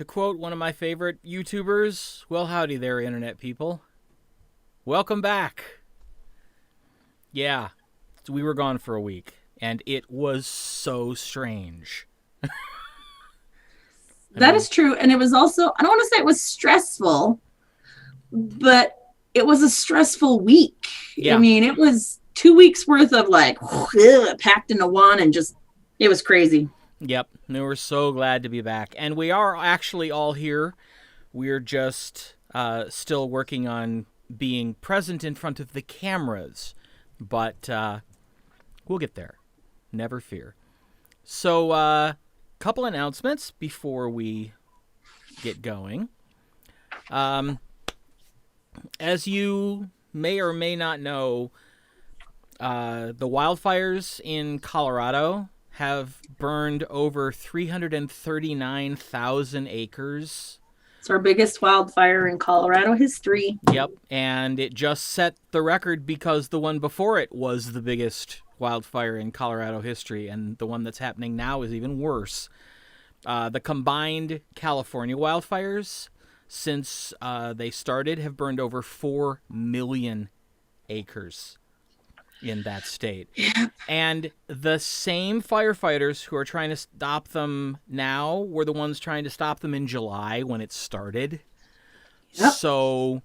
To quote one of my favorite YouTubers, well, howdy there, Internet people. Welcome back. Yeah, we were gone for a week, and it was so strange. That is true. And it was also, I don't want to say it was stressful, but it was a stressful week. I Yeah. mean, it was 2 weeks worth of like packed into one and just, it was crazy. Yep. And we're so glad to be back. And we are actually all here. We're just still working on being present in front of the cameras. But we'll get there. Never fear. So, couple announcements before we get going. As you may or may not know, the wildfires in Colorado have burned over 339,000 acres. It's our biggest wildfire in Colorado history. Yep, and it just set the record because the one before it was the biggest wildfire in Colorado history, and the one that's happening now is even worse. The combined California wildfires since they started have burned over 4 million acres in that state. Yeah. And the same firefighters who are trying to stop them now were the ones trying to stop them in July when it started. Yep. So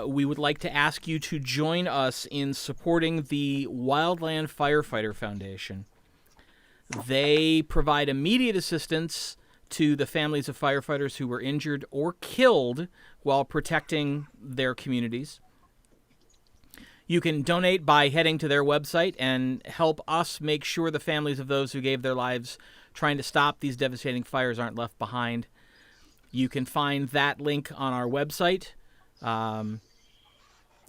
we would like to ask you to join us in supporting the Wildland Firefighter Foundation. They provide immediate assistance to the families of firefighters who were injured or killed while protecting their communities. You can donate by heading to their website and help us make sure the families of those who gave their lives trying to stop these devastating fires aren't left behind. You can find that link on our website.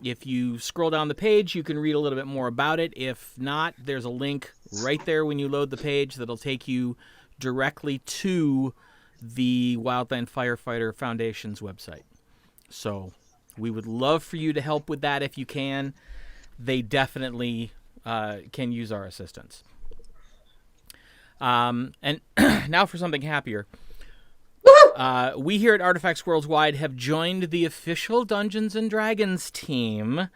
If you scroll down the page, you can read a little bit more about it. If not, there's a link right there when you load the page that'll take you directly to the Wildland Firefighter Foundation's website. So we would love for you to help with that if you can. They definitely can use our assistance. And now for something happier. We here at Artifacts Worldswide have joined the official Dungeons & Dragons team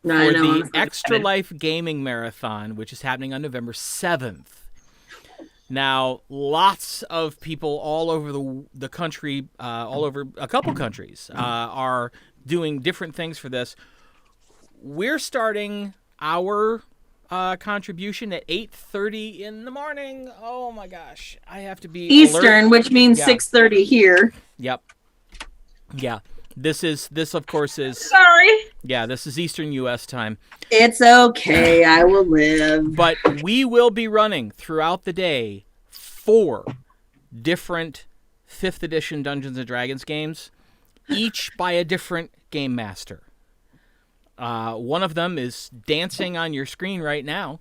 for the Extra Life Gaming Marathon, which is happening on November 7th. Now, lots of people all over the country, all over a couple countries, are doing different things for this. We're starting our contribution at 8:30 in the morning. Oh my gosh, I have to be Eastern, alert. which means 6:30 here. Yep. Yeah. This of course is Sorry. Yeah, this is Eastern US time. It's okay, I will live. But we will be running throughout the day 4 different 5th edition Dungeons and Dragons games, each by a different game master. One of them is dancing on your screen right now.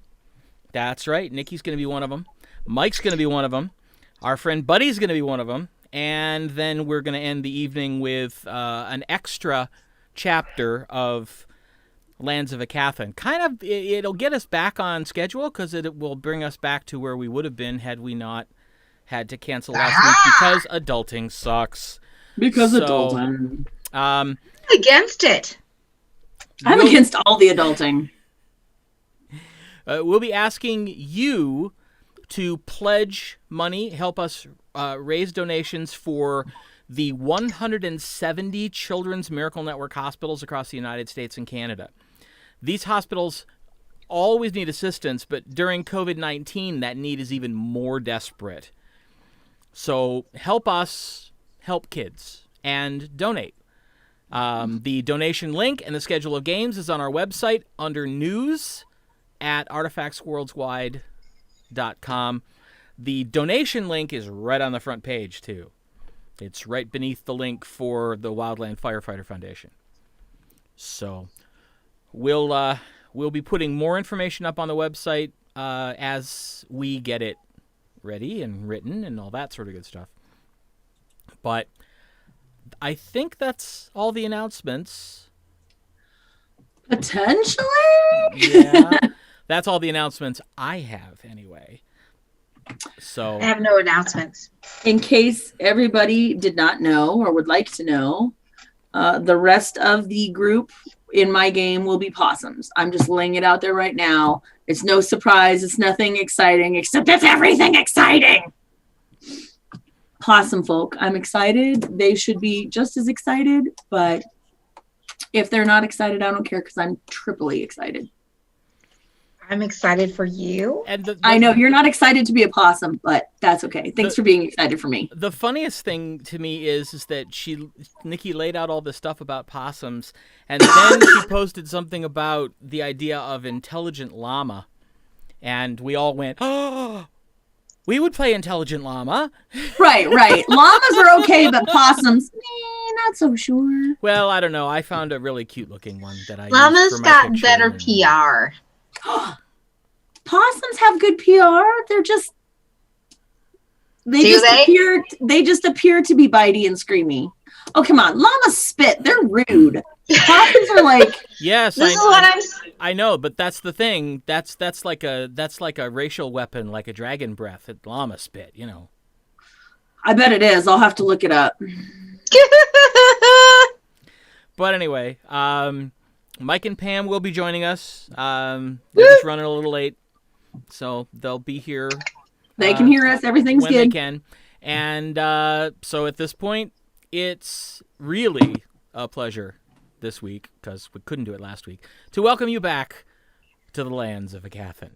That's right. Nikki's going to be one of them. Mike's going to be one of them. Our friend Buddy's going to be one of them. And then we're going to end the evening with an extra chapter of Lands of Aecathan. Kind of, it'll get us back on schedule because it will bring us back to where we would have been had we not had to cancel last week because adulting sucks. Adulting. Against it. I'm against all the adulting. We'll be asking you to pledge money, help us raise donations for the 170 Children's Miracle Network hospitals across the United States and Canada. These hospitals always need assistance, but during COVID-19, that need is even more desperate. So help us help kids and donate. The donation link and the schedule of games is on our website under news at artifactsworldswide.com. The donation link is right on the front page, too. It's right beneath the link for the Wildland Firefighter Foundation. So we'll be putting more information up on the website as we get it ready and written and all that sort of good stuff. But I think that's all the announcements. Potentially? Yeah. That's all the announcements I have, anyway. So I have no announcements. In case everybody did not know or would like to know, the rest of the group in my game will be possums. I'm just laying it out there right now. It's no surprise. It's nothing exciting, except it's everything exciting. Possum folk, I'm excited. They should be just as excited, but if they're not excited, I don't care because I'm triply excited. I'm excited for you. and I know you're not excited to be a possum, but that's okay. Thanks for being excited for me. The funniest thing to me is that Nikki laid out all this stuff about possums, and then she posted something about the idea of intelligent llama, and we all went, "Oh, we would play intelligent llama." Right. Llamas are okay, but possums, not so sure. Well, I don't know. I found a really cute looking one that I Llama's used for my got picture, better and- PR. Possums have good PR. They're just they just appear to be bitey and screamy. Oh, come on. Llamas spit. They're rude. Possums are like, Yes, This is what I know, but that's the thing. That's like a racial weapon, like a dragon breath. Llama spit, you know. I bet it is. I'll have to look it up. But anyway, Mike and Pam will be joining us. They're just running a little late, so they'll be here. They can hear us. Everything's when good. they can. And so at this point, it's really a pleasure this week, because we couldn't do it last week, to welcome you back to the lands of Aecathan.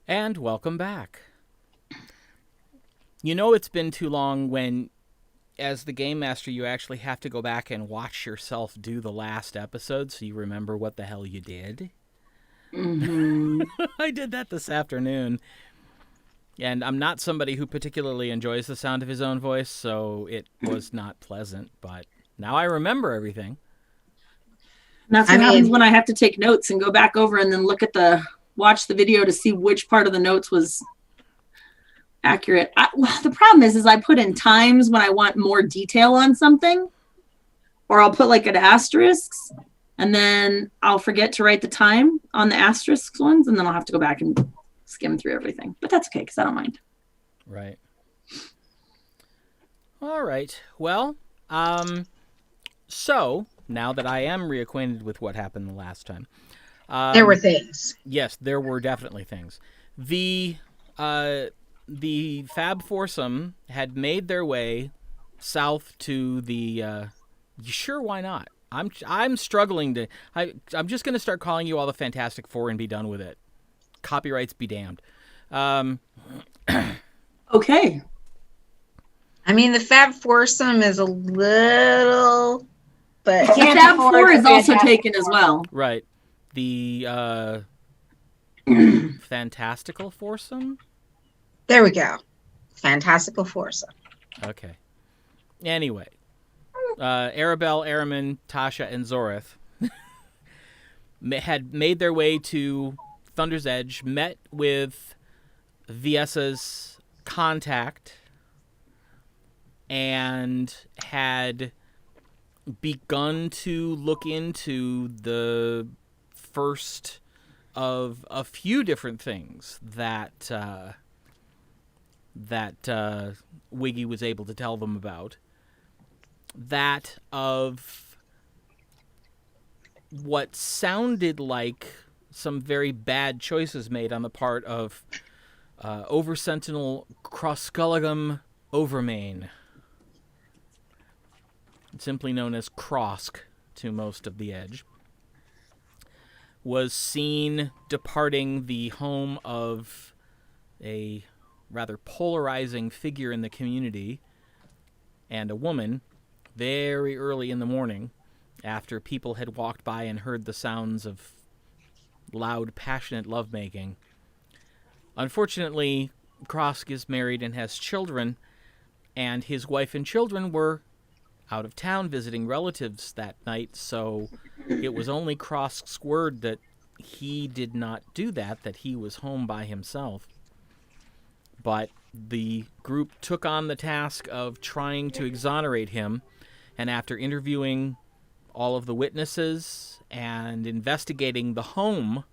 And welcome back. You know it's been too long when, as the game master, you actually have to go back and watch yourself do the last episode so you remember what the hell you did. Mm-hmm. I did that this afternoon. And I'm not somebody who particularly enjoys the sound of his own voice, so it was not pleasant. But now I remember everything. That's what happens when I have to take notes and go back over and then watch the video to see which part of the notes was accurate. The problem is I put in times when I want more detail on something, or I'll put like an asterisk, and then I'll forget to write the time on the asterisk ones, and then I'll have to go back and skim through everything. But that's okay, because I don't mind. Right. All right. Well, so now that I am reacquainted with what happened the last time, there were things. Yes, there were definitely things. The Fab Foursome had made their way south to the. Sure, why not? I'm struggling to. I'm just going to start calling you all the Fantastic Four and be done with it. Copyrights be damned. Okay. I mean, the Fab Foursome is a little, but The Fab Four is also taken as well. Right. The Fantastical Foursome? There we go. Fantastical Foursome. Okay. Anyway. Arabelle, Araman, Tasha, and Zoreth had made their way to Thunder's Edge, met with Viesa's contact, and had begun to look into the first of a few different things that Wiggy was able to tell them about. That of what sounded like some very bad choices made on the part of Oversentinal Overmane, simply known as Krosk to most of the Edge. was seen departing the home of a rather polarizing figure in the community and a woman very early in the morning after people had walked by and heard the sounds of loud, passionate lovemaking. Unfortunately, Krosk is married and has children, and his wife and children were out of town visiting relatives that night, so it was only Krosk's word that he did not do that he was home by himself. But the group took on the task of trying to exonerate him, and after interviewing all of the witnesses and investigating the home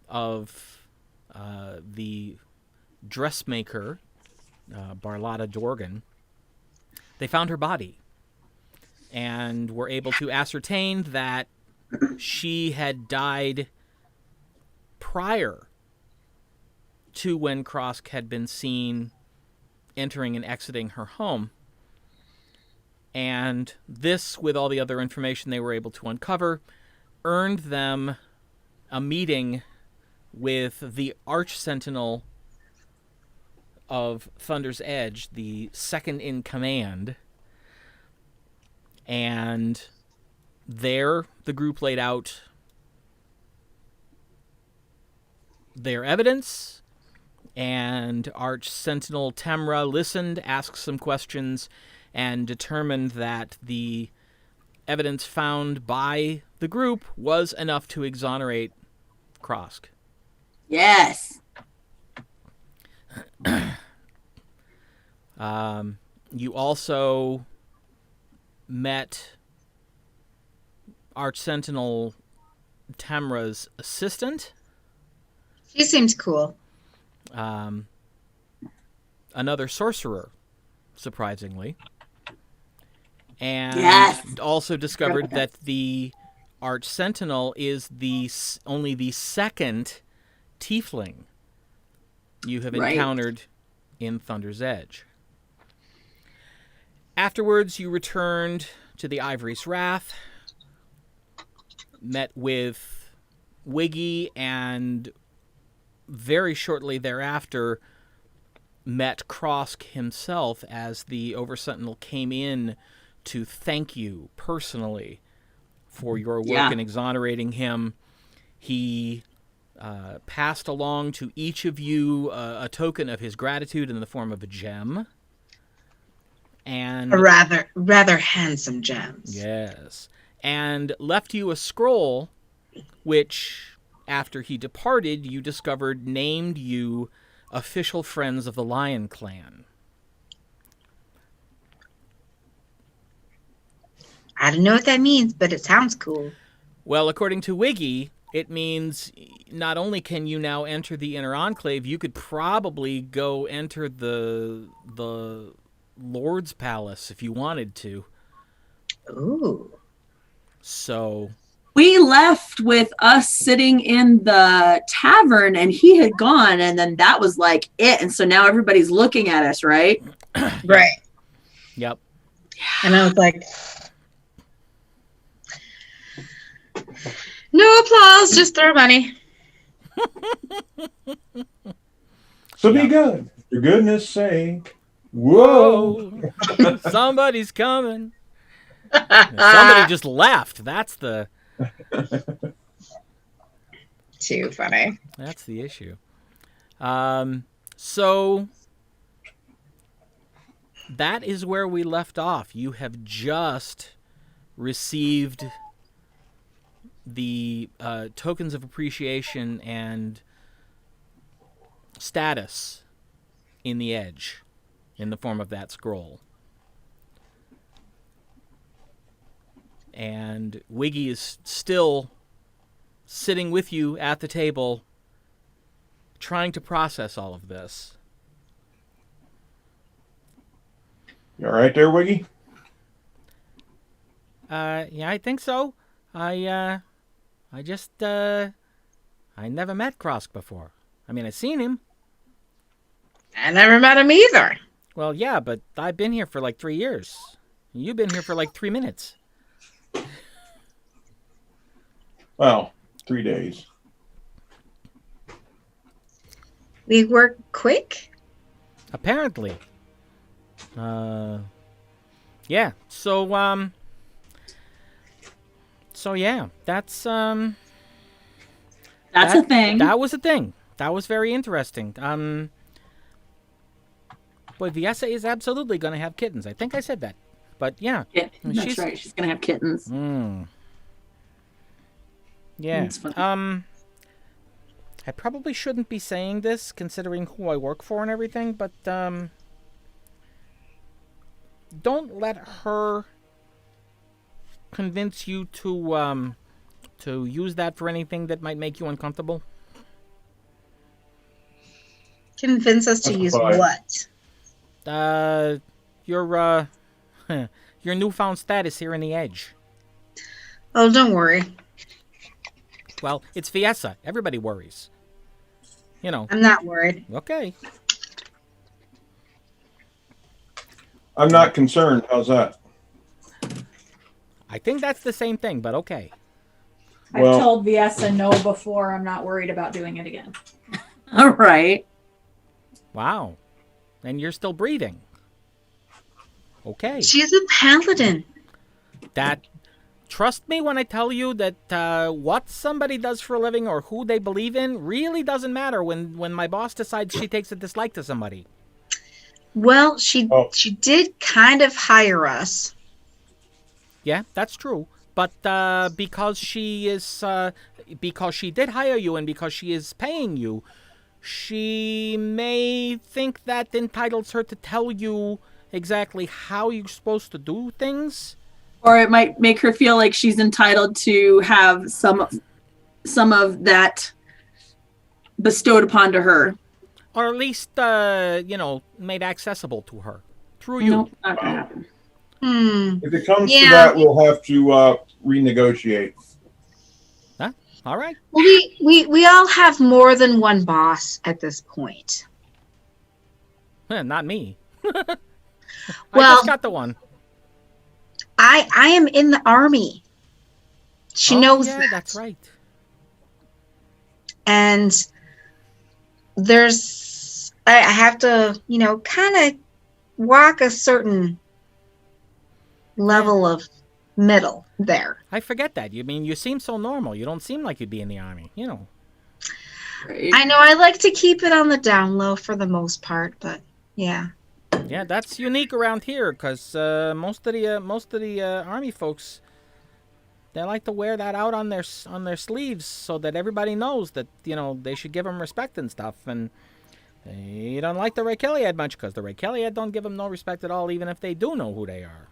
of the dressmaker, Barlada Dorgan, they found her body and were able to ascertain that she had died prior to when Krosk had been seen entering and exiting her home. And this, with all the other information they were able to uncover, earned them a meeting with the Arch-Sentinel of Thunder's Edge, the second in command. And there, the group laid out their evidence, and Arch-Sentinel Temra listened, asked some questions, and determined that the evidence found by the group was enough to exonerate Krosk. Yes. You also met Arch-Sentinel Temra's assistant. She seems cool. Another sorcerer, surprisingly. And Yes. also discovered that the Arch-Sentinel is only the second tiefling you have encountered in Thunder's Edge. Afterwards, you returned to the Ivory's Wrath, met with Wiggy, and very shortly thereafter met Krosk himself as the Oversentinel came in to thank you personally for your work in exonerating him. He passed along to each of you a token of his gratitude in the form of a gem. And A rather handsome gems. Yes. And left you a scroll which, after he departed, you discovered named you official friends of the Lion Clan. I don't know what that means, but it sounds cool. Well, according to Wiggy, it means not only can you now enter the Inner Enclave, you could probably go enter the Lord's Palace if you wanted to. Ooh. So we left with us sitting in the tavern and he had gone, and then that was like it. And so now everybody's looking at us, right? Right. Yep. And I was like, no applause, just throw money. So be good, for goodness sake. Whoa. Somebody's coming. Somebody just left. That's the... Too funny. That's the issue. So that is where we left off. You have just received the tokens of appreciation and status in the Edge in the form of that scroll. And Wiggy is still sitting with you at the table, trying to process all of this. You all right there, Wiggy? Yeah, I think so. I never met Krosk before. I mean, I've seen him. I never met him either. Well, yeah, but I've been here for like 3 years. You've been here for like 3 minutes. Well, 3 days. We work quick? Apparently. Yeah. So yeah, that's That's that, a thing. That was a thing. That was very interesting. Boy, Viessa is absolutely going to have kittens. I think I said that. But yeah. That's right. She's going to have kittens. Yeah. That's funny. I probably shouldn't be saying this considering who I work for and everything, but don't let her convince you to use that for anything that might make you uncomfortable. Convince us to use what? Your newfound status here in the Edge. Oh, don't worry. Well, it's Viessa. Everybody worries. You know. I'm not worried. Okay. I'm not concerned. How's that? I think that's the same thing, but okay. I've told Viessa no before. I'm not worried about doing it again. All right. Wow. And you're still breathing. Okay. She's a paladin. Trust me when I tell you that what somebody does for a living or who they believe in really doesn't matter when my boss decides she takes a dislike to somebody. Well, she did kind of hire us. Yeah, that's true. But because she did hire you and because she is paying you, she may think that entitles her to tell you exactly how you're supposed to do things. Or it might make her feel like she's entitled to have some of that bestowed upon to her. Or at least, made accessible to her through you. No, not gonna happen. If it comes to that, we'll have to renegotiate. Huh? All right. We all have more than one boss at this point. Not me. I Well, just got the one. I am in the army. She knows that. That's right. And I have to, kind of walk a certain level of middle there. I forget that. You seem so normal. You don't seem like you'd be in the army, Right. I know I like to keep it on the down low for the most part, but yeah. Yeah, that's unique around here because most of the army folks, they like to wear that out on their sleeves so that everybody knows that they should give them respect and stuff. And they don't like the Raykeliad much because the Raykeliad don't give them no respect at all, even if they do know who they are.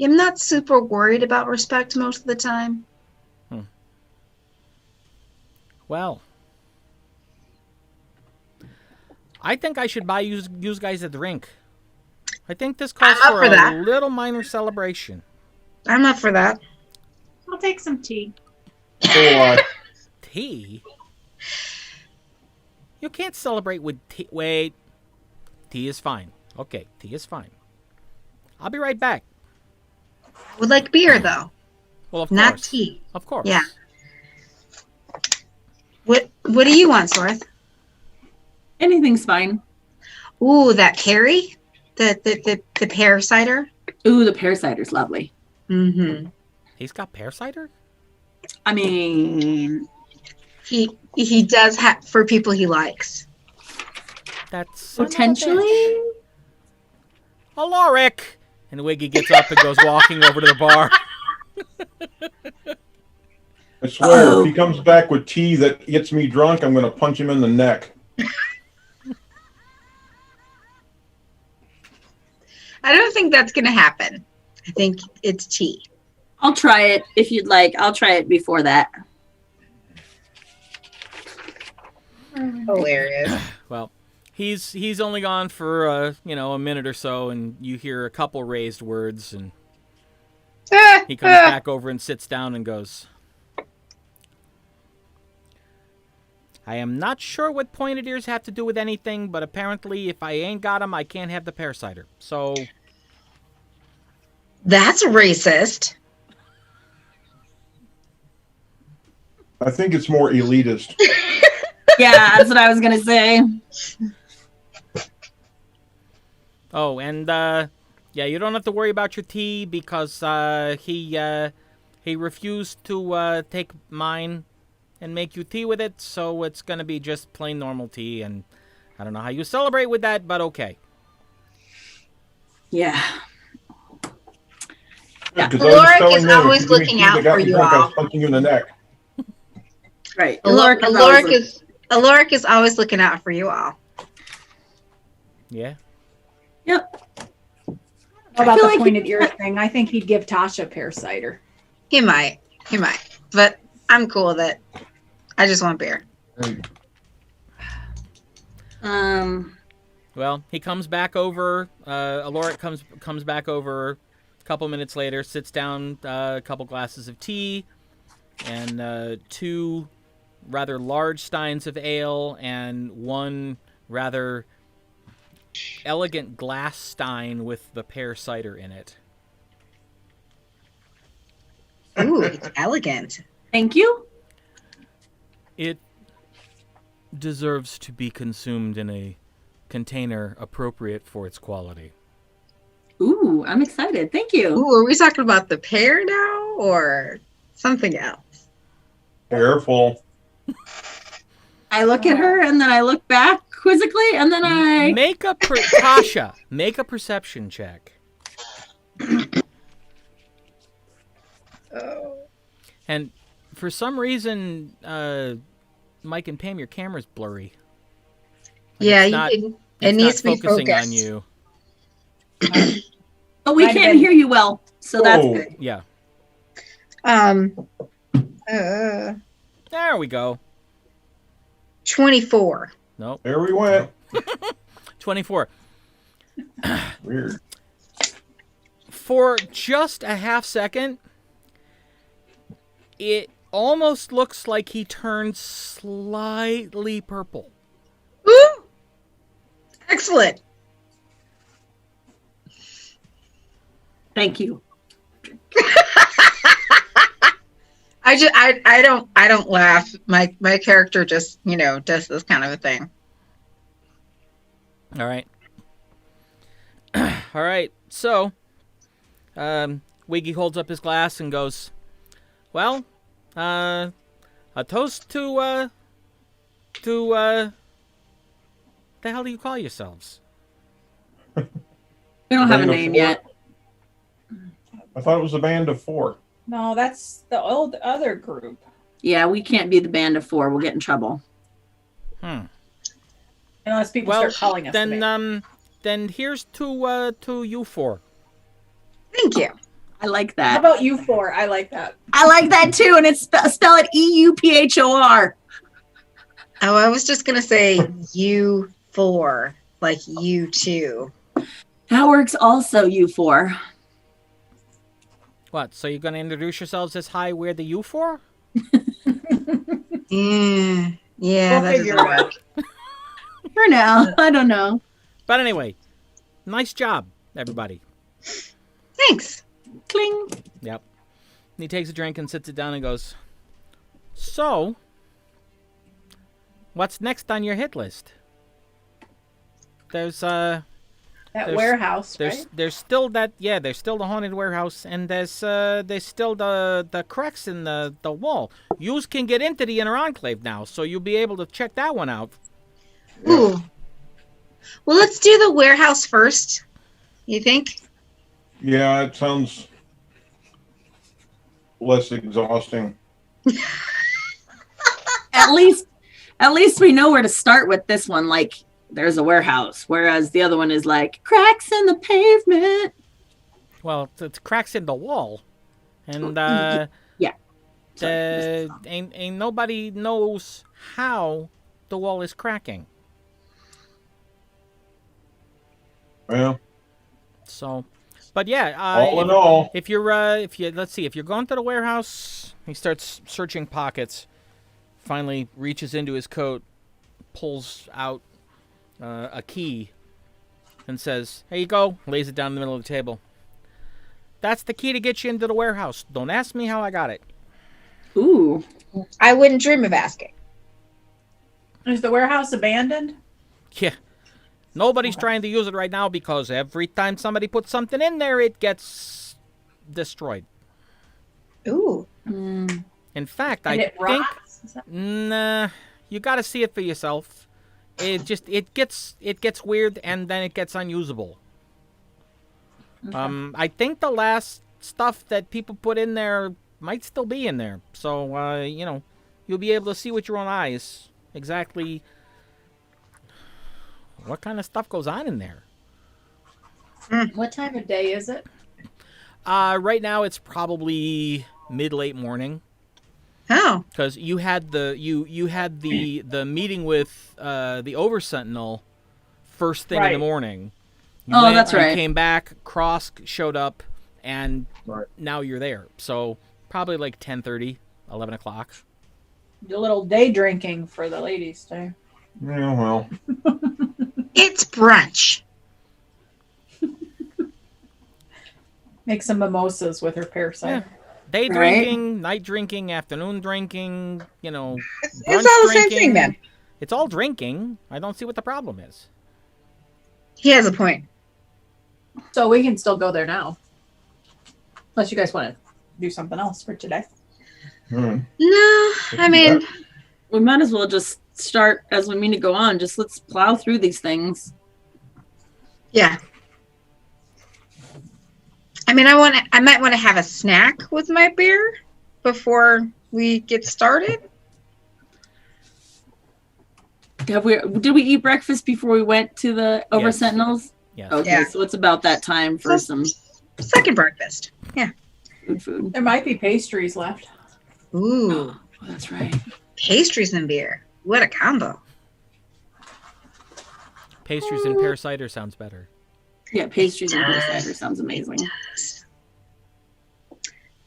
I'm not super worried about respect most of the time. Well, I think I should buy you guys a drink. I think this calls for a little minor celebration. I'm up for that. I'll take some tea. Tea? You can't celebrate with tea. Wait. Tea is fine. Okay, tea is fine. I'll be right back. Would like beer, though. Well, of not course. Tea. Of course. Yeah. What do you want, Swarth? Anything's fine. Ooh, that Carrie? The pear cider? Ooh, the pear cider's lovely. Mm-hmm. He's got pear cider? I mean, he does have for people he likes. That's potentially. Alaric! And Wiggy gets up and goes walking over to the bar. I swear, if he comes back with tea that gets me drunk, I'm going to punch him in the neck. I don't think that's going to happen. I think it's tea. I'll try it if you'd like. I'll try it before that. Hilarious. Well, he's only gone for a minute or so, and you hear a couple raised words, and he comes back over and sits down and goes, I am not sure what pointed ears have to do with anything, but apparently if I ain't got them, I can't have the pear cider. So that's racist. I think it's more elitist. Yeah, that's what I was gonna say. Oh, and yeah, you don't have to worry about your tea because he refused to take mine and make you tea with it, so it's gonna be just plain normal tea. And I don't know how you celebrate with that, but okay. Yeah. Yeah. Because I was Aloric telling is them, if always you give me looking tea out that got for me you drunk, I all. was punching you in the neck. Right. Aloric is always looking out for you all. Yeah. Yep. How about feel the like pointed ear thing? I think he'd give Tasha pear cider. He might. But I'm cool with it. I just want beer. Well, he comes back over. Aloric comes back over a couple minutes later, sits down, a couple glasses of tea, and 2 rather large steins of ale, and 1 rather elegant glass stein with the pear cider in it. Ooh, it's elegant. Thank you. It deserves to be consumed in a container appropriate for its quality. Ooh, I'm excited. Thank you. Ooh, are we talking about the pear now or something else? Careful. I look at her and then I look back quizzically and then I Tasha, make a perception check. Oh. And for some reason, Mike and Pam, your camera's blurry. Yeah, It needs to be focusing focused on you. but we Might have can't been- hear you well, so that's Whoa. good. Yeah. There we go. 24. Nope. There we went. 24. Weird. For just a half second, it almost looks like he turned slightly purple. Ooh! Excellent. Thank you. I don't laugh. My character just, does this kind of a thing. All right. All right. So, Wiggy holds up his glass and goes, "Well, a toast to the hell do you call yourselves?" We don't have a Band of name 4? yet. I thought it was a band of 4. No, that's the old other group. Yeah, we can't be the band of 4. We'll get in trouble. Unless people start calling us. Then here's to you 4. Thank you. I like How that. about you 4? I like that. I like that too, and it's spell it EUPHOR. Oh, I was just going to say U4, like you two. That works also, U4. What? So you're gonna introduce yourselves as hi? We're the you 4? Yeah, We'll that figure doesn't it out. work. For now, I don't know. But anyway, nice job, everybody. Thanks. Cling. Yep. And he takes a drink and sits it down and goes, "So, what's next on your hit list?" There's That There's- warehouse, right? there's still there's still the haunted warehouse, and there's still the cracks in the wall. Yous can get into the inner enclave now, so you'll be able to check that one out. Ooh. Well, let's do the warehouse first. You think? Yeah, it sounds less exhausting. At least we know where to start with this one. Like, there's a warehouse, whereas the other one is like cracks in the pavement. Well, it's cracks in the wall, and Yeah. Sorry, ain't nobody knows how the wall is cracking. Well, So, but yeah, all in all, if you're let's see, if you're going to the warehouse, he starts searching pockets. Finally, reaches into his coat, pulls out a key, and says, "Here you go." Lays it down in the middle of the table. That's the key to get you into the warehouse. Don't ask me how I got it. Ooh. I wouldn't dream of asking. Is the warehouse abandoned? Yeah. Nobody's trying to use it right now because every time somebody puts something in there, it gets destroyed. Ooh. Mm. In fact, And I it think rots? Is that- nah, you got to see it for yourself. It gets weird and then it gets unusable. Okay. I think the last stuff that people put in there might still be in there. So you'll be able to see with your own eyes exactly what kind of stuff goes on in there. What time of day is it? Right now it's probably mid-late morning. Oh. Because you had the meeting with the Oversentinel first thing in the Right. morning. That's right. You came back, Cross showed up, and Right. now you're there. So probably like 10:30, 11 o'clock. A little day drinking for the ladies day. Yeah, well, It's brunch. Make some mimosas with her pear cider. Day Right. drinking, night drinking, afternoon drinking, It's all brunch the same drinking. thing, then. It's all drinking. I don't see what the problem is. He has a point. So we can still go there now. Unless you guys want to do something else for today. No, I mean, We might as well just start as we mean to go on. Just let's plow through these things. yeah. I mean, I might want to have a snack with my beer before we get started. Did we eat breakfast before we went to the Over Yes. Sentinels? Yes. Okay, Yeah. so it's about that time for some Second breakfast. Yeah. food. There might be pastries left. Ooh, Oh, that's right. pastries and beer. What a combo. Pastries and pear cider sounds better. Yeah, pastries and beer cider sounds amazing.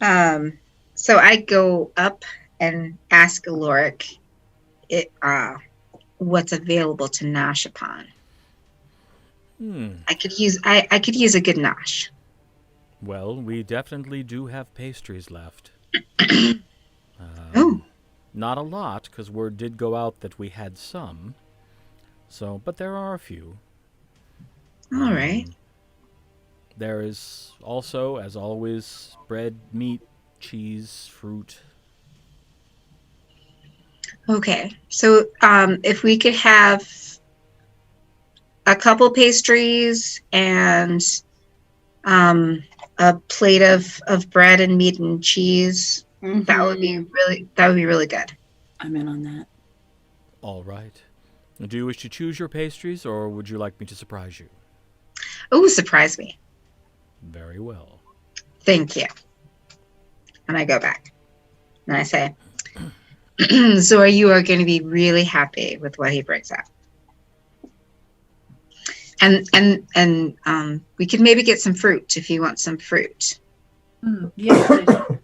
So I go up and ask Aloric what's available to nosh upon. I could use a good nosh. Well, we definitely do have pastries left. Oh. Not a lot, because word did go out that we had some. So, but there are a few. All right. There is also, as always, bread, meat, cheese, fruit. Okay. So if we could have a couple pastries and a plate of bread and meat and cheese, that would be really good. I'm in on that. All right. Do you wish to choose your pastries, or would you like me to surprise you? Oh, surprise me. Very well. Thank you. And I go back. And I say, Zora, you are going to be really happy with what he brings up. And we could maybe get some fruit if you want some fruit. Yes, please.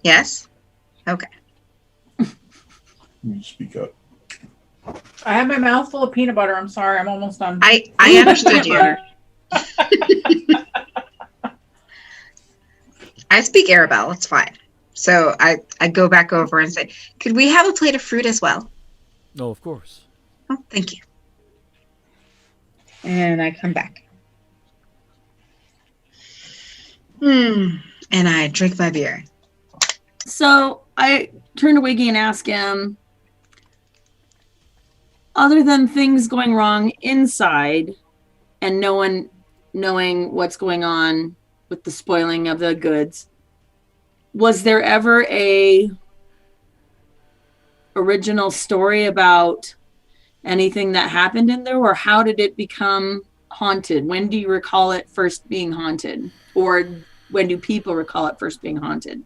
Yes? Okay. you speak up. I have my mouth full of peanut butter. I'm sorry. I'm almost done. I understood you. Butter. I speak Arabelle. It's fine. So I go back over and say, could we have a plate of fruit as well? No, of course. Oh, thank you. And I come back. And I drink my beer. So I turn to Wiggy and ask him, other than things going wrong inside and no one knowing what's going on with the spoiling of the goods, was there ever a original story about anything that happened in there, or how did it become haunted? When do you recall it first being haunted, or when do people recall it first being haunted?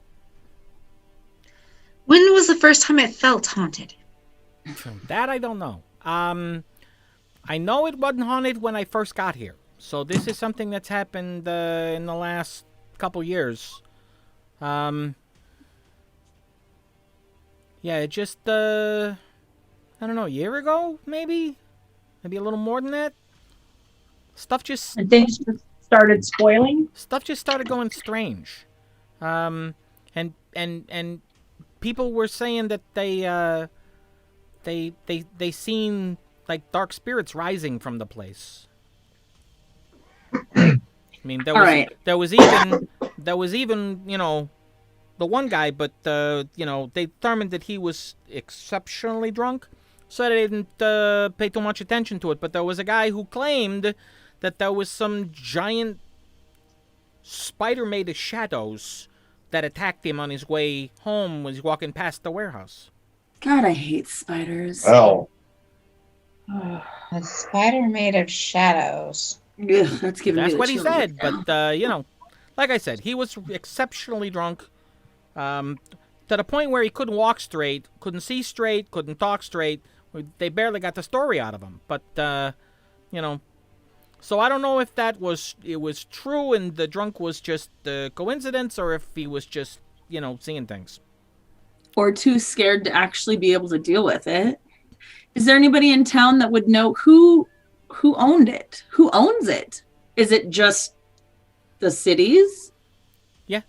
When was the first time it felt haunted? That I don't know. I know it wasn't haunted when I first got here. So this is something that's happened in the last couple years. Yeah, it just I don't know, a year ago, maybe a little more than that. Stuff just And things just started spoiling. started going strange. And and people were saying that they seen like dark spirits rising from the place. I mean, there was even the one guy, but they determined that he was exceptionally drunk, so they didn't pay too much attention to it. But there was a guy who claimed that there was some giant spider made of shadows that attacked him on his way home when he was walking past the warehouse. God, I hate spiders. Oh. A spider made of shadows. Ugh, that's what he said, but like I said, he was exceptionally drunk, to the point where he couldn't walk straight, couldn't see straight, couldn't talk straight. They barely got the story out of him. But so I don't know if it was true and the drunk was just a coincidence, or if he was just seeing things, or too scared to actually be able to deal with it. Is there anybody in town that would know who owned it? Who owns it? Is it just the cities? Yeah.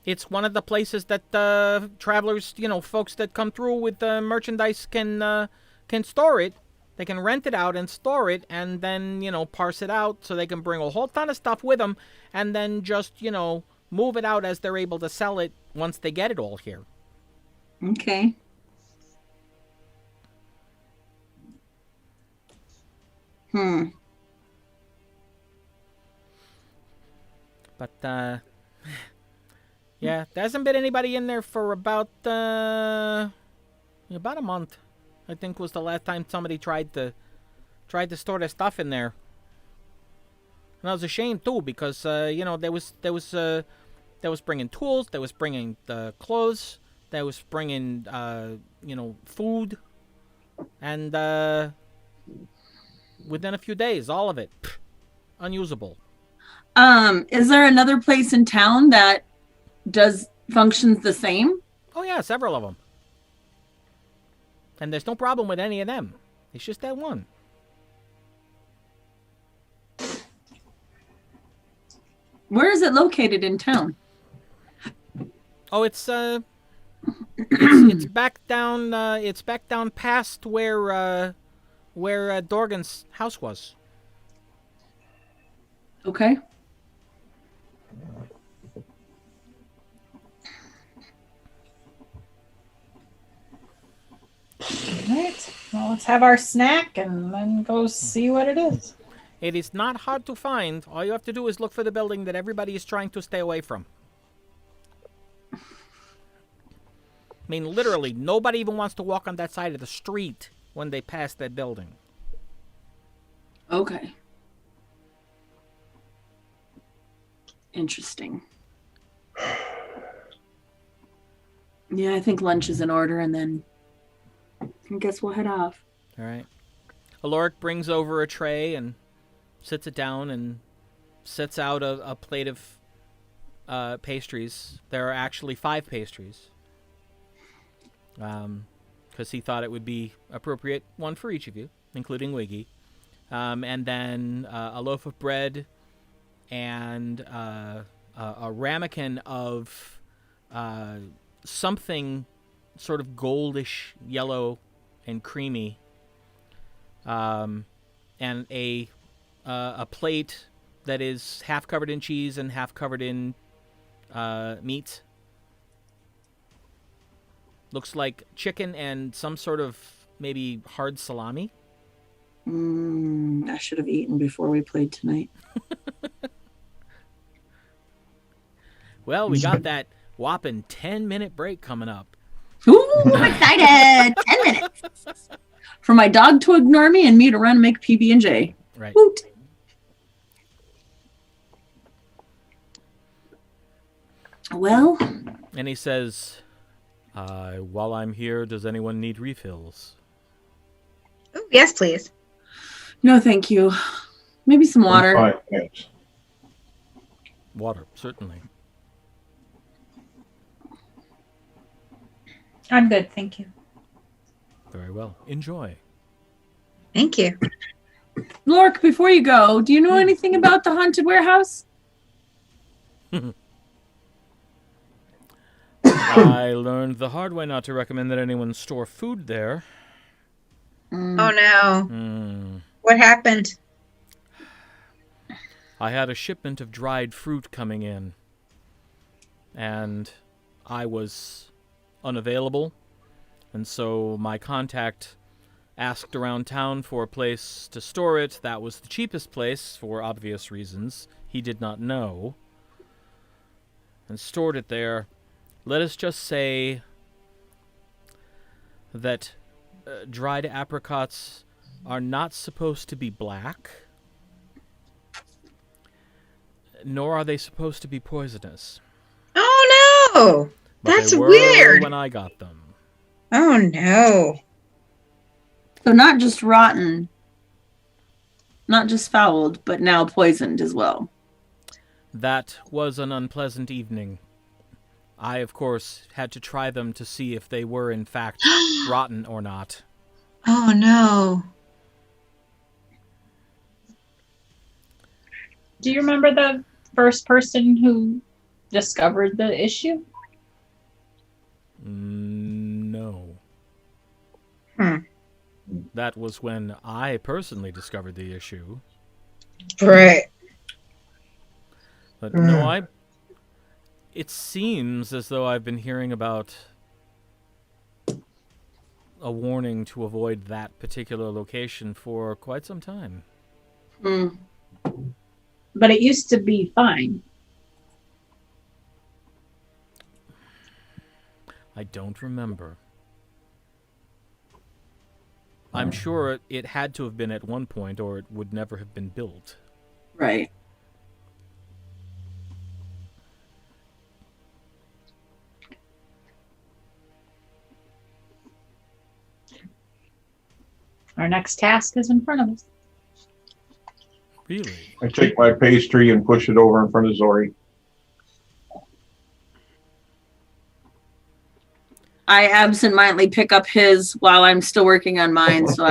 It's one of the places that travelers, folks that come through with merchandise can store it. They can rent it out and store it, and then, parse it out so they can bring a whole ton of stuff with them, and then just, move it out as they're able to sell it once they get it all here. Okay. But, yeah, there hasn't been anybody in there for about a month. I think was the last time somebody tried to store their stuff in there. And that was a shame too, because they was bringing tools, they was bringing the clothes, they was bringing food, and within a few days, all of it unusable. Is there another place in town that does functions the same? Oh yeah, several of them. And there's no problem with any of them. It's just that one. Where is it located in town? Oh, it's back down. It's back down past where Dorgan's house was. Okay. All right. Well, let's have our snack and then go see what it is. It is not hard to find. All you have to do is look for the building that everybody is trying to stay away from. I mean, literally, nobody even wants to walk on that side of the street when they pass that building. Okay. Interesting. Yeah, I think lunch is in order, and then I guess we'll head off. All right. Aloric brings over a tray and sits it down and sets out a plate of pastries. There are actually 5 pastries. Because he thought it would be appropriate, one for each of you, including Wiggy. And then a loaf of bread and a ramekin of something sort of goldish yellow and creamy, and a plate that is half covered in cheese and half covered in meat. Looks like chicken and some sort of maybe hard salami. I should have eaten before we played tonight. Well, we got that whopping 10-minute break coming up. Ooh, I'm excited! 10 minutes for my dog to ignore me and me to run and make PB&J. Right. Woot. Well, And he says, while I'm here, does anyone need refills? Oh, yes, please. no, thank you. Maybe some water. Fine, thanks. Water, certainly. I'm good, thank you. Very well. Enjoy. Thank you. Lork, before you go, do you know anything about the haunted warehouse? I learned the hard way not to recommend that anyone store food there. Oh no. Hmm. What happened? I had a shipment of dried fruit coming in, and I was unavailable, and so my contact asked around town for a place to store it. That was the cheapest place, for obvious reasons. He did not know, and stored it there. Let us just say that dried apricots are not supposed to be black, nor are they supposed to be poisonous. Oh no! But That's they were weird. when I got them. Oh no. So not just rotten, not just fouled, but now poisoned as well. That was an unpleasant evening. I, of course, had to try them to see if they were, in fact, rotten or not. Oh no. Do you remember the first person who discovered the issue? No. That was when I personally discovered the issue. Right. But no, it seems as though I've been hearing about a warning to avoid that particular location for quite some time. But it used to be fine. I don't remember. I'm sure it had to have been at one point, or it would never have been built. Right. Our next task is in front of us. Really? I take my pastry and push it over in front of Zori. I absentmindedly pick up his while I'm still working on mine, so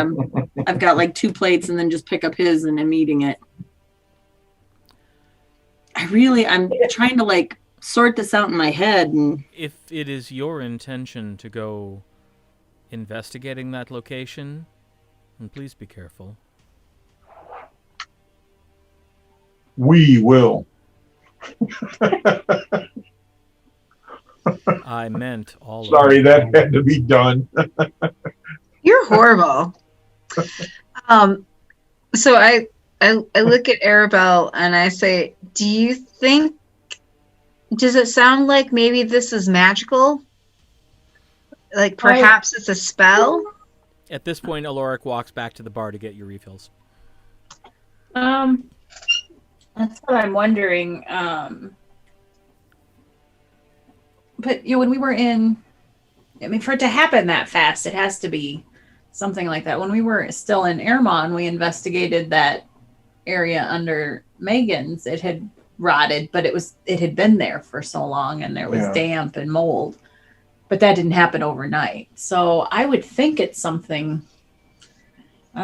I've got like 2 plates and then just pick up his and I'm eating it. I'm trying to like sort this out in my head, and If it is your intention to go investigating that location, then please be careful. We will. I meant all Sorry, of it. that had to be done. You're horrible. So I look at Arabelle and I say, does it sound like maybe this is magical? Like perhaps it's a spell? At this point, Aloric walks back to the bar to get your refills. That's what I'm wondering. But when we were for it to happen that fast, it has to be something like that. When we were still in Airmon, we investigated that area under Megan's. It had rotted, but it had been there for so long, and there was damp and mold. But that didn't happen overnight. So I would think it's something. We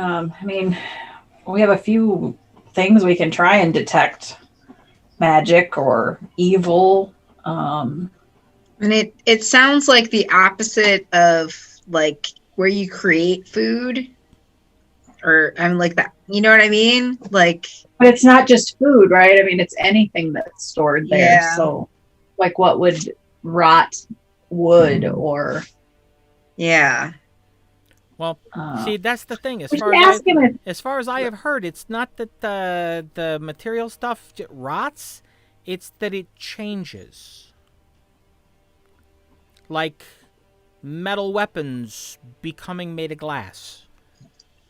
have a few things we can try and detect magic or evil. And it sounds like the opposite of like where you create food, or like that. You know what I mean? Like, but it's not just food, right? It's anything that's stored there. Yeah. So, like, what would rot wood or? Yeah. Well, see, that's the thing. As we far should as ask him as far as I have heard, it's not that the material stuff rots; it's that it changes. Like metal weapons becoming made of glass.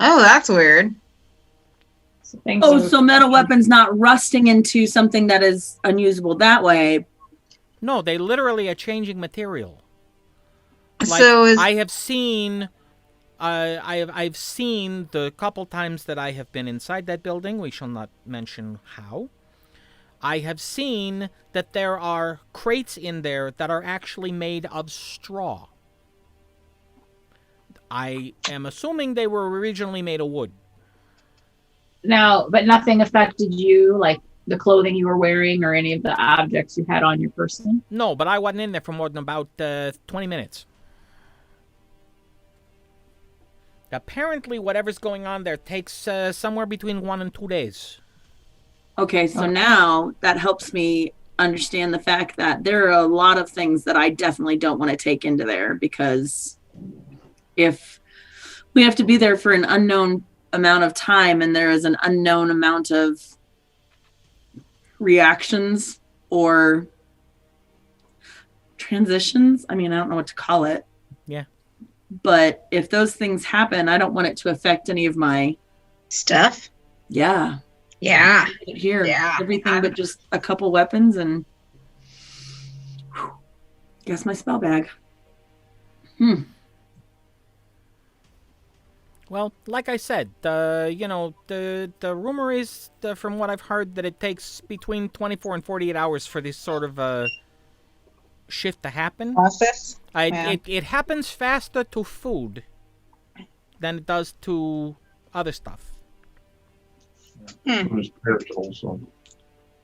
Oh, that's weird. so metal weapons not rusting into something that is unusable that way. No, they literally are changing material. Like, So I have seen, I've seen the couple times that I have been inside that building. We shall not mention how. I have seen that there are crates in there that are actually made of straw. I am assuming they were originally made of wood. now, but nothing affected you. Like the clothing you were wearing or any of the objects you had on your person? No, but I wasn't in there for more than about 20 minutes. Apparently, whatever's going on there takes somewhere between 1 and 2 days. Okay, so now that helps me understand the fact that there are a lot of things that I definitely don't want to take into there, because if we have to be there for an unknown amount of time and there is an unknown amount of reactions or transitions, I mean, I don't know what to call it. Yeah. But if those things happen, I don't want it to affect any of my Stuff. Yeah. Here, everything but just a couple weapons and guess my spell bag. Well, like I said, the rumor is, from what I've heard, that it takes between 24 and 48 hours for this sort of shift to happen. Process. It happens faster to food than it does to other stuff. It was perishables, so.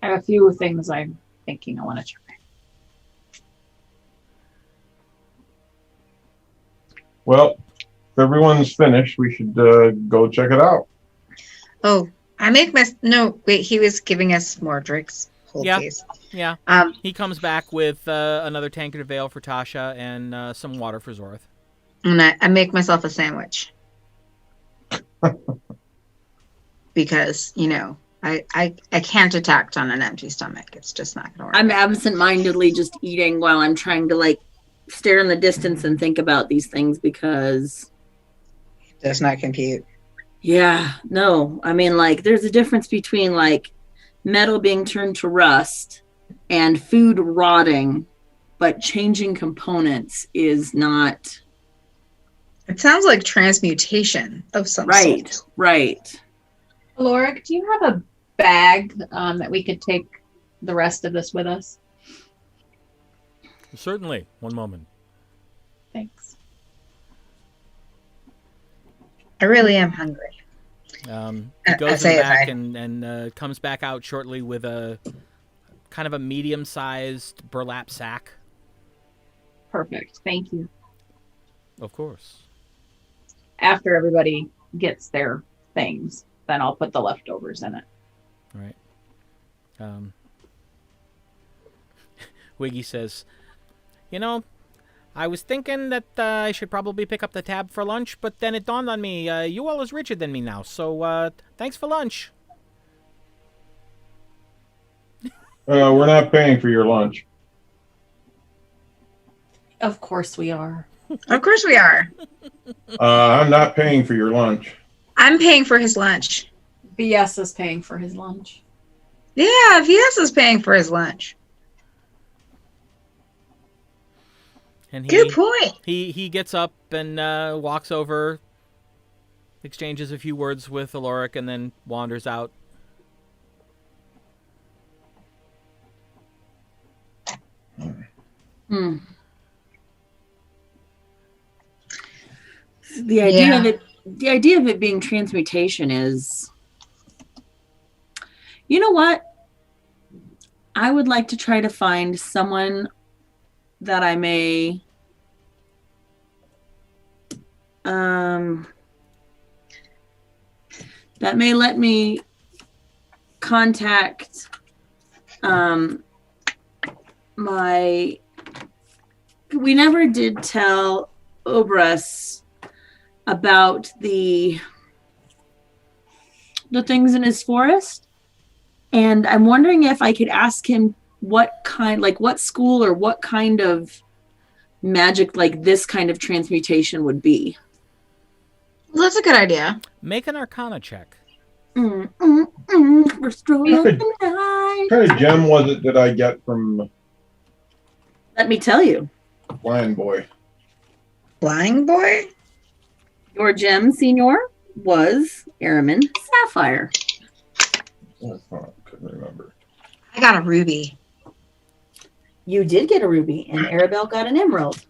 I have a few things I'm thinking I want to try. Well, if everyone's finished, we should go check it out. Oh, no, wait, he was giving us more drinks. Hold, Yeah. please. Yeah. He comes back with another tankard of ale for Tasha and some water for Zorth. And I make myself a sandwich. Because, I can't attack on an empty stomach. It's just not gonna work. I'm absent-mindedly just eating while I'm trying to stare in the distance and think about these things, because It does not compute. yeah, no, I mean, there's a difference between metal being turned to rust and food rotting, but changing components is not It sounds like transmutation of some sort. right. Aloric, do you have a bag that we could take the rest of this with us? Certainly. One moment. Thanks. I really am hungry. He goes in the back and comes back out shortly with a kind of a medium-sized burlap sack. Perfect. Thank you. Of course. After everybody gets their things, then I'll put the leftovers in it. Right. Wiggy says, I was thinking that I should probably pick up the tab for lunch, but then it dawned on me, you all is richer than me now, so thanks for lunch. We're not paying for your lunch. Of course we are. Of course we are. I'm not paying for your lunch. I'm paying for his lunch. BS is paying for his lunch. Yeah, VS is paying for his lunch. And Good point. He gets up and walks over, exchanges a few words with Aloric, and then wanders out. The idea of it being transmutation is, you know what? I would like to try to find someone that I may that may let me contact we never did tell Obrus about the things in his forest, and I'm wondering if I could ask him what school or what kind of magic this kind of transmutation would be. Well, that's a good idea. Make an Arcana check. We're strolling What tonight. kind of gem was it that I get from Let me tell you, Blind Boy? Flying boy? your gem, Senor, was Araman Sapphire. I couldn't remember. I got a ruby. You did get a ruby, and Arabelle got an emerald.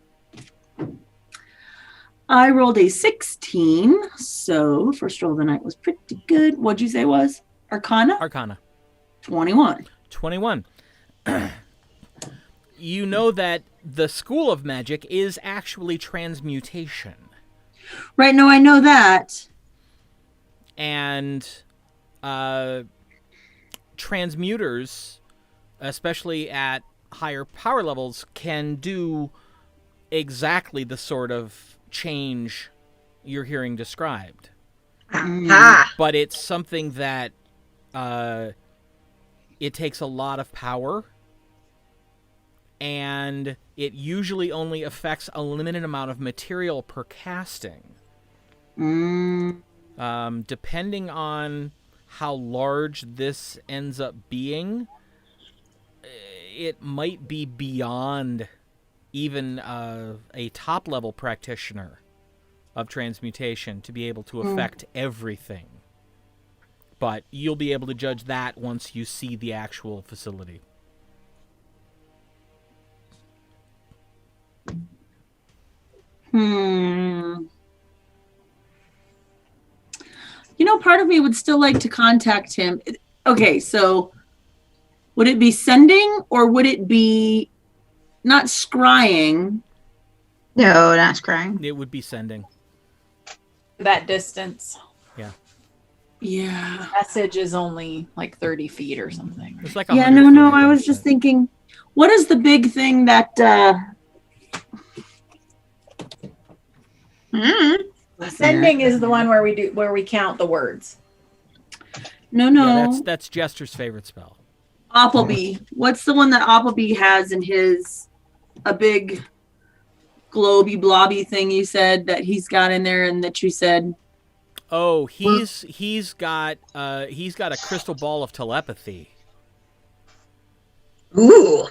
I rolled a 16, so first roll of the night was pretty good. What'd you say was? Arcana? Arcana. 21. 21. You know that the school of magic is actually transmutation. Right, no, I know that. And transmuters, especially at higher power levels, can do exactly the sort of change you're hearing described. But it's something that it takes a lot of power, and it usually only affects a limited amount of material per casting. Depending on how large this ends up being, it might be beyond even a top-level practitioner of transmutation to be able to affect everything. But you'll be able to judge that once you see the actual facility. You know, part of me would still like to contact him. Okay, so would it be sending or would it be not scrying? No, not scrying. It would be sending. That distance. Yeah. Message is only like 30 feet or something. It's like Yeah, 100 no, feet, I was just thinking, what is the big thing that Sending is the one where we count the words. No. Yeah, that's Jester's favorite spell. Appleby. What's the one that Appleby has in his a big globy blobby thing you said that he's got in there and that you said? Oh, he's got a crystal ball of telepathy. Ooh.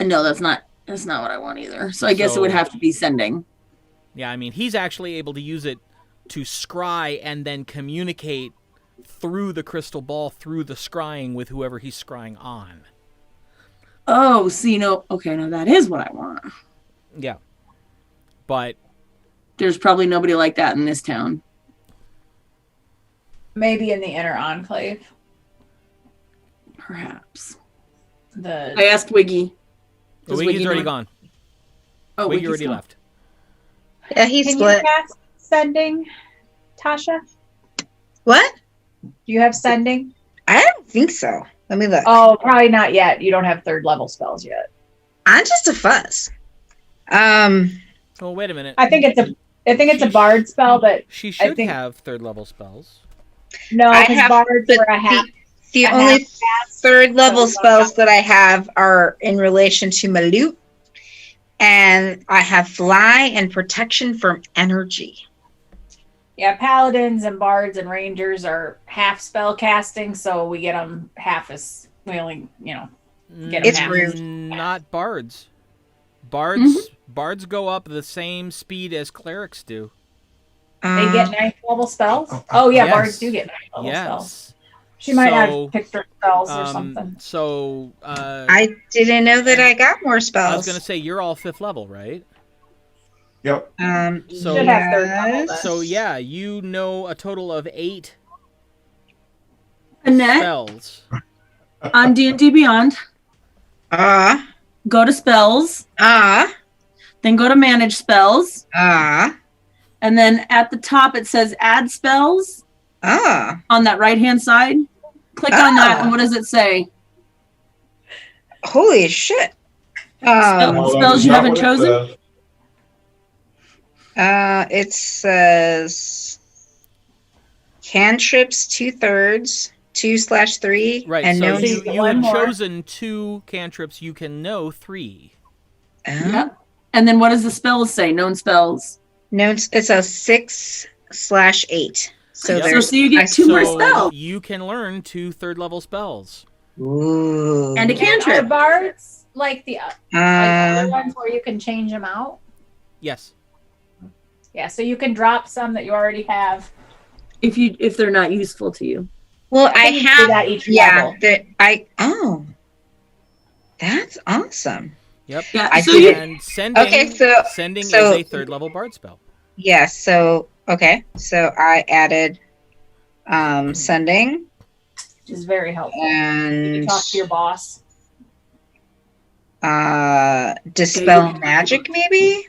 No, that's not what I want either. So I guess it would have to be sending. Yeah, I mean, he's actually able to use it to scry and then communicate through the crystal ball, through the scrying with whoever he's scrying on. Oh, see, no, okay, no, that is what I want. Yeah. But there's probably nobody like that in this town. Maybe in the inner enclave. Perhaps. I asked Wiggy. Wiggy's already gone. Oh, Wiggy already gone. left. Yeah, he Can split. you cast sending, Tasha? What? Do you have sending? I don't think so. Let me look. Oh, probably not yet. You don't have third level spells yet. I'm just a fuzz. Oh, wait a minute. I think it's a bard spell, but she should have third level spells. No, because bards were a half. The only third level spells that I have are in relation to my loot. And I have fly and protection from energy. Yeah, paladins and bards and rangers are half spell casting, so we get them half as we only, get them It's half. rude. Not bards. Bards go up the same speed as clerics do. They get 9th level spells. Oh yeah, Yes. bards do get 9th level spells. Yes. She might have picked her spells or something. So I didn't know that I got more spells. I was gonna say you're all 5th level, right? Yep. So should have third level. Then. So yeah, you know a total of 8 Annette, spells. on D&D Beyond, go to spells, then go to manage spells, and then at the top it says add spells. On that right-hand side. Click on that, and what does it say? Holy shit. Spells you haven't chosen? It says cantrips 2/3, 2/3. Right, and so no you have chosen 2 cantrips, you can know 3. Yep. And then what does the spells say? Known spells. Known, it's a 6/8. So Yep. So you get 2 more spells. You can learn 2 third level spells. Ooh. And a cantrip. Are bards like the other ones where you can change them out? Yes. Yeah, so you can drop some that you already have. If they're not useful to you. Well, I think you do have that each level. That's awesome. Yep. Yeah. I So did. And sending is a third level bard spell. Yes, so okay. So I added sending. which is very helpful. You And can talk to your boss. dispel magic, maybe.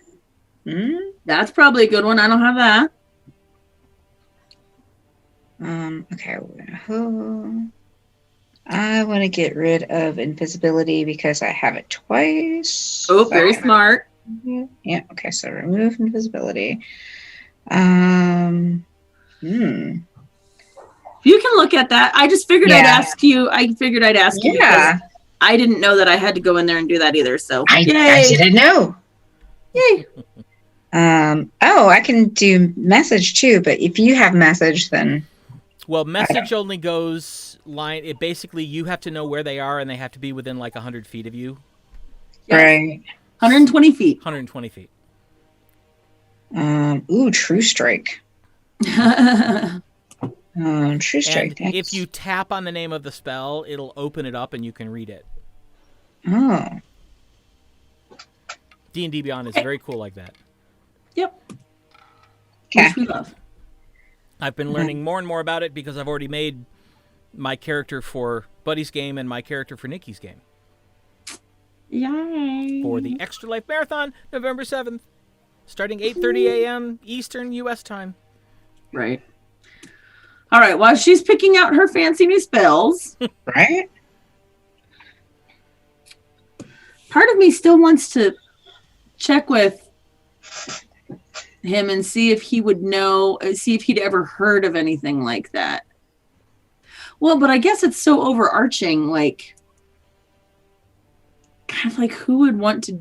That's probably a good one. I don't have that. Okay. I want to get rid of invisibility because I have it twice. Oh, very smart. Yeah. Okay. So remove invisibility. You can look at that. I just figured I'd ask you. I figured I'd ask you because I didn't know that I had to go in there and do that either. So I didn't know. Yay. Oh, I can do message too, but if you have message, then Well, message only goes line. It basically, you have to know where they are, and they have to be within like 100 feet of you. right. 120 feet. 120 feet. True strike. True strike. And if you tap on the name of the spell, it'll open it up and you can read it. Oh. D&D Beyond is very cool like that. Yep. Okay. Which we love. I've been learning more and more about it because I've already made my character for Buddy's game and my character for Nikki's game. Yay. For the Extra Life Marathon, November 7th, starting 8:30 a.m. Eastern U.S. time. Right. All right. While she's picking out her fancy new spells, Right? part of me still wants to check with him and see if he would know, see if he'd ever heard of anything like that. Well, but I guess it's so overarching, like, kind of like who would want to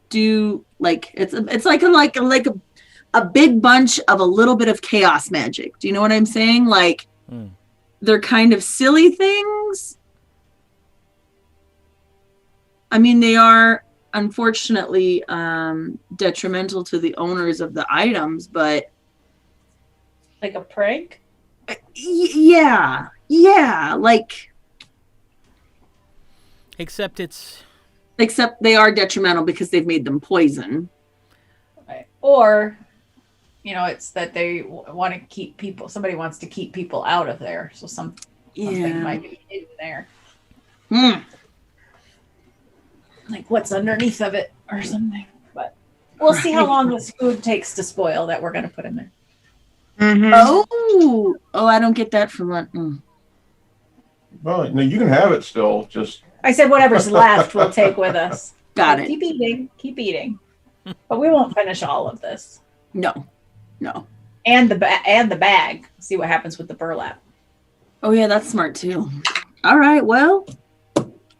do, like, it's like a big bunch of a little bit of chaos magic. Do you know what I'm saying? Like, they're kind of silly things. I mean, they are unfortunately detrimental to the owners of the items, but Like a prank? yeah, like, Except they are detrimental because they've made them poison. Right. Or, it's that they want to keep people, somebody wants to keep people out of there. So something might be hidden there. Like what's underneath of it or something. But we'll see how long this food takes to spoil that we're going to put in there. Oh, I don't get that from that. Well, no, you can have it still. Just I said whatever's left we'll take with us. Got So it. Keep eating. But we won't finish all of this. No. And the bag. See what happens with the burlap. Oh yeah, that's smart too. All right, well,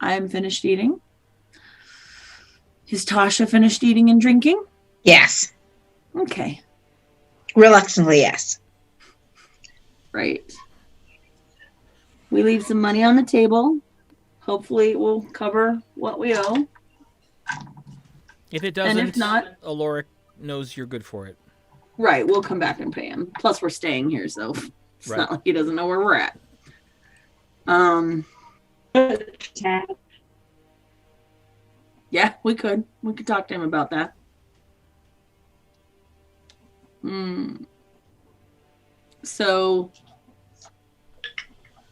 I am finished eating. Is Tasha finished eating and drinking? Yes. Okay. Reluctantly, yes. Right. We leave some money on the table. Hopefully it will cover what we owe. if it doesn't, And if not, Aloric knows you're good for it. right, we'll come back and pay him. Plus we're staying here, so it's Right. not like he doesn't know where we're at. Yeah, we could. We could talk to him about that. So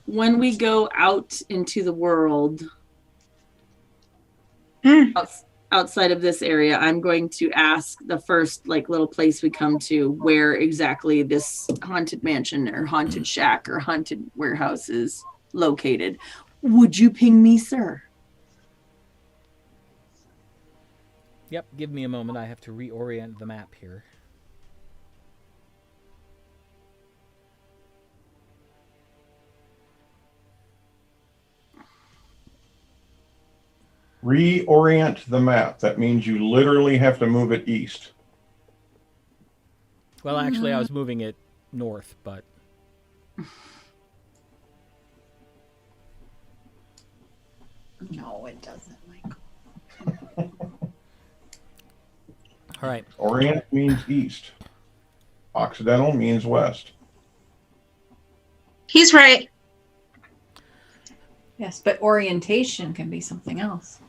when we go out into the world, outside of this area, I'm going to ask the first little place we come to where exactly this haunted mansion or haunted shack or haunted warehouse is located. Would you ping me, sir? Yep, give me a moment. I have to reorient the map here. reorient the map. That means you literally have to move it east. Well, actually, I was moving it north, but... No, it doesn't, Michael. All right. Orient means east. Occidental means west. He's right. Yes, but orientation can be something else.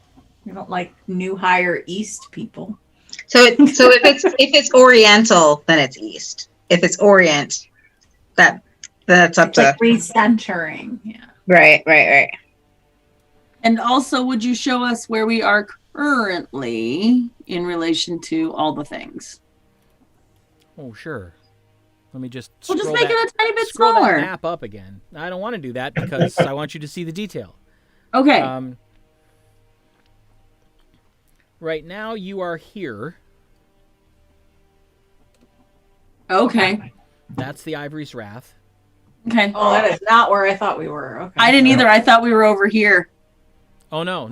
We don't like new hire east people. So if it's Oriental, then it's east. If it's Orient, that's up It's to like recentering. Yeah. Right. And also, would you show us where we are currently in relation to all the things? Oh, sure. Let me just We'll scroll just make that, it a tiny bit scroll that smaller. map up again. I don't want to do that because I want you to see the detail. Okay. Right now, you are here. Okay. That's the Ivory's Wrath. Okay. Oh, that is not where I thought we were. Okay. I didn't either. I thought we were over here. Oh, no.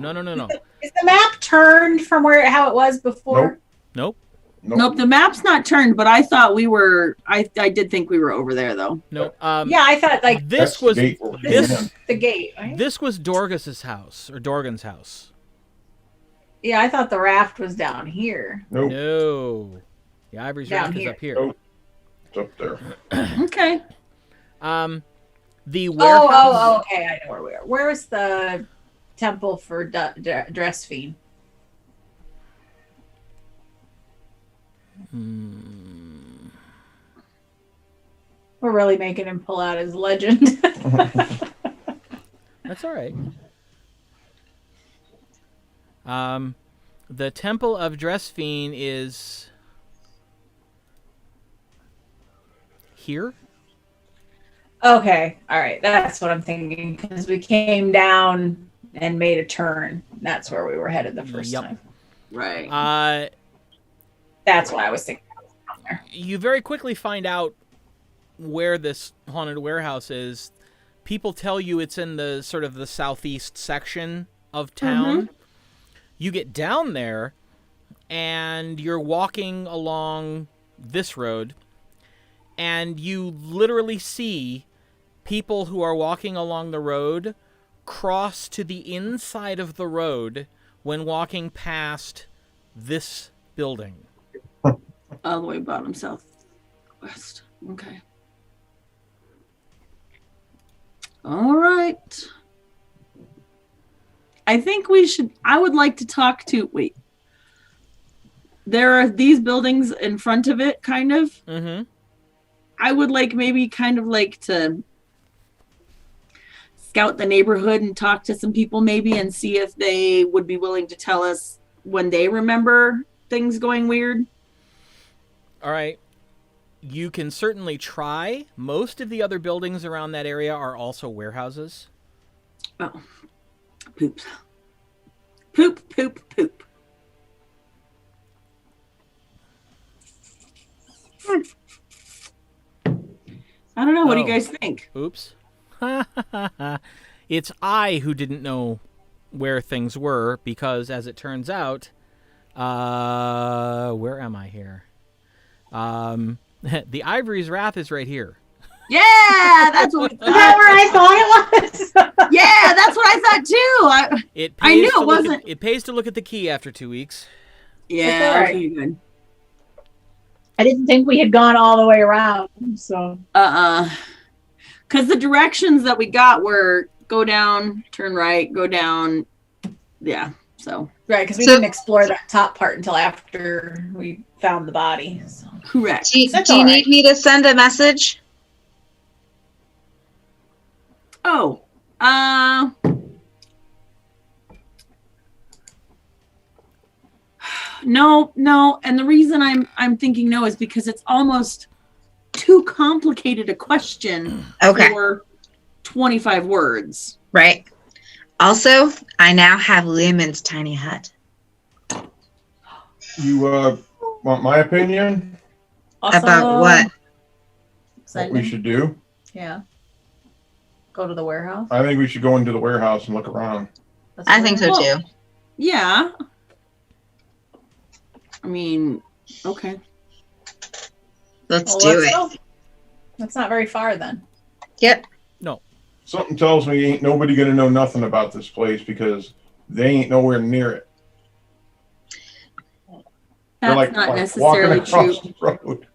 Is the map turned from how it was before? Nope. Nope, the map's not turned, but I thought we were. I did think we were over there, though. Nope. Yeah, I thought like This That's was the gate we're this going in. the gate. Right? this was Dorgus's house or Dorgan's house. Yeah, I thought the raft was down here. Nope, No, the Ivory's Down Wrath is here. up here. Nope. It's up there. Okay. The warehouse. Oh, okay. I know where we are. Where is the temple for dress fiend? We're really making him pull out his legend. That's all right. The Temple of Dressfiend is here. Okay, all right. That's what I'm thinking because we came down and made a turn. That's where we were headed the first Yep. time. Right. That's why I was thinking. You very quickly find out where this haunted warehouse is. People tell you it's in the sort of the southeast section of town. You get down there and you're walking along this road and you literally see people who are walking along the road cross to the inside of the road when walking past this building. All the way bottom southwest. Okay. All right. I think I would like to talk to, wait. There are these buildings in front of it, kind of. Mm-hmm. I would maybe to scout the neighborhood and talk to some people maybe and see if they would be willing to tell us when they remember things going weird. All right. You can certainly try. Most of the other buildings around that area are also warehouses. Oh, poop. Poop, poop, poop. I don't know. What do you guys think? Oops. It's I who didn't know where things were because, as it turns out, where am I here? The Ivory's Wrath is right here. Yeah, that's what. Is that where I thought it was? Yeah, that's what I thought too. It I pays knew to it look wasn't. it pays to look at the key after 2 weeks. Yeah, all right. okay, good. I didn't think we had gone all the way around. So Because the directions that we got were go down, turn right, go down. Yeah, so. right, because we didn't explore that top part until after we found the body. So. Correct. Do That's you all need me to send a message? Oh, no, and the reason I'm thinking no is because it's almost too complicated a question Okay. for 25 words. Right. Also, I now have Lumen's tiny hut. You want my opinion? About what? What we should do? Yeah. Go to the warehouse. I think we should go into the warehouse and look around. I think so Well, too. Yeah. I mean, okay. Let's do it. Go. That's not very far then. Yep. Something tells me ain't nobody gonna know nothing about this place because they ain't nowhere near it. They're That's not necessarily walking across true. the road.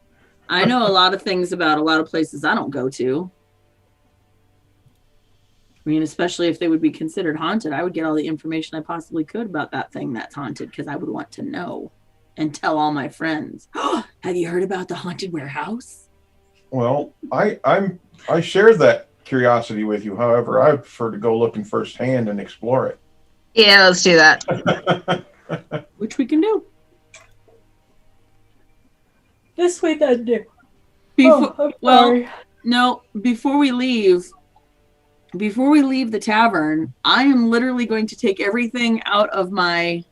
I know a lot of things about a lot of places I don't go to. I mean, especially if they would be considered haunted, I would get all the information I possibly could about that thing that's haunted because I would want to know and tell all my friends. Have you heard about the haunted warehouse? Well, I share that curiosity with you. However, I prefer to go looking firsthand and explore it. Yeah, let's do that. Which we can do. This we then do. Well, no, before we leave the tavern, I am literally going to take everything out of my,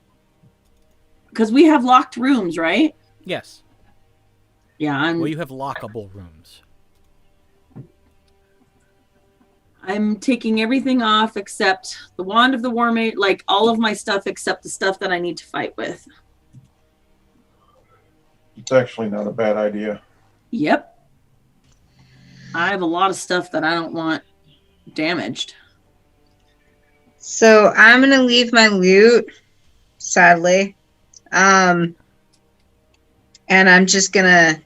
because we have locked rooms, right? Yes. Yeah, Well, you have lockable rooms. I'm taking everything off except the wand of the Warmate, like all of my stuff except the stuff that I need to fight with. It's actually not a bad idea. Yep. I have a lot of stuff that I don't want damaged. So I'm gonna leave my loot, sadly. And I'm just gonna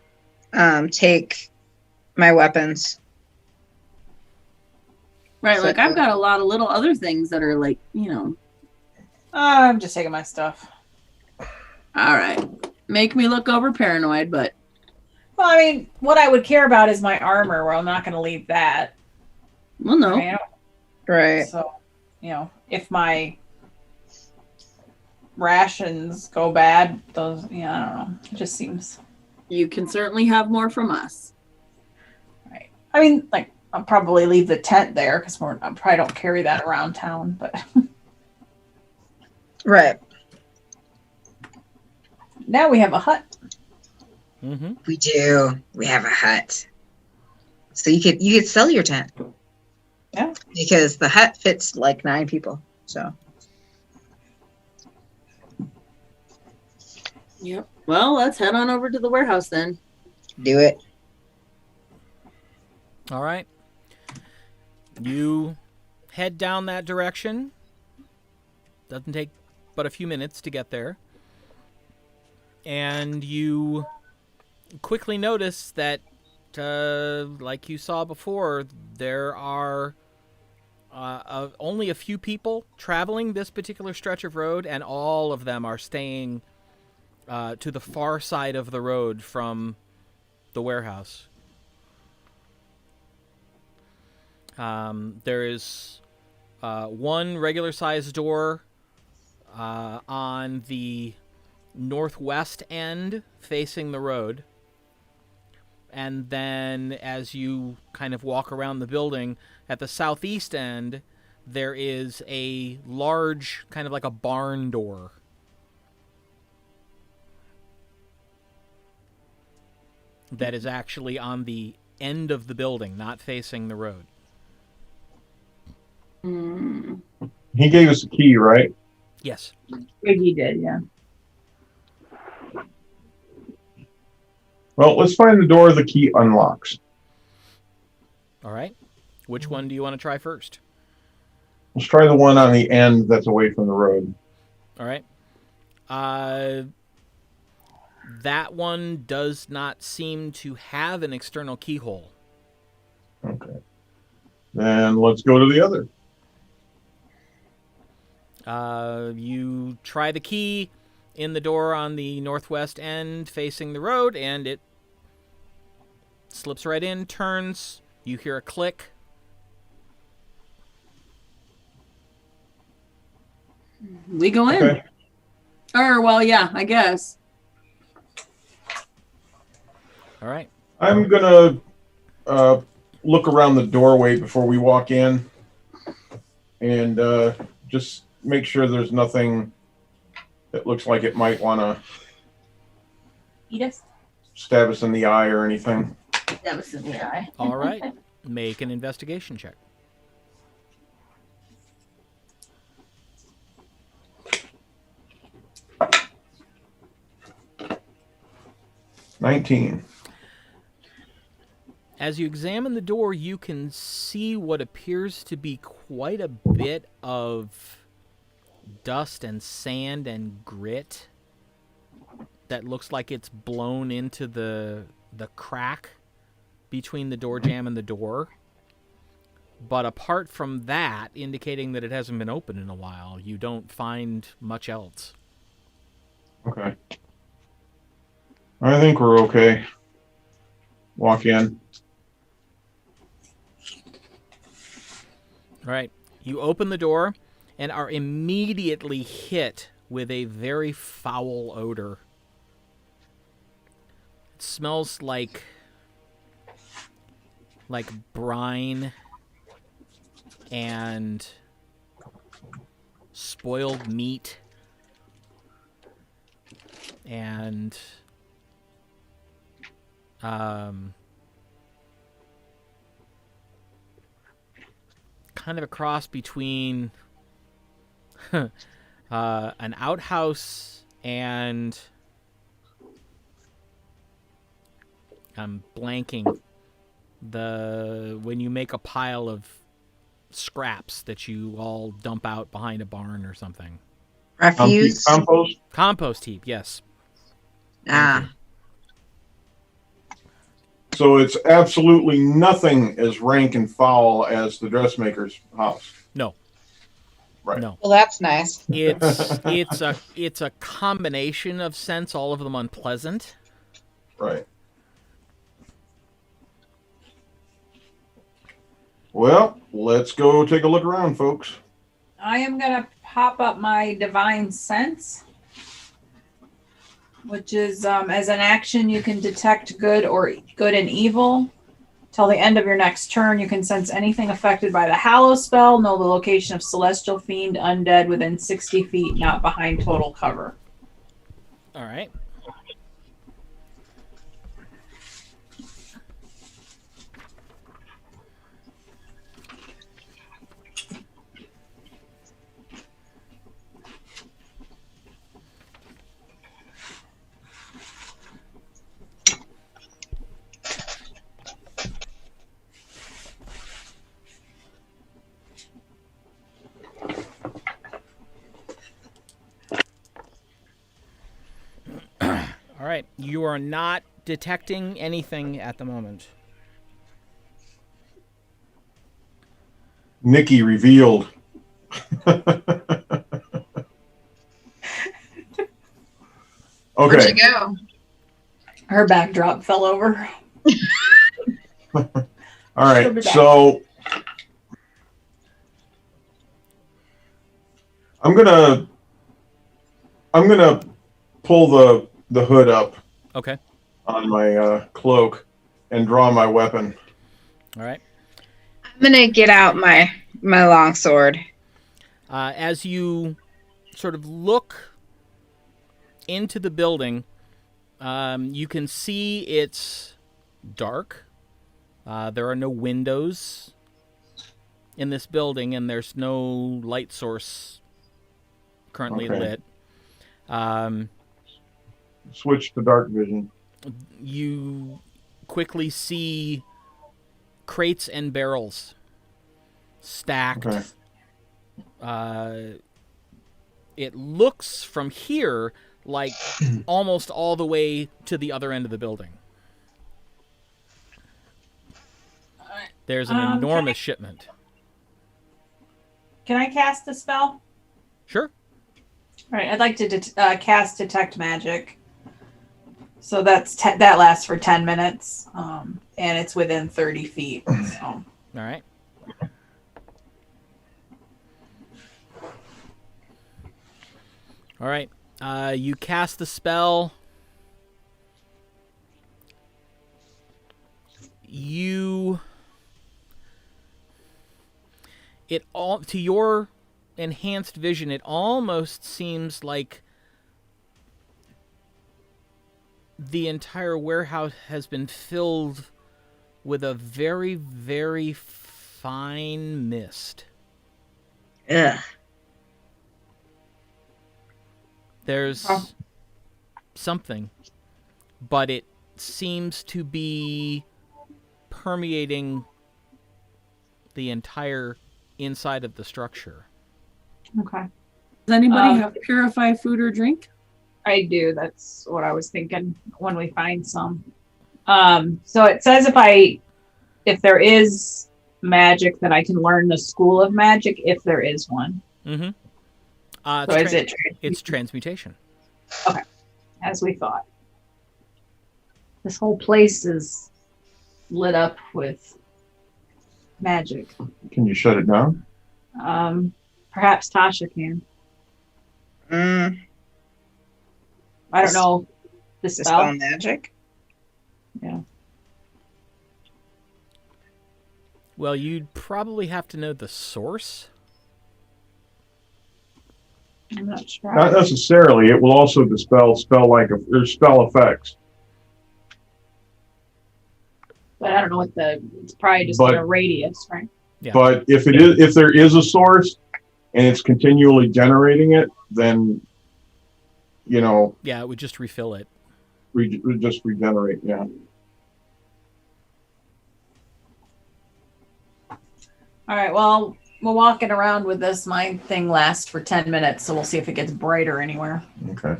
take my weapons. Right, So- like I've got a lot of little other things that are like, you know. I'm just taking my stuff. All right. Make me look over paranoid, but Well, I mean, what I would care about is my armor, where I'm not going to leave that. well, no. Right? Right. So, you know, if my rations go bad, those, yeah, I don't know. It just seems You can certainly have more from us. right. I mean, like, I'll probably leave the tent there because I probably don't carry that around town, but Right. now we have a hut. Mm-hmm. We do. We have a hut. So you could sell your tent. Yeah. Because the hut fits like 9 people. So Yep. Well, let's head on over to the warehouse then. do it. All right. You head down that direction. Doesn't take but a few minutes to get there. And you quickly notice that, like you saw before, there are only a few people traveling this particular stretch of road, and all of them are staying to the far side of the road from the warehouse. There is one regular-sized door on the northwest end facing the road. And then as you kind of walk around the building, at the southeast end, there is a large, kind of like a barn door. That is actually on the end of the building, not facing the road. Mm. He gave us a key, right? Yes. Iggy did, yeah. Well, let's find the door the key unlocks. All right. Which one do you want to try first? Let's try the one on the end that's away from the road. All right. That one does not seem to have an external keyhole. Okay. Then let's go to the other. You try the key in the door on the northwest end facing the road, and it slips right in, turns. You hear a click. We go in. Okay. Or, well, yeah, I guess. All right. I'm going to look around the doorway before we walk in and just make sure there's nothing that looks like it might want to Eat us. stab us in the eye or anything. That was in the eye. All right. Make an investigation check. $19. As you examine the door, you can see what appears to be quite a bit of dust and sand and grit that looks like it's blown into the crack between the door jamb and the door. But apart from that, indicating that it hasn't been open in a while, you don't find much else. Okay. I think we're okay. Walk in. Right. You open the door and are immediately hit with a very foul odor. It smells like brine and spoiled meat and kind of a cross between an outhouse and I'm blanking when you make a pile of scraps that you all dump out behind a barn or something. Refuse. Compost heap, yes. Ah. So it's absolutely nothing as rank and foul as the dressmaker's house. No. Right. No. Well, that's nice. It's a combination of scents, all of them unpleasant. Right. Well, let's go take a look around, folks. I am going to pop up my divine sense, which is as an action you can detect good and evil. Till the end of your next turn, you can sense anything affected by the Hallow spell, know the location of celestial fiend, undead within 60 feet, not behind total cover. All right. All right. You are not detecting anything at the moment. Nikki revealed. Okay. Where'd you go? Her backdrop fell over. All right. So I'm gonna pull the hood up. Okay. On my cloak and draw my weapon. All right. I'm gonna get out my longsword. As you sort of look into the building, you can see it's dark. There are no windows in this building, and there's no light source currently lit. Switch to dark vision. You quickly see crates and barrels stacked. Okay. It looks from here like almost all the way to the other end of the building. There's an enormous shipment. Can I cast a spell? Sure. All right, I'd like to cast Detect Magic. So that lasts for 10 minutes, and it's within 30 feet. So. All right. All right. You cast the spell. To your enhanced vision, it almost seems like the entire warehouse has been filled with a very, very fine mist. Ugh. There's something, but it seems to be permeating the entire inside of the structure. Okay. Does anybody have purify food or drink? I do. That's what I was thinking when we find some. So it says if there is magic, that I can learn the school of magic if there is one. Mm-hmm. So is it? It's transmutation. Okay, as we thought. This whole place is lit up with magic. Can you shut it down? Perhaps Tasha can. I don't know the Dispel spell. magic. Yeah. Well, you'd probably have to know the source. I'm not sure. Not necessarily. It will also dispel there's spell effects. But I don't know what it's probably just a radius, right? Yeah. But if there is a source and it's continually generating it, then Yeah, it would just refill it. just regenerate. Yeah. All right. Well, we're walking around with this. My thing lasts for 10 minutes, so we'll see if it gets brighter anywhere. Okay.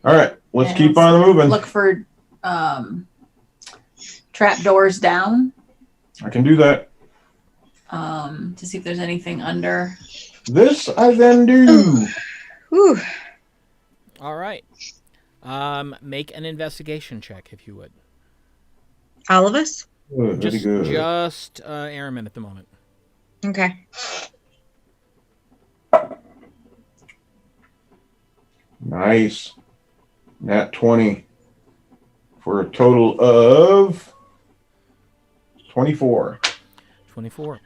All right. Let's keep on moving. Look for trap doors down. I can do that. To see if there's anything under. This I then do. Whew. All right. Make an investigation check, if you would. All of us? Good, very good. Just Airman at the moment. Okay. Nice. Nat 20 for a total of 24. 24.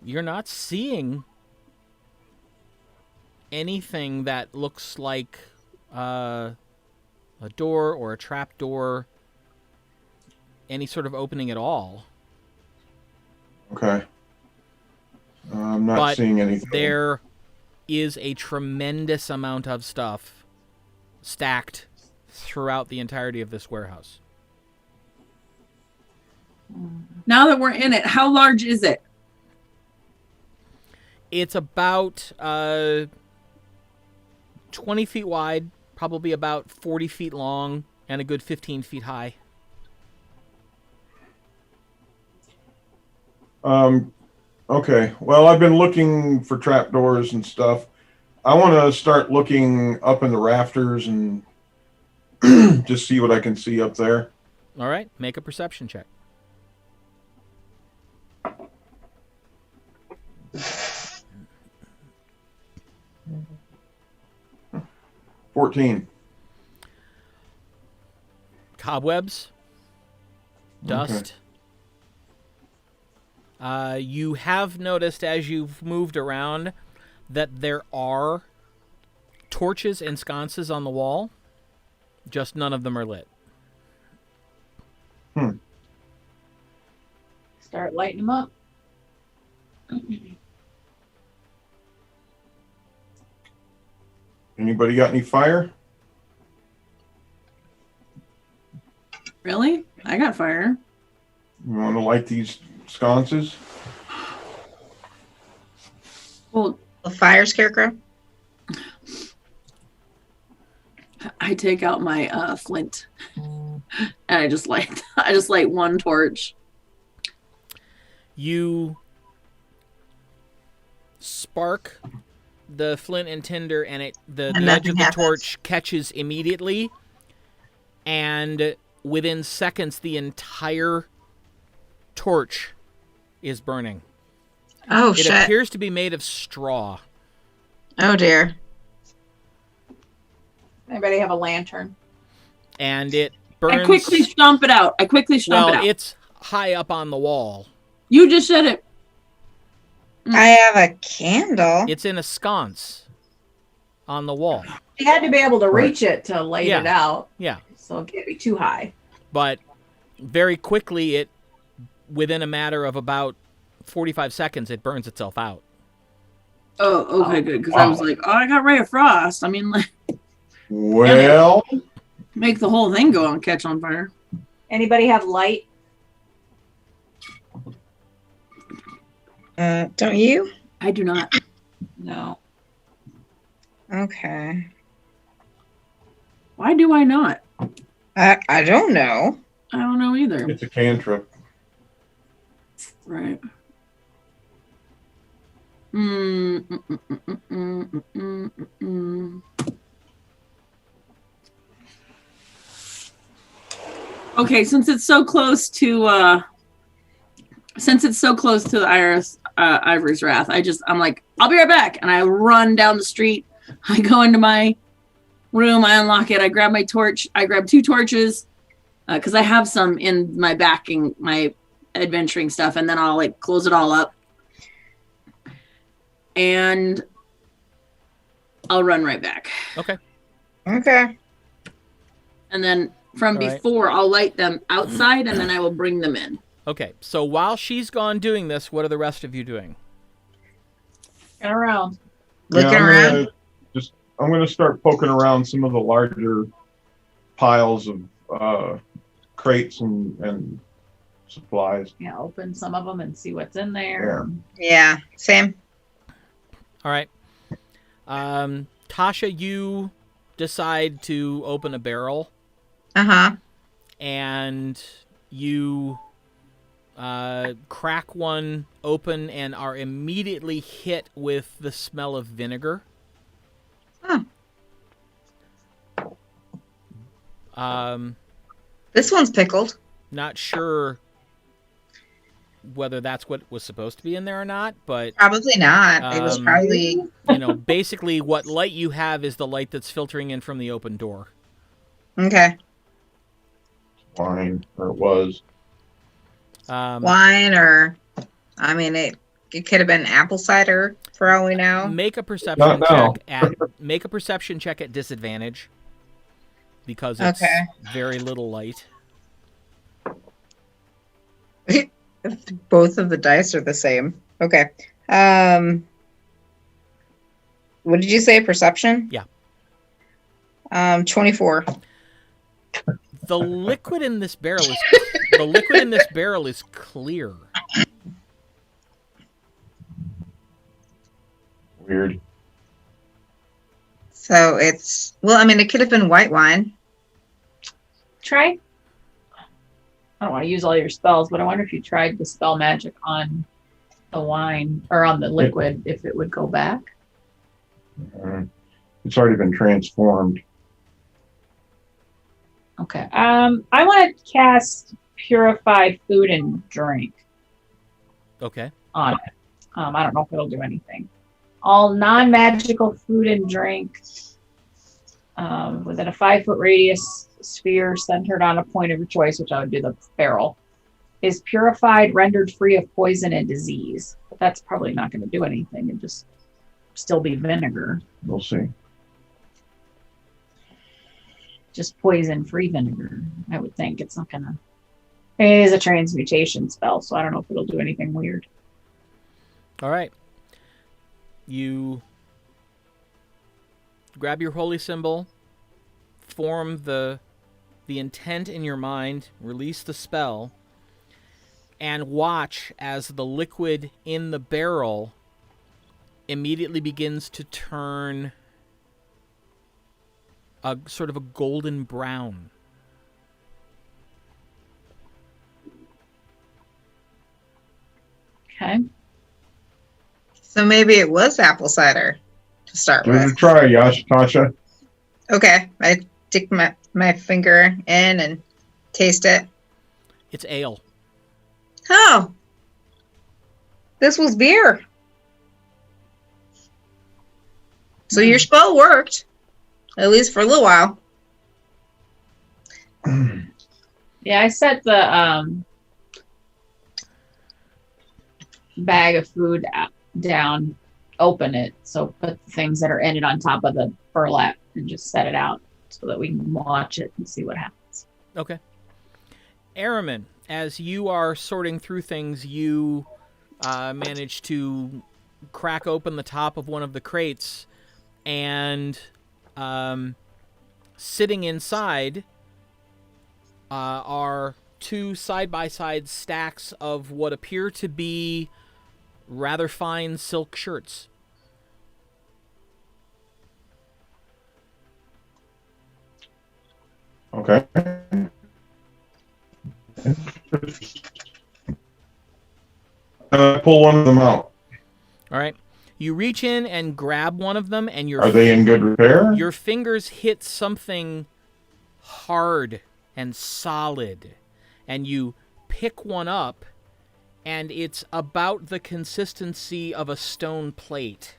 You're not seeing anything that looks like a door or a trap door, any sort of opening at all. Okay. I'm not seeing anything. There is a tremendous amount of stuff stacked throughout the entirety of this warehouse. Now that we're in it, how large is it? It's about 20 feet wide, probably about 40 feet long, and a good 15 feet high. Okay. Well, I've been looking for trapdoors and stuff. I want to start looking up in the rafters and just see what I can see up there. All right, make a perception check. $14. Cobwebs, dust. Okay. You have noticed as you've moved around that there are torches and sconces on the wall, just none of them are lit. Start lighting them up. Anybody got any fire? Really? I got fire. You want to light these sconces? Well, A fire scarecrow? I take out my flint and I just light one torch. You spark the flint and tinder, and the edge of the torch catches immediately, and within seconds the entire torch is burning. Oh, shit. It appears to be made of straw. Oh, dear. Anybody have a lantern? And it burns. I quickly stomp it out. Well, it's high up on the wall. You just said it. I have a candle. It's in a sconce on the wall. You had to be able to reach it to light it out. Yeah. So it can't be too high. But very quickly, within a matter of about 45 seconds, it burns itself out. Oh, okay, good. Because I was like, I got Ray of Frost. I mean, like, well, make the whole thing go and catch on fire. Anybody have light? Don't you? I do not. No. Okay. Why do I not? I don't know. I don't know either. it's a cantrip. Right. Okay, since it's so close to since it's so close to the Ivory's Wrath, I'm like, I'll be right back. And I run down the street. I go into my room. I unlock it. I grab my torch. I grab 2 torches because I have some in my backing, my adventuring stuff. And then I'll like close it all up. And I'll run right back. Okay. Okay. And then from before, I'll light them outside and then I will bring them in. Okay. So while she's gone doing this, what are the rest of you doing? Get around. Looking around. I'm going to start poking around some of the larger piles of crates and supplies. Yeah, open some of them and see what's in there. Yeah, same. All right. Tasha, you decide to open a barrel. Uh-huh. And you crack one open and are immediately hit with the smell of vinegar. Huh. This one's pickled. Not sure whether that's what was supposed to be in there or not, but probably not. It was probably, basically what light you have is the light that's filtering in from the open door. Okay. Wine, or it was. Wine, or it could have been apple cider for all we know. Make a perception check make a perception check at disadvantage because it's very little light. Both of the dice are the same. Okay. What did you say? Perception? Yeah. 24. The liquid in this barrel is clear. Weird. So it's it could have been white wine. Try. I don't want to use all your spells, but I wonder if you tried dispel magic on the wine or on the liquid, if it would go back. It's already been transformed. Okay. I want to cast Purify Food and Drink. Okay. On it. I don't know if it'll do anything. All non-magical food and drink within a 5-foot radius sphere centered on a point of your choice, which I would do the barrel, is purified, rendered free of poison and disease. But that's probably not going to do anything. It'd just still be vinegar. We'll see. Just poison-free vinegar, I would think. It's not going to... It is a transmutation spell, so I don't know if it'll do anything weird. All right. You grab your holy symbol, form the intent in your mind, release the spell, and watch as the liquid in the barrel immediately begins to turn a sort of a golden brown. Okay. So maybe it was apple cider to start Give with. it a try, Tasha. Okay. I stick my finger in and taste it. It's ale. Oh. This was beer. So your spell worked. At least for a little while. Yeah, I set the bag of food down, open it, so put the things that are in it on top of the burlap and just set it out so that we can watch it and see what happens. Okay. Araman, as you are sorting through things, you manage to crack open the top of one of the crates, and sitting inside are 2 side-by-side stacks of what appear to be rather fine silk shirts. Okay. Pull one of them out. All right. You reach in and grab one of them, and Are they in good repair? your fingers hit something hard and solid, and you pick one up, and it's about the consistency of a stone plate.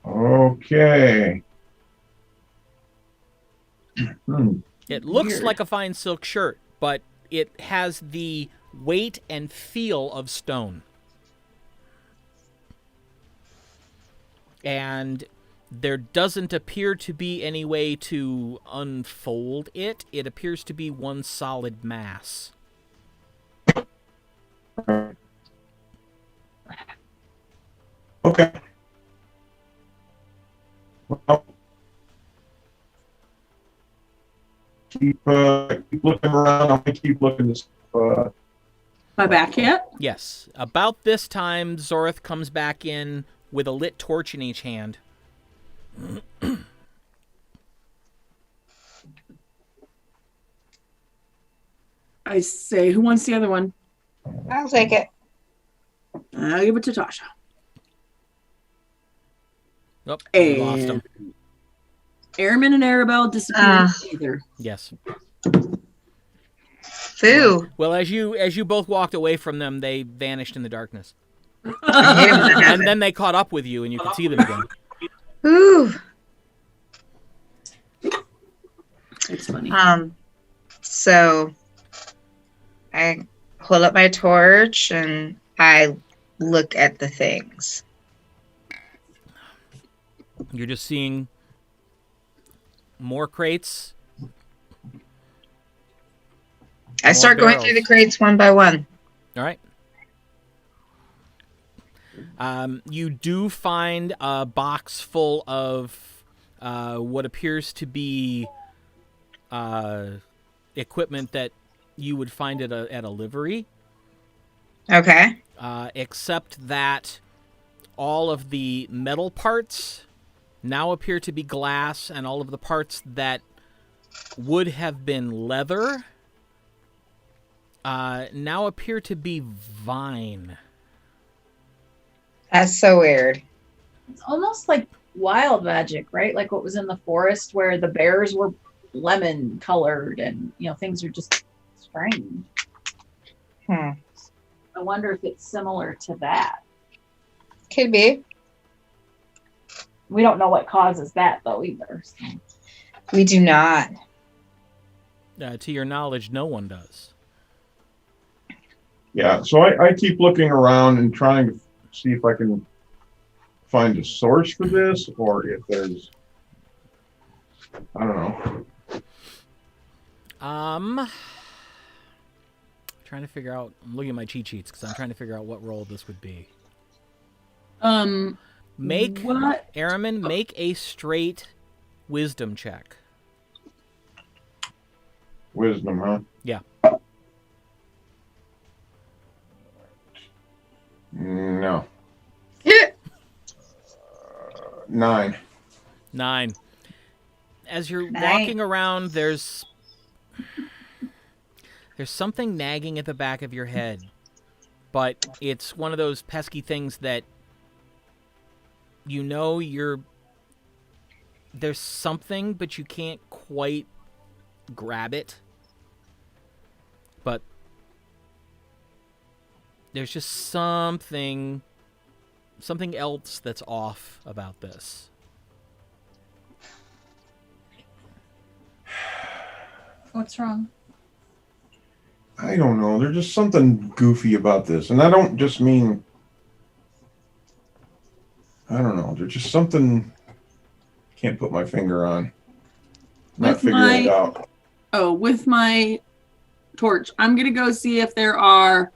Okay. It looks Weird. like a fine silk shirt, but it has the weight and feel of stone. And there doesn't appear to be any way to unfold it. It appears to be one solid mass. Okay. Well, keep looking around. I'm gonna keep looking this. Am I back yet? Yes. About this time, Zorith comes back in with a lit torch in each hand. I say, who wants the other one? I'll take it. I'll give it to Tasha. Oh, we lost him. Airman and Arabelle disappeared either. Yes. Foo. Well, as you both walked away from them, they vanished in the darkness. I hate it when that And happens. then they caught up with you, and you could see them again. Ooh. It's funny. So I hold up my torch and I look at the things. You're just seeing more crates. I start going barrels. through the crates one by one. All right. You do find a box full of what appears to be equipment that you would find at a livery. Okay. Except that all of the metal parts now appear to be glass, and all of the parts that would have been leather now appear to be vine. That's so weird. It's almost like wild magic, right? Like what was in the forest where the bears were lemon colored and, things are just strange. Hmm. I wonder if it's similar to that. Could be. We don't know what causes that, though, either. So. We do not. To your knowledge, no one does. Yeah, so I keep looking around and trying to see if I can find a source for this, or if there's, I don't know. Trying to figure out. I'm looking at my cheat sheets because I'm trying to figure out what role this would be. Make What? Araman, make a straight wisdom check. Wisdom, huh? Yeah. No. Yeah. 9. 9. As you're Nice. walking around, there's something nagging at the back of your head, but it's one of those pesky things that there's something, but you can't quite grab it. But there's just something else that's off about this. What's wrong? I don't know. There's just something goofy about this. And I don't just mean, I don't know. There's just something can't put my finger on. Not With figuring it out. With my torch, I'm going to go see if are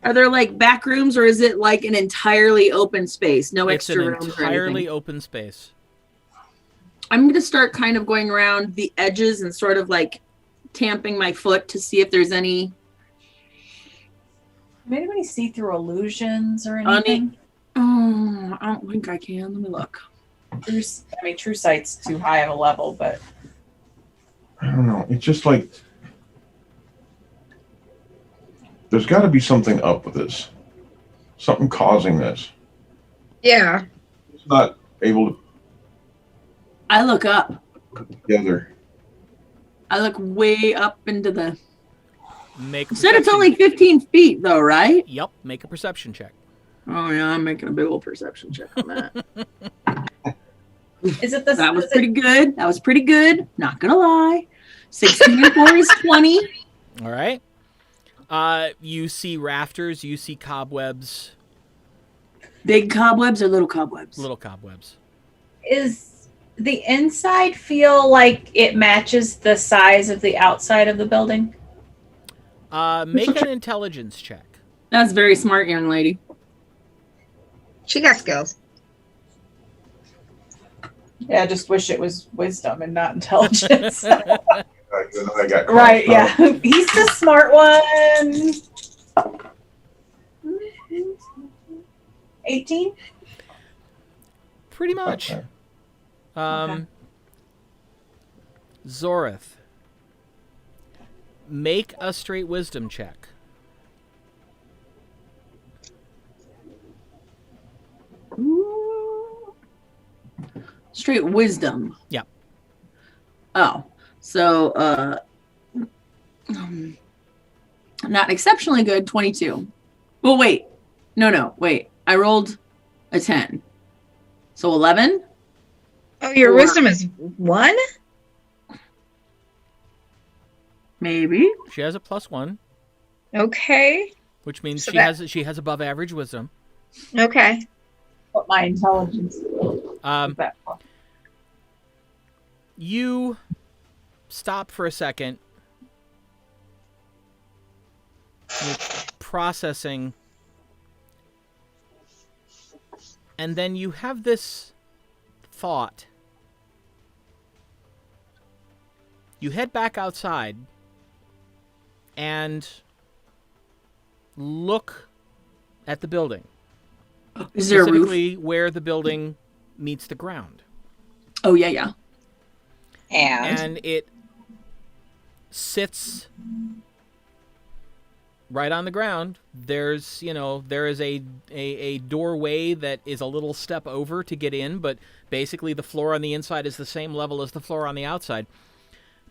there like back rooms, or is it like an entirely open space? No It's extra an rooms or entirely anything? open space. I'm going to start kind of going around the edges and sort of like tamping my foot to see if there's any. Can anybody see through illusions or anything? Oh, I don't think I can. Let me look. True sight's too high of a level, but I don't know. It's just like there's got to be something up with this. Something causing this. Yeah. It's not able to I look up. put together. I look way up into the. Make a You said it's perception- only 15 feet, though, right? Yep. Make a perception check. Oh yeah, I'm making a big old perception check on that. Is it the That was pretty good. That was pretty good. Not gonna lie. 16 and 4 is 20. All right. You see rafters. You see cobwebs. Big cobwebs or little cobwebs? Little cobwebs. Is the inside feel like it matches the size of the outside of the building? Make an intelligence check. That's very smart, young lady. She got skills. Yeah, I just wish it was wisdom and not intelligence. I got Right, crossed out. yeah. He's the smart one. 18? Pretty much. Okay. Okay. Zorith. Make a straight wisdom check. Ooh. Straight wisdom. Yeah. Oh, so not exceptionally good. 22. Well, wait. No. Wait. I rolled a 10. So 11. Oh, your Or- wisdom is 1? Maybe. She has a +1, Okay. which means So she has above average wisdom. Okay. What my intelligence is Um, that for? you stop for a second. You're processing. And then you have this thought. You head back outside and look at the building. Is there a roof? Specifically where the building meets the ground. Oh, yeah. And it sits right on the ground. There is a doorway that is a little step over to get in, but basically the floor on the inside is the same level as the floor on the outside.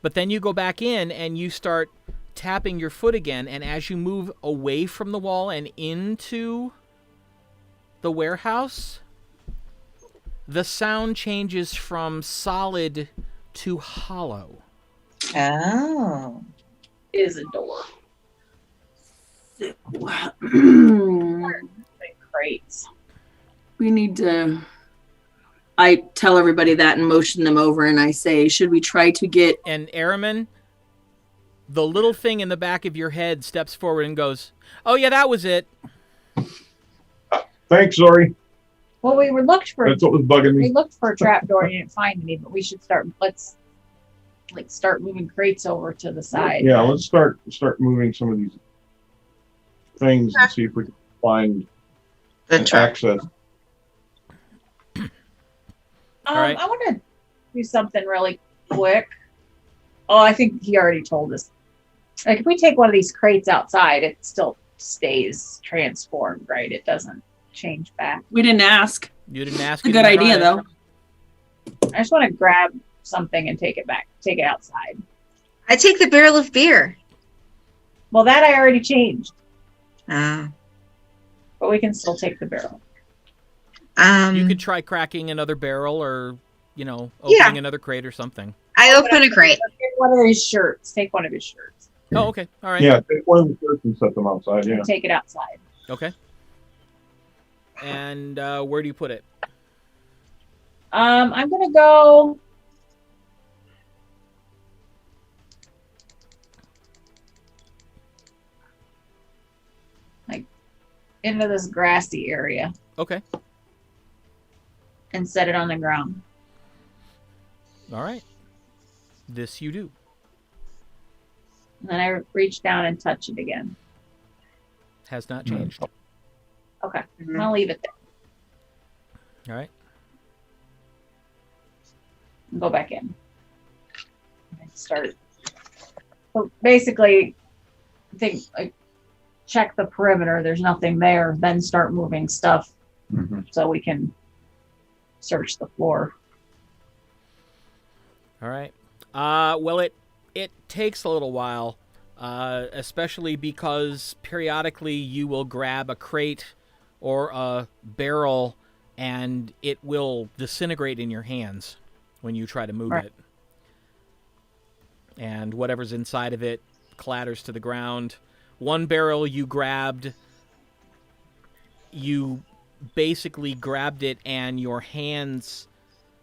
But then you go back in and you start tapping your foot again, and as you move away from the wall and into the warehouse, the sound changes from solid to hollow. Oh. Is a door. Big crates. We need to. I tell everybody that and motion them over, and I say, should we try to get. And Araman, the little thing in the back of your head steps forward and goes, "Oh yeah, that was it." Thanks, sorry. Well, we were looked for. That's what was bugging We me. looked for a trapdoor and didn't find any, but we should start. Let's start moving crates over to the side. Yeah, let's start moving some of these things and see if we can find The an truck. access. Alright. I want to do something really quick. Oh, I think he already told us. Like, if we take one of these crates outside, it still stays transformed, right? It doesn't change back. We didn't ask. You didn't ask. It's a you good didn't idea, try it. though. I just want to grab something and take it outside. I take the barrel of beer. Well, that I already changed, Oh. but we can still take the barrel. You could try cracking another barrel, or opening Yeah. another crate or something. I open a crate. Take one of his shirts. Take one of his shirts. Oh, okay, all right, Yeah, take one of the shirts and set them outside. Yeah. Take it outside. okay. And where do you put it? I'm gonna go. Like into this grassy area Okay, and set it on the ground. all right. This you do. And then I reach down and touch it again. Has not changed. Okay, I'll leave it there. All right. And go back in. And start. So basically, I think like check the perimeter. There's nothing there. Then start moving stuff Mhm. so we can search the floor. All right. Well, it It takes a little while, especially because periodically you will grab a crate or a barrel and it will disintegrate in your hands when you try to move it. And whatever's inside of it clatters to the ground. One barrel you grabbed, you basically grabbed it and your hands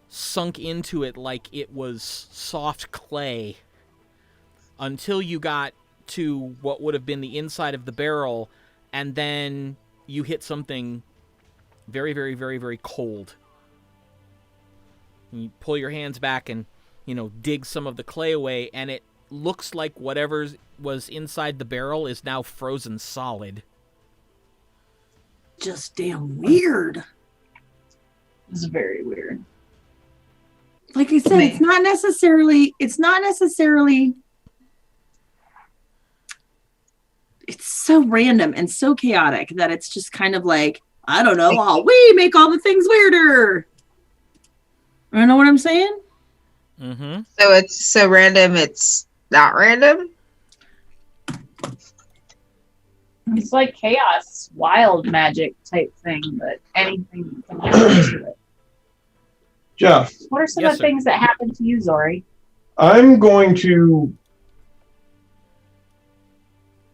sunk into it like it was soft clay until you got to what would have been the inside of the barrel, and then you hit something very, very, very, very cold. And you pull your hands back and, dig some of the clay away, and it looks like whatever was inside the barrel is now frozen solid. Just damn weird. It's very weird. Like I said, it's not necessarily it's so random and so chaotic that it's just kind of like, I don't know, we make all the things weirder. You know what I'm saying? Mm-hmm. So it's so random, it's not random? It's like chaos, wild magic type thing, but anything can happen to it. Jeff, What are some Yes, of the sir. things that happen to you, Zori? I'm going to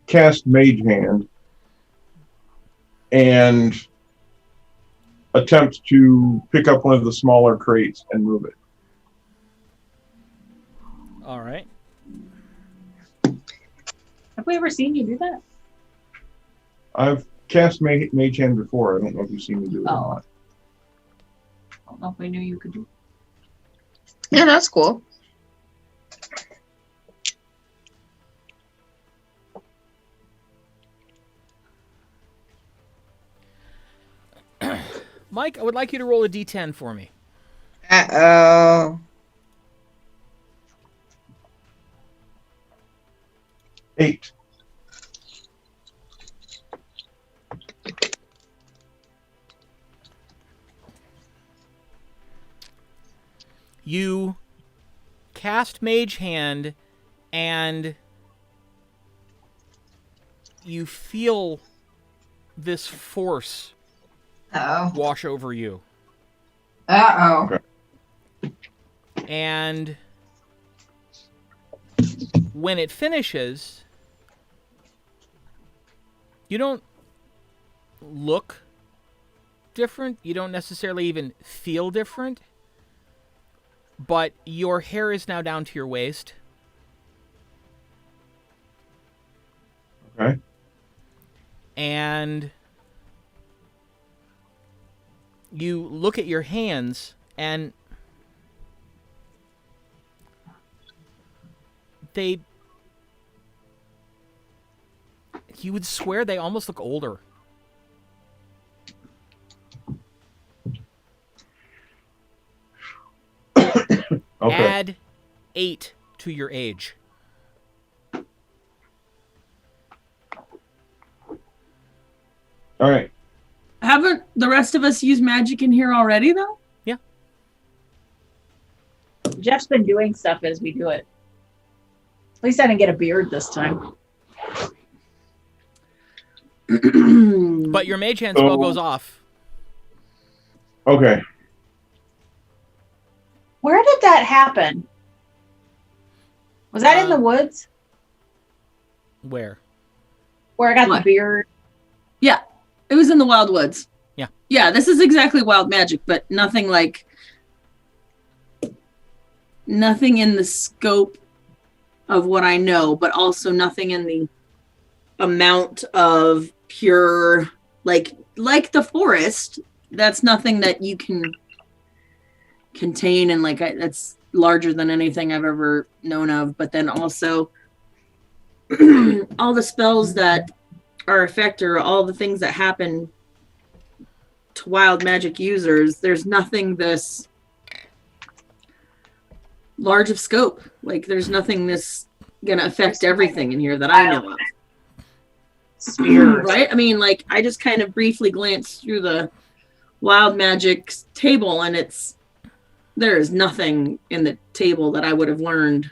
cast Mage Hand and attempt to pick up one of the smaller crates and move it. All right. Have we ever seen you do that? I've cast Mage Hand before. I don't know if you've seen me do it or not. I don't know if we knew you could do. Yeah, that's cool. Mike, I would like you to roll a d10 for me. Uh-oh. 8. You cast Mage Hand, and you feel this force Uh-oh. wash over you. Uh-oh. And when it finishes, you don't look different. You don't necessarily even feel different. But your hair is now down to your waist. Okay. And you look at your hands, and you would swear they almost look older. Okay. Add 8 to your age. All right. Haven't the rest of us used magic in here already, though? Jeff's been doing stuff as we do it. At least I didn't get a beard this time. But your mage hand spell goes off. Okay. Where did that happen? Was that in the woods? Where? Where I got What? the beard? Yeah, it was in the Wild Woods. Yeah. Yeah, this is exactly wild magic, but nothing in the scope of what I know, but also nothing in the amount of pure, like the forest. That's nothing that you can contain, and that's larger than anything I've ever known of. But then also all the spells that are effect, or all the things that happen to wild magic users, there's nothing this large of scope. Like, there's nothing this gonna affect everything in here that I know of. Spears. Right? I mean, I just kind of briefly glanced through the wild magic table, and there is nothing in the table that I would have learned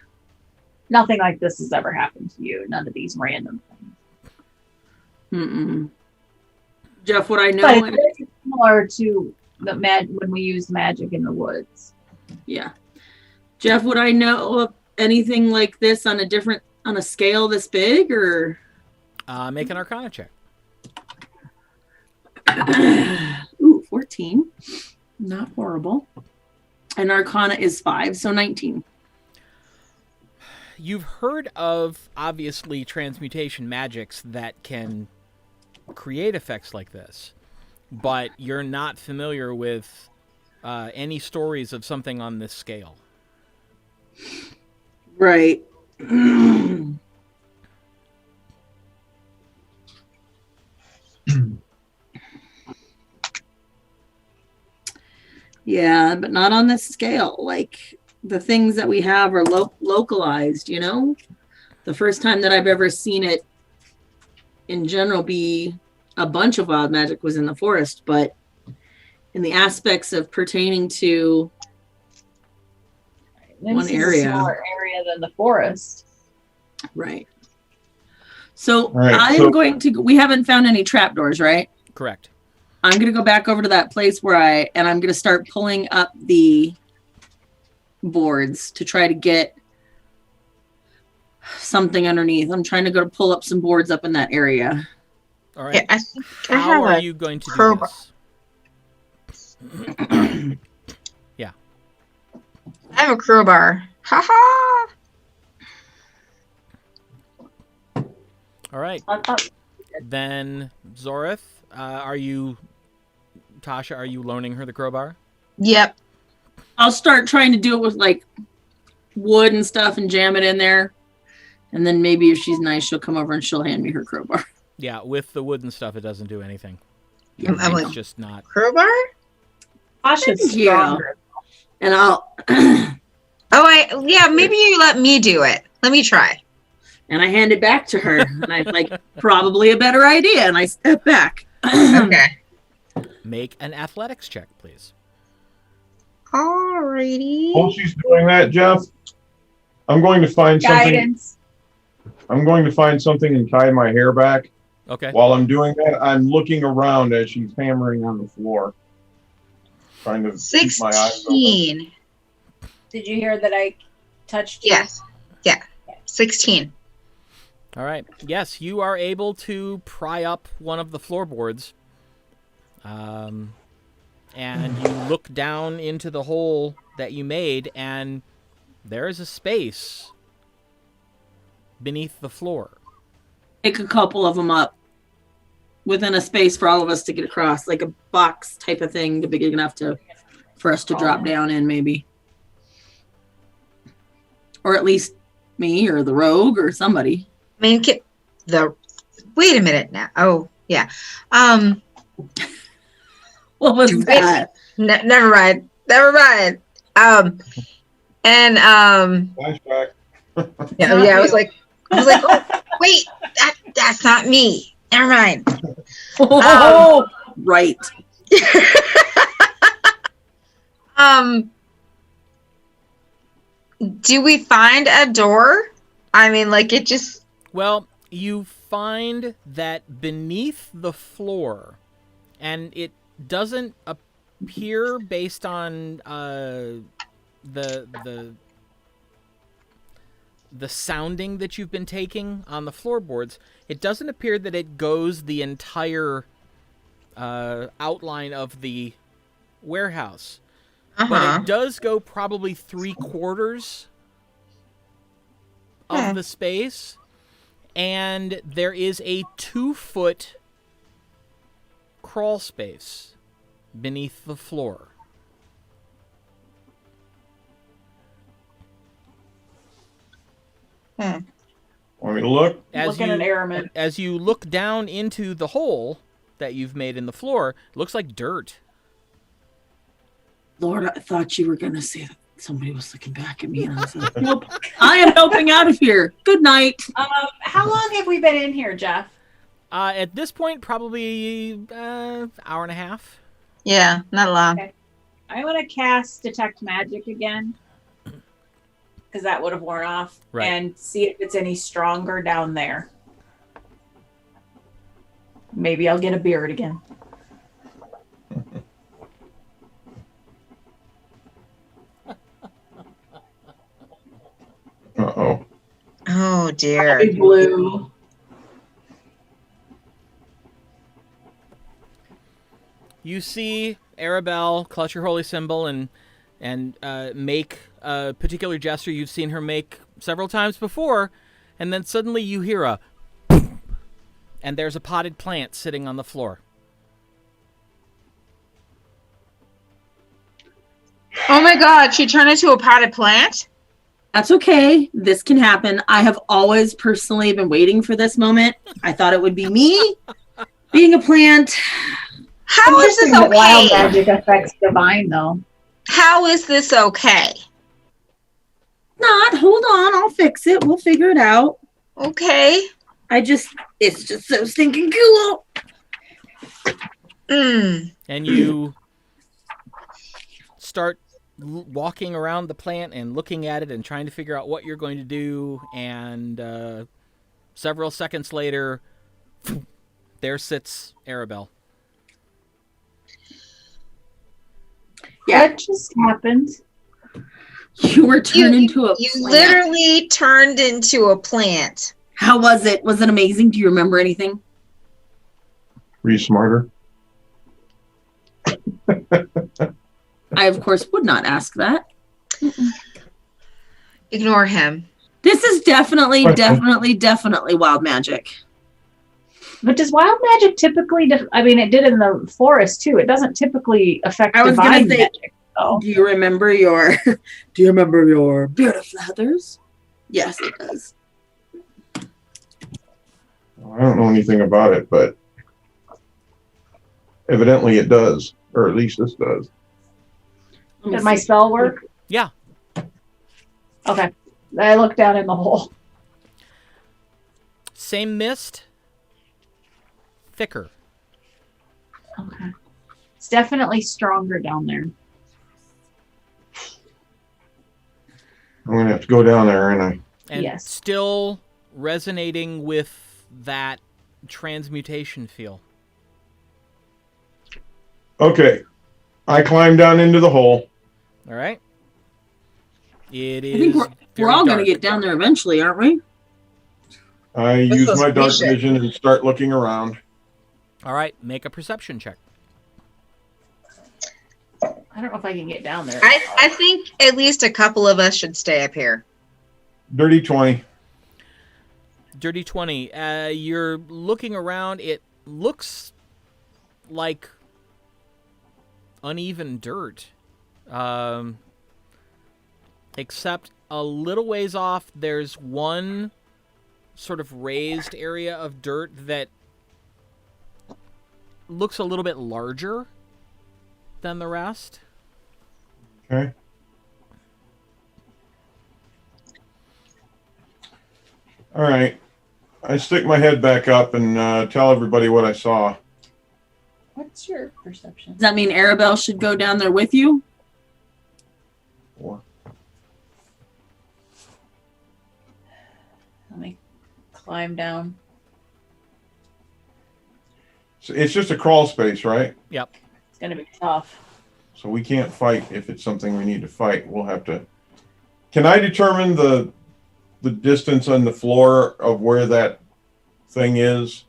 nothing like this has ever happened to you. None of these random things. Mm-mm. Jeff, would I know? But it's very similar to the when we used magic in the woods. Yeah. Jeff, would I know of anything like this on a scale this big, or? Make an Arcana check. Ooh, 14. Not horrible. And Arcana is 5, so 19. You've heard of, obviously, transmutation magics that can create effects like this, but you're not familiar with any stories of something on this scale. Right. Yeah, but not on this scale. Like, the things that we have are localized, you know? The first time that I've ever seen it in general be a bunch of wild magic was in the forest, but in the aspects of pertaining to one area. A smaller area than the forest. Right. So Right, I am going to, we haven't found any trapdoors, right? Correct. I'm going to go back over to that place where and I'm going to start pulling up the boards to try to get something underneath. I'm trying to go to pull up some boards up in that area. All right. Yeah, I think I How have are a you going to crowbar. do this? Yeah. I have a crowbar. Ha ha! All right. Then, Zorith, Tasha, are you loaning her the crowbar? Yep. I'll start trying to do it with like wood and stuff and jam it in there. And then maybe if she's nice, she'll come over and she'll hand me her crowbar. Yeah, with the wood and stuff, it doesn't do anything. I'm It's like, just not. crowbar? Tasha's Yeah. stronger. And I'll Maybe you let me do it. Let me try. and I hand it back to her. And I'm like, probably a better idea. And I step back. Okay. Make an athletics check, please. Alrighty. While she's doing that, Jeff, I'm going to find something. Guidance. I'm going to find something and tie my hair back. Okay. While I'm doing that, I'm looking around as she's hammering on the floor, trying to keep my eyes open. 16. Did you hear that I touched you? Yes. Yeah. 16. All right. Yes, you are able to pry up one of the floorboards. And you look down into the hole that you made, and there is a space beneath the floor. Pick a couple of them up within a space for all of us to get across, like a box type of thing to be big enough for us to drop down in, maybe. Or at least me or the rogue or somebody. I mean, wait a minute now. Oh, yeah. What was that? Never mind. Flashback. Yeah, I was like, oh, wait, that's not me. Never mind. Oh, right. Do we find a door? I mean, like it just. Well, you find that beneath the floor, and it doesn't appear based on the sounding that you've been taking on the floorboards, it doesn't appear that it goes the entire outline of the warehouse. But it does go probably 3/4 of the space, and there is a 2-foot crawl space beneath the floor. Want me to look? Looking at Aramin. As you look down into the hole that you've made in the floor, it looks like dirt. Lord, I thought you were going to say that somebody was looking back at me. And I was like, nope, I am helping out of here. Good night. How long have we been in here, Jeff? At this point, probably hour and a half. Yeah, not long. Okay. I want to cast Detect Magic again. because that would have worn off, Right. and see if it's any stronger down there. Maybe I'll get a beard again. Uh-oh. Oh dear. Big blue. You see Arabelle clutch her holy symbol and make a particular gesture you've seen her make several times before, and then suddenly you hear a and there's a potted plant sitting on the floor. Oh my god, she turned into a potted plant? That's okay. This can happen. I have always personally been waiting for this moment. I thought it would be me being a plant. How is this That wild okay? magic affects divine, though. How is this okay? Not. Hold on. I'll fix it. We'll figure it out. Okay. It's just so stinking cool. Mm. And you start walking around the plant and looking at it and trying to figure out what you're going to do. And several seconds later, there sits Arabelle. Yeah. What just happened? You were turned into a You plant. literally turned into a plant. How was it? Was it amazing? Do you remember anything? Were you smarter? I, of course, would not ask that. Ignore him. This is definitely wild magic. But does wild magic typically? I mean, it did in the forest too. It doesn't typically affect I was divine gonna say, magic. Oh, Do you remember your beard of feathers? Yes, it does. I don't know anything about it, but evidently it does, or at least this does. Let me did my see. spell work? Yeah. Okay, I looked down in the hole. Same mist, thicker. Okay, it's definitely stronger down there. I'm gonna have to go down there, and And Yes. still resonating with that transmutation feel. okay. I climb down into the hole. All right. It is. I think we're very all going to dark. get down there eventually, aren't we? I This use was my dark bullshit. vision and start looking around. All right. Make a perception check. I don't know if I can get down there. I think at least a couple of us should stay up here. Dirty 20. Dirty 20. You're looking around. It looks like uneven dirt. Except a little ways off, there's one sort of raised area of dirt that looks a little bit larger than the rest. Okay. All right. I stick my head back up and tell everybody what I saw. What's your perception? Does that mean Arabelle should go down there with you? Or- Let me climb down. So it's just a crawl space, right? Yep. It's gonna be tough. So we can't fight if it's something we need to fight. We'll have to. Can I determine the distance on the floor of where that thing is?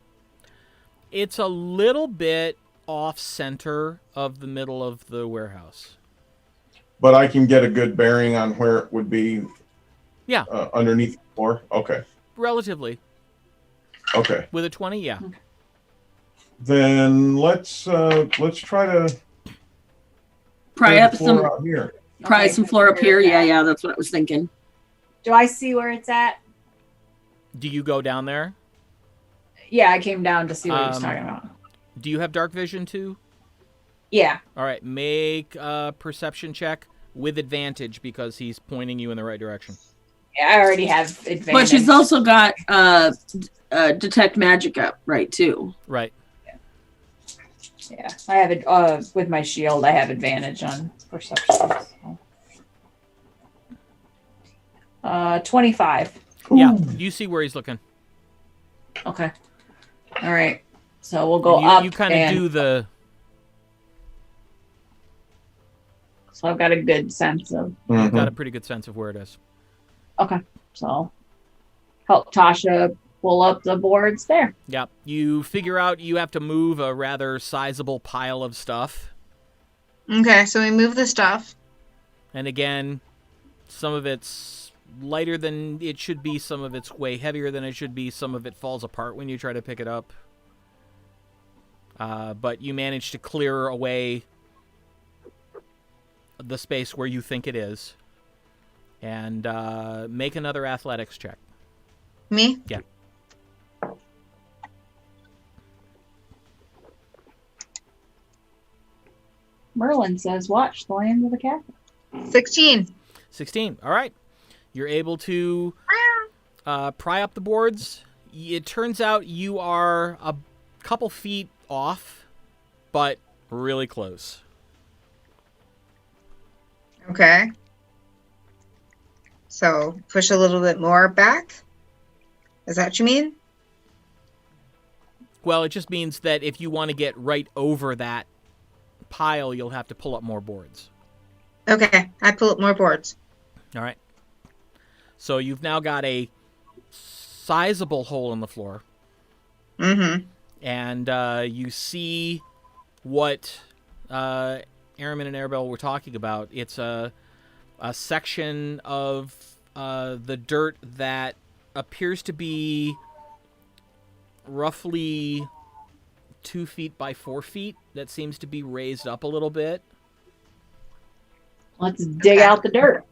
It's a little bit off center of the middle of the warehouse. But I can get a good bearing on where it would be. Yeah. Underneath the floor. Okay. Relatively. Okay. With a 20, yeah. Then let's try to Pry clear up the floor some, out here. pry Okay. some floor up here. Yeah, that's what I was thinking. Do I see where it's at? Do you go down there? Yeah, I came down to see what he was Um, talking about. Do you have dark vision too? Yeah. All right, make a perception check with advantage because he's pointing you in the right direction. Yeah, I already have advantage. But she's also got detect magic up, right, too. Right. Yeah, I have it with my shield. I have advantage on perception. So. 25. Yeah, you see where he's looking. Okay. All right. So we'll go And up. you kind of do the. So I've got a good sense of. You've got a pretty good sense of where it is. Okay. So help Tasha pull up the boards there. Yeah, you figure out you have to move a rather sizable pile of stuff. Okay, so we move the stuff. And again, some of it's lighter than it should be, some of it's way heavier than it should be, some of it falls apart when you try to pick it up. But you manage to clear away the space where you think it is. And make another athletics check. Me? Yeah. Merlin says, watch the land of the cat. 16. 16. All right. You're able to pry up the boards. It turns out you are a couple feet off, but really close. Okay. So push a little bit more back? Is that what you mean? Well, it just means that if you want to get right over that pile, you'll have to pull up more boards. Okay, I pull up more boards. All right. So you've now got a sizable hole in the floor. Mm-hmm. And you see what Airman and Airbell were talking about. It's a section of the dirt that appears to be roughly 2 feet by 4 feet that seems to be raised up a little bit. Let's dig out the dirt.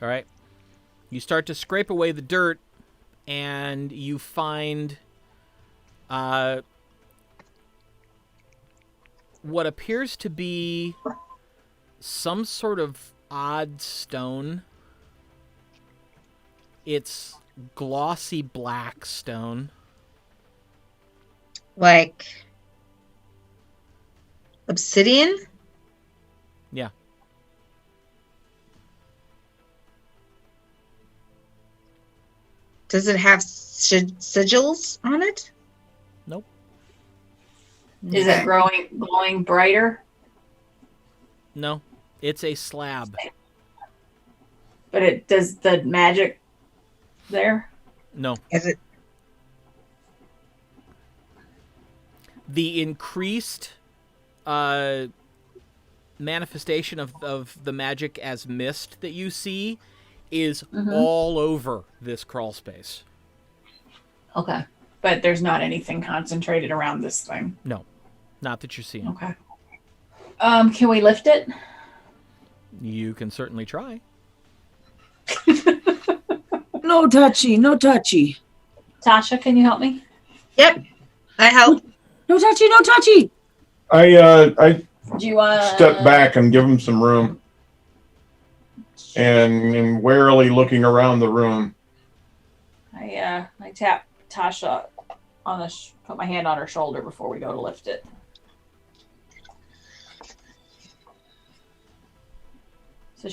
All right. You start to scrape away the dirt, and you find what appears to be some sort of odd stone. It's glossy black stone. Like obsidian? Yeah. Does it have sigils on it? Nope. Is it glowing brighter? No. It's a slab. But it does the magic there? No. Is it? The increased manifestation of the magic as mist that you see is all over this crawl space. Okay. But there's not anything concentrated around this thing. No. Not that you're seeing. Okay. Can we lift it? You can certainly try. No touchy, no touchy. Tasha, can you help me? Yep. I help. No touchy, no touchy. I Do you want step back and give him some room, and warily looking around the room. I tap Tasha on the put my hand on her shoulder before we go to lift it. So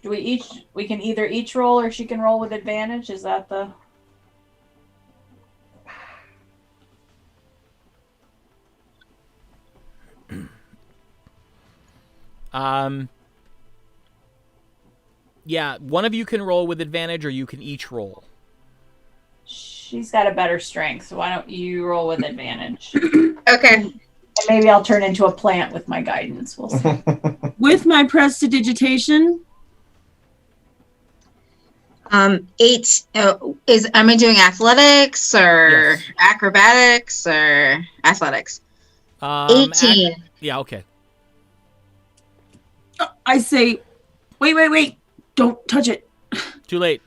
do we can either each roll or she can roll with advantage? Is that the... Yeah, one of you can roll with advantage, or you can each roll. She's got a better strength, so why don't you roll with advantage? Okay. And maybe I'll turn into a plant with my guidance. We'll see. With my prestidigitation. 8 am I doing athletics or Yes. acrobatics or athletics? 18. Yeah, okay. I say, wait. Don't touch it. Too late.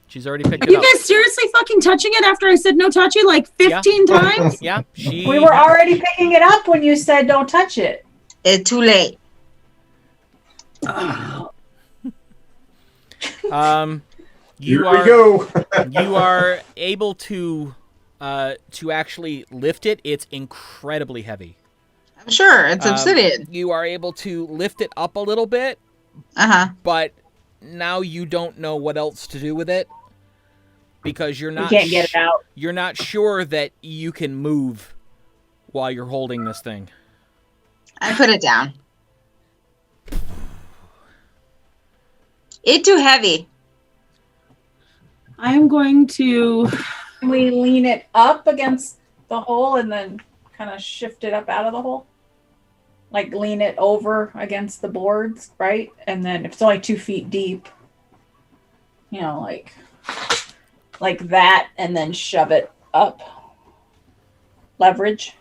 She's already picked Are it you up. guys seriously fucking touching it after I said no touchy like 15 times? Yeah, she... We were already picking it up when you said don't touch it. It's too late. You Here are we go. you are able to actually lift it. It's incredibly heavy. I'm sure it's obsidian. You are able to lift it up a little bit, but now you don't know what else to do with it because you're not. You can't get it out. You're not sure that you can move while you're holding this thing. I put it down. It's too heavy. I am going to. Can we lean it up against the hole and then kind of shift it up out of the hole? Like lean it over against the boards, right? And then if it's only 2 feet deep, you know, like that, and then shove it up. Leverage.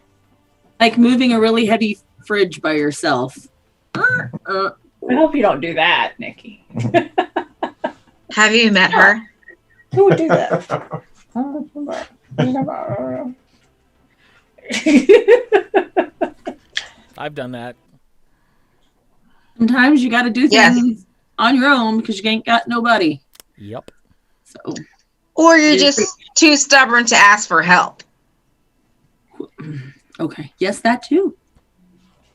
Like moving a really heavy fridge by yourself. I hope you don't do that, Nikki. Have you met her? Who would do that? I've done that. Sometimes you got to do things on your own because you ain't got nobody. Yep. So. Or you're just too stubborn to ask for help. Okay. Yes, that too.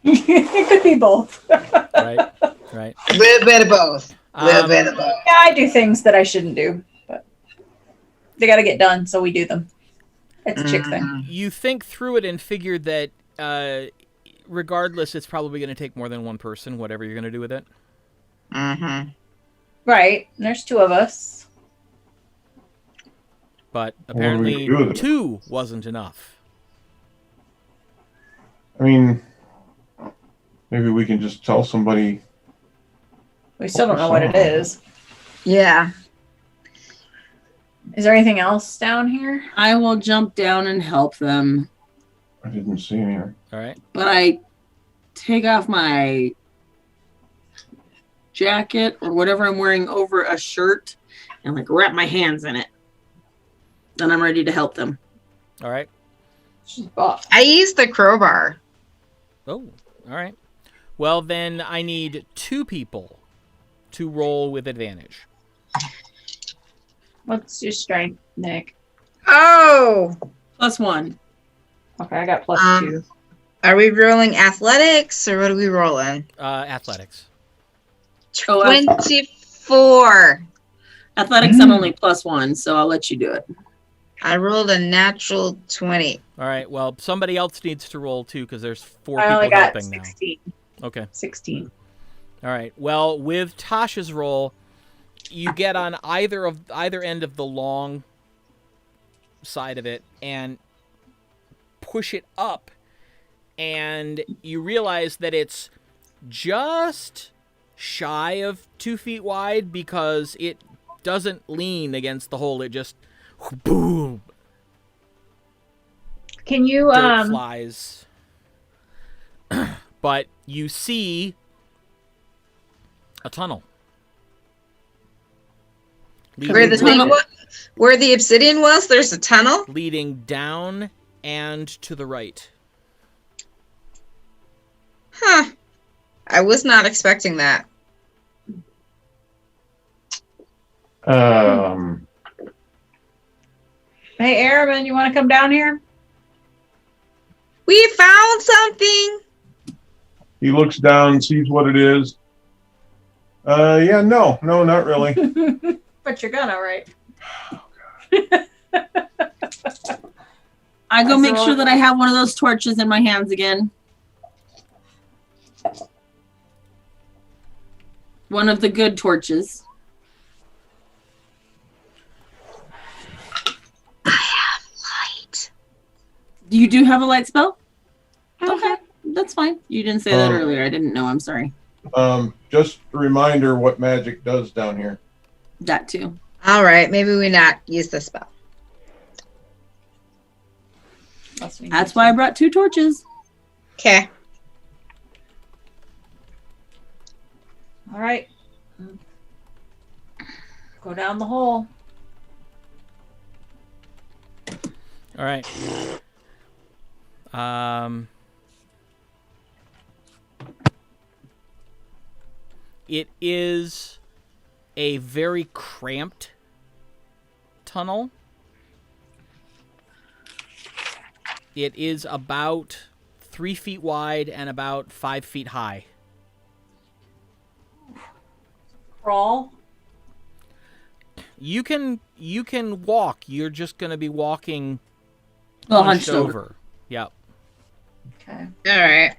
It could be both. Right. Right. A little bit of both. A little bit of both. Yeah, I do things that I shouldn't do, but they got to get done, so we do them. It's a chick thing. You think through it and figure that regardless, it's probably going to take more than one person, whatever you're going to do with it. Mm-hmm. Right. And there's 2 of us. But What do we apparently do with it? 2 wasn't enough. I mean, maybe we can just tell somebody. We still don't know what it is. Yeah. Is there anything else down here? I will jump down and help them. I didn't see any. All right. But I take off my jacket or whatever I'm wearing over a shirt and like wrap my hands in it. Then I'm ready to help them. All right. She's buff. I used the crowbar. Oh, all right. Well, then I need 2 people to roll with advantage. What's your strength, Nick? Oh. +1. Okay, I got +2. Are we rolling athletics or what are we rolling? Athletics. 24. Athletics, I'm only +1, so I'll let you do it. I rolled a natural 20. All right. Well, somebody else needs to roll too because there's 4 I only people got helping 16. now. Okay. 16. All right. Well, with Tasha's roll, you get on either end of the long side of it and push it up, and you realize that it's just shy of 2 feet wide because it doesn't lean against the hole. It just boom. Can you Dirt flies. But you see a tunnel. Where the obsidian was, there's a tunnel? Leading down and to the right. Huh. I was not expecting that. Hey, Airman, you want to come down here? We found something. He looks down, sees what it is. Yeah, no, not really. But you're gonna, right? I go make sure that I have one of those torches in my hands again. One of the good torches. I have light. You do have a light spell? Okay, that's fine. You didn't say that earlier. I didn't know. I'm sorry. Just a reminder what magic does down here. That too. All right, maybe we not use the spell. That's why I brought 2 torches. Okay. All right. Go down the hole. All right. It is a very cramped tunnel. It is about 3 feet wide and about 5 feet high. Crawl. You can walk. You're just going to be walking Hunched over. Yep. Okay. All right.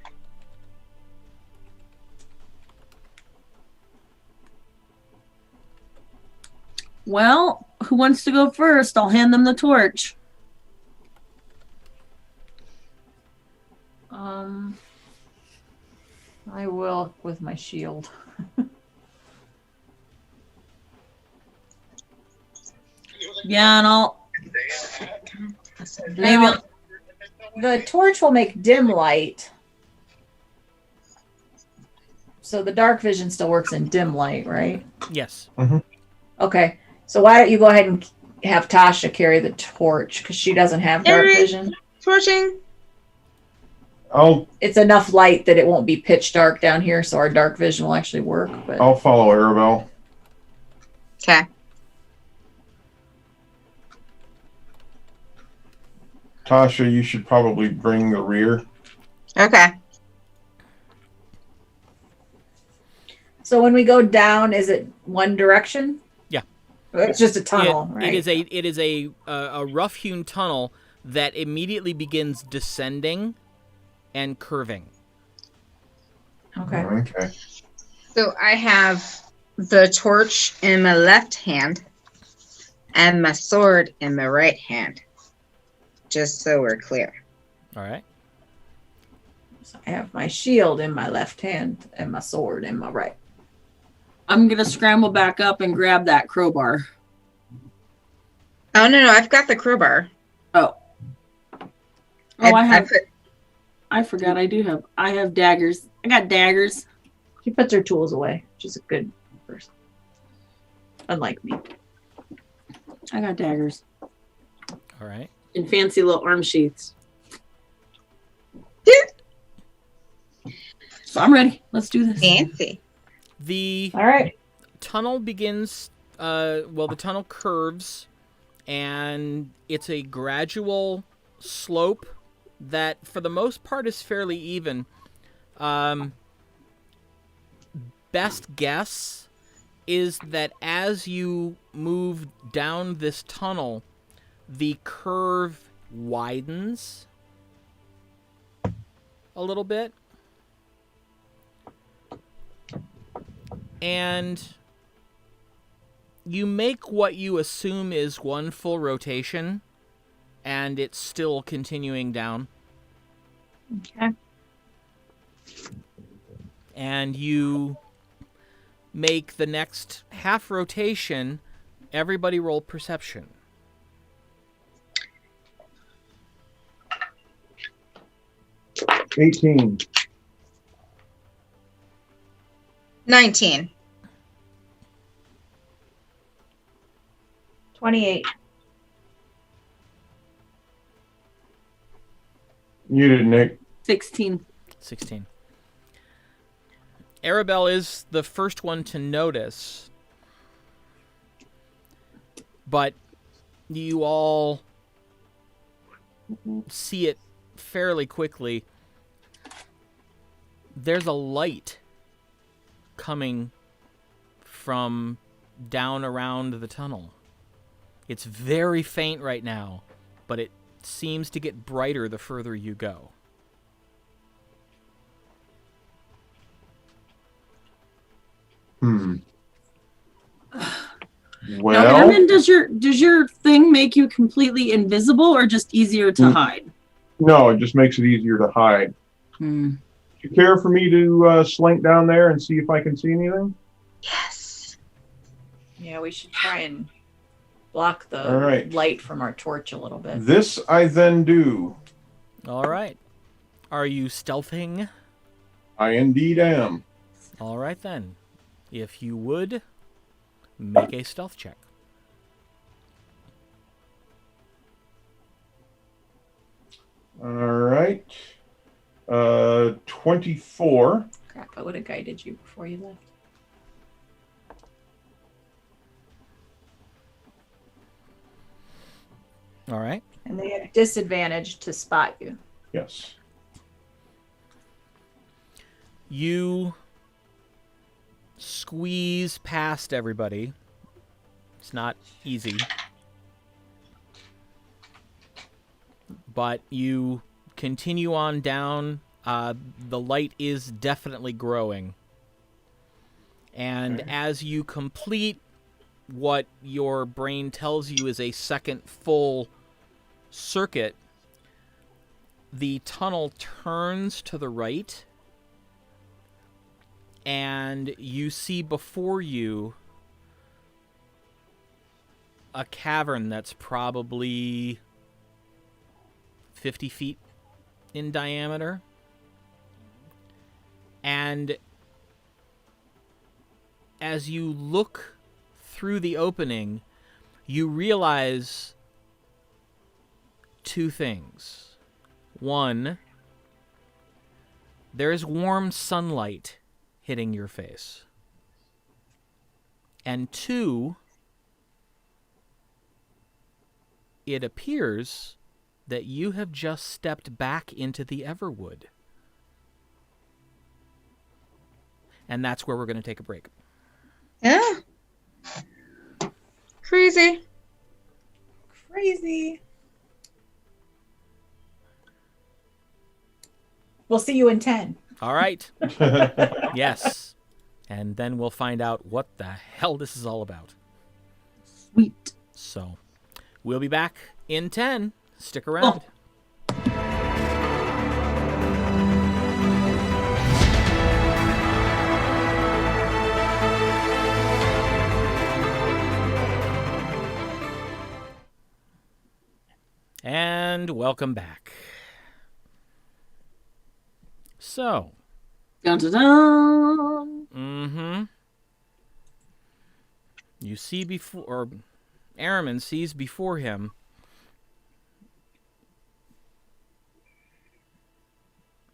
Well, who wants to go first? I'll hand them the torch. I will with my shield. Yeah, and I'll maybe Now, the torch will make dim light. So the dark vision still works in dim light, right? Yes. Okay. So why don't you go ahead and have Tasha carry the torch because she doesn't have dark Alright. vision. Torching. It's enough light that it won't be pitch dark down here, so our dark vision will actually work. But I'll follow Arabelle. Okay. Tasha, you should probably bring the rear. Okay. so when we go down, is it one direction? Yeah. It's just a tunnel, right? It is a rough-hewn tunnel that immediately begins descending and curving. Okay. Okay. So I have the torch in my left hand and my sword in my right hand. Just so we're clear. All right. So I have my shield in my left hand and my sword in my right. I'm gonna scramble back up and grab that crowbar. Oh no, I've got the crowbar. Oh, I put forgot I have daggers. I got daggers. She puts her tools away. She's a good person. Unlike me. I got daggers All right. in fancy little arm sheaths. So I'm ready. Let's do this. fancy. The All right. tunnel begins. The tunnel curves, and it's a gradual slope that, for the most part, is fairly even. Best guess is that as you move down this tunnel, the curve widens a little bit. And you make what you assume is one full rotation, and it's still continuing down. Okay. And you make the next half rotation. Everybody roll perception. 18. 19. 28. You did, Nick. 16. 16. Arabelle is the first one to notice, but you all see it fairly quickly. There's a light coming from down around the tunnel. It's very faint right now, but it seems to get brighter the further you go. Well, Now, Aaron, does your thing make you completely invisible or just easier to hide? no, it just makes it easier to hide. Hmm. Do you care for me to slink down there and see if I can see anything? Yes. Yeah, we should try and block the All right. light from our torch a little bit. This I then do. All right. Are you stealthing? I indeed am. All right, then. If you would, make a stealth check. All right. 24. Crap, I would have guided you before you left. All right. And they have disadvantage to spot you. Yes. You squeeze past everybody. It's not easy. But you continue on down. The light is definitely growing. And as you complete what your brain tells you is a second full circuit, the tunnel turns to the right, and you see before you a cavern that's probably 50 feet in diameter. And as you look through the opening, you realize two things. One, there is warm sunlight hitting your face. And two, it appears that you have just stepped back into the Everwood. And that's where we're going to take a break. Yeah. Crazy. Crazy. We'll see you in 10. All right. Yes. And then we'll find out what the hell this is all about. Sweet. So, we'll be back in 10. Stick around. Oh. And welcome back. So. Dun, dun, dun. Mm-hmm. You see before, or Araman sees before him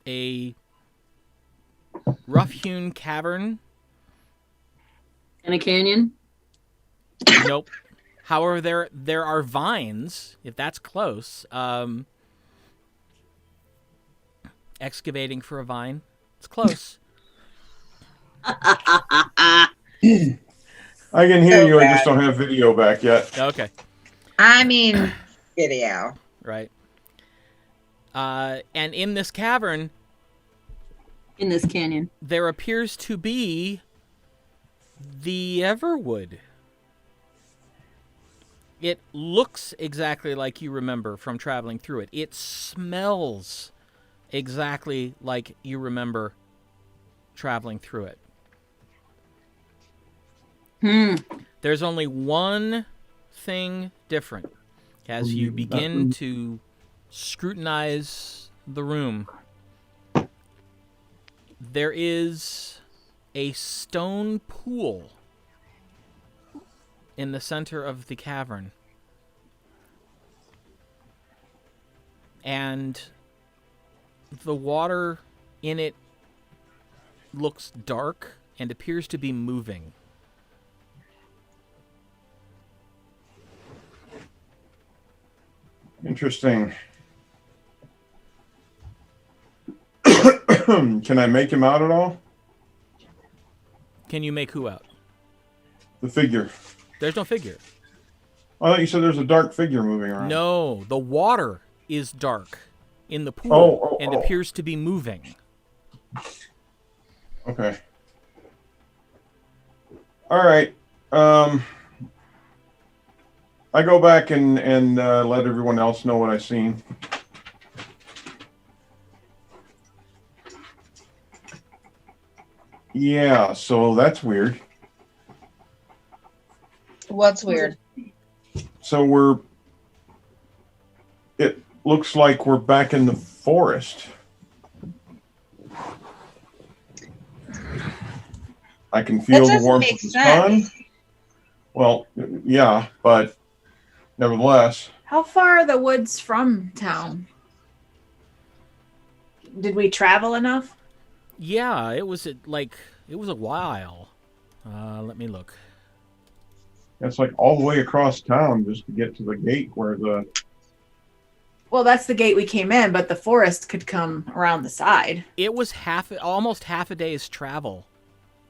a rough-hewn cavern. In a canyon? Nope. However, there are vines, if that's close. Excavating for a vine. It's close. I can hear So you, I bad. just don't have video back yet. Okay. I mean, video. Right. And in this cavern, In this canyon. there appears to be the Everwood. It looks exactly like you remember from traveling through it. It smells exactly like you remember traveling through it. There's only one thing different. As you begin to scrutinize the room, there is a stone pool in the center of the cavern. And the water in it looks dark and appears to be moving. Interesting. Can I make him out at all? Can you make who out? The figure. There's no figure. I thought you said there's a dark figure moving around. No, the water is dark in the pool and Oh. appears to be moving. Okay. All right. I go back and let everyone else know what I've seen. Yeah, so that's weird. What's weird? So it looks like we're back in the forest. I can feel the doesn't warmth make of the sun. sense. Well, yeah, but nevertheless, How far are the woods from town? Did we travel enough? Yeah, it was a while. Let me look. it's like all the way across town just to get to the gate where the Well, that's the gate we came in, but the forest could come around the side. It was almost half a day's travel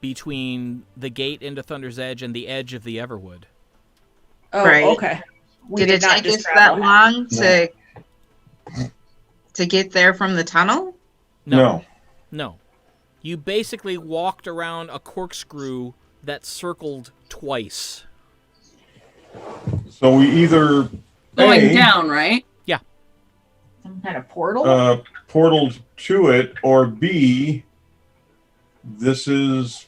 between the gate into Thunder's Edge and the edge of the Everwood. Oh, Right. okay. Did it take us that long to get there from the tunnel? No. You basically walked around a corkscrew that circled twice. So we either Going down, right? Yeah. Some kind of portal? portaled to it, or B, this is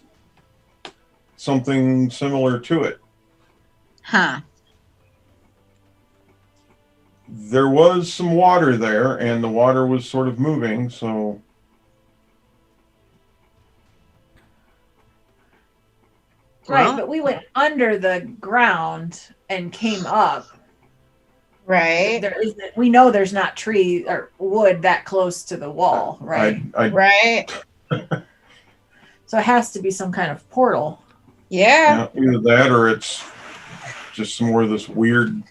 something similar to it. Huh. There was some water there, and the water was sort of moving, so... Right, Well, but we went under the ground and came up. right. There isn't. We know there's not tree or wood that close to the wall, right? Right. So it has to be some kind of portal. Yeah. Either that, or it's just some more of this weird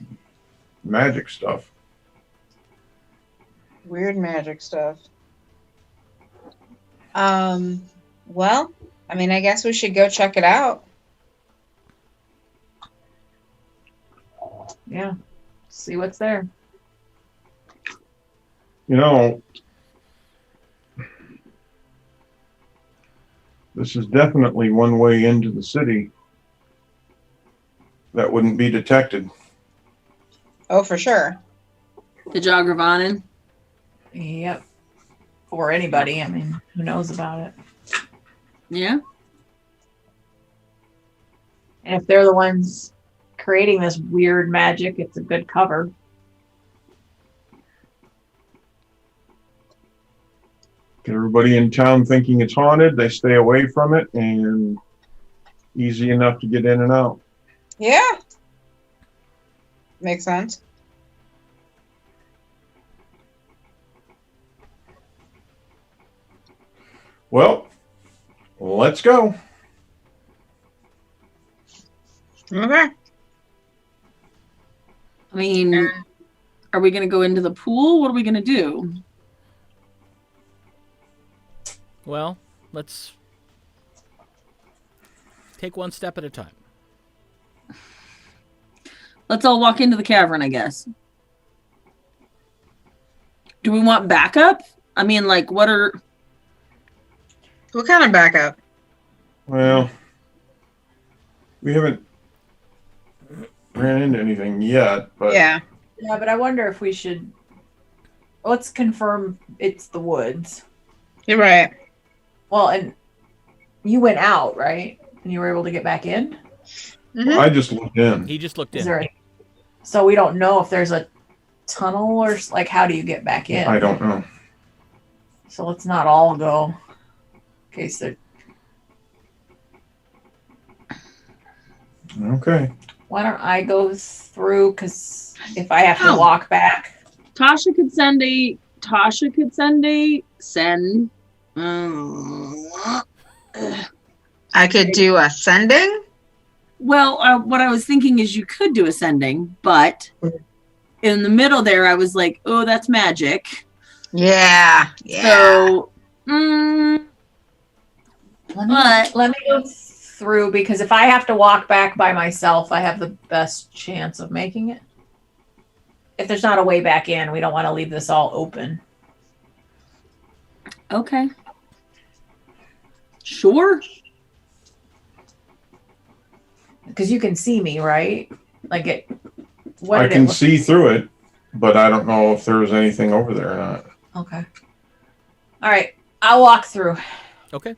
magic stuff. Weird magic stuff. Well, I mean, I guess we should go check it out. Yeah. See what's there. You know, this is definitely one way into the city that wouldn't be detected. Oh, for sure. The Jogravanen. Yep. Or anybody. I mean, who knows about it? Yeah. And if they're the ones creating this weird magic, it's a good cover. Get everybody in town thinking it's haunted, they stay away from it, and easy enough to get in and out. Yeah. Makes sense. Well, let's go. Okay. I mean, are we going to go into the pool? What are we going to do? Well, let's take one step at a time. Let's all walk into the cavern, I guess. Do we want backup? I mean, like, what kind of backup? Well, we haven't ran into anything yet, but Yeah. Yeah, but I wonder if we should. Let's confirm it's the woods. You're right. Well, and you went out, right? And you were able to get back in? Mhm. I just looked in. He just looked Is in. there so we don't know if there's a tunnel or like how do you get back in? I don't know. So let's not all go. In case they're. Okay. Why don't I go through? Because if I have to walk back. Tasha could send send. I could do ascending. Well, what I was thinking is you could do ascending, but in the middle there, I was like, oh, that's magic. Yeah. Yeah. So, Let me go through because if I have to walk back by myself, I have the best chance of making it. If there's not a way back in, we don't want to leave this all open. okay. Sure. Because you can see me, right? Like it. I can see through it, but I don't know if there was anything over there or not. Okay. All right. I'll walk through. Okay.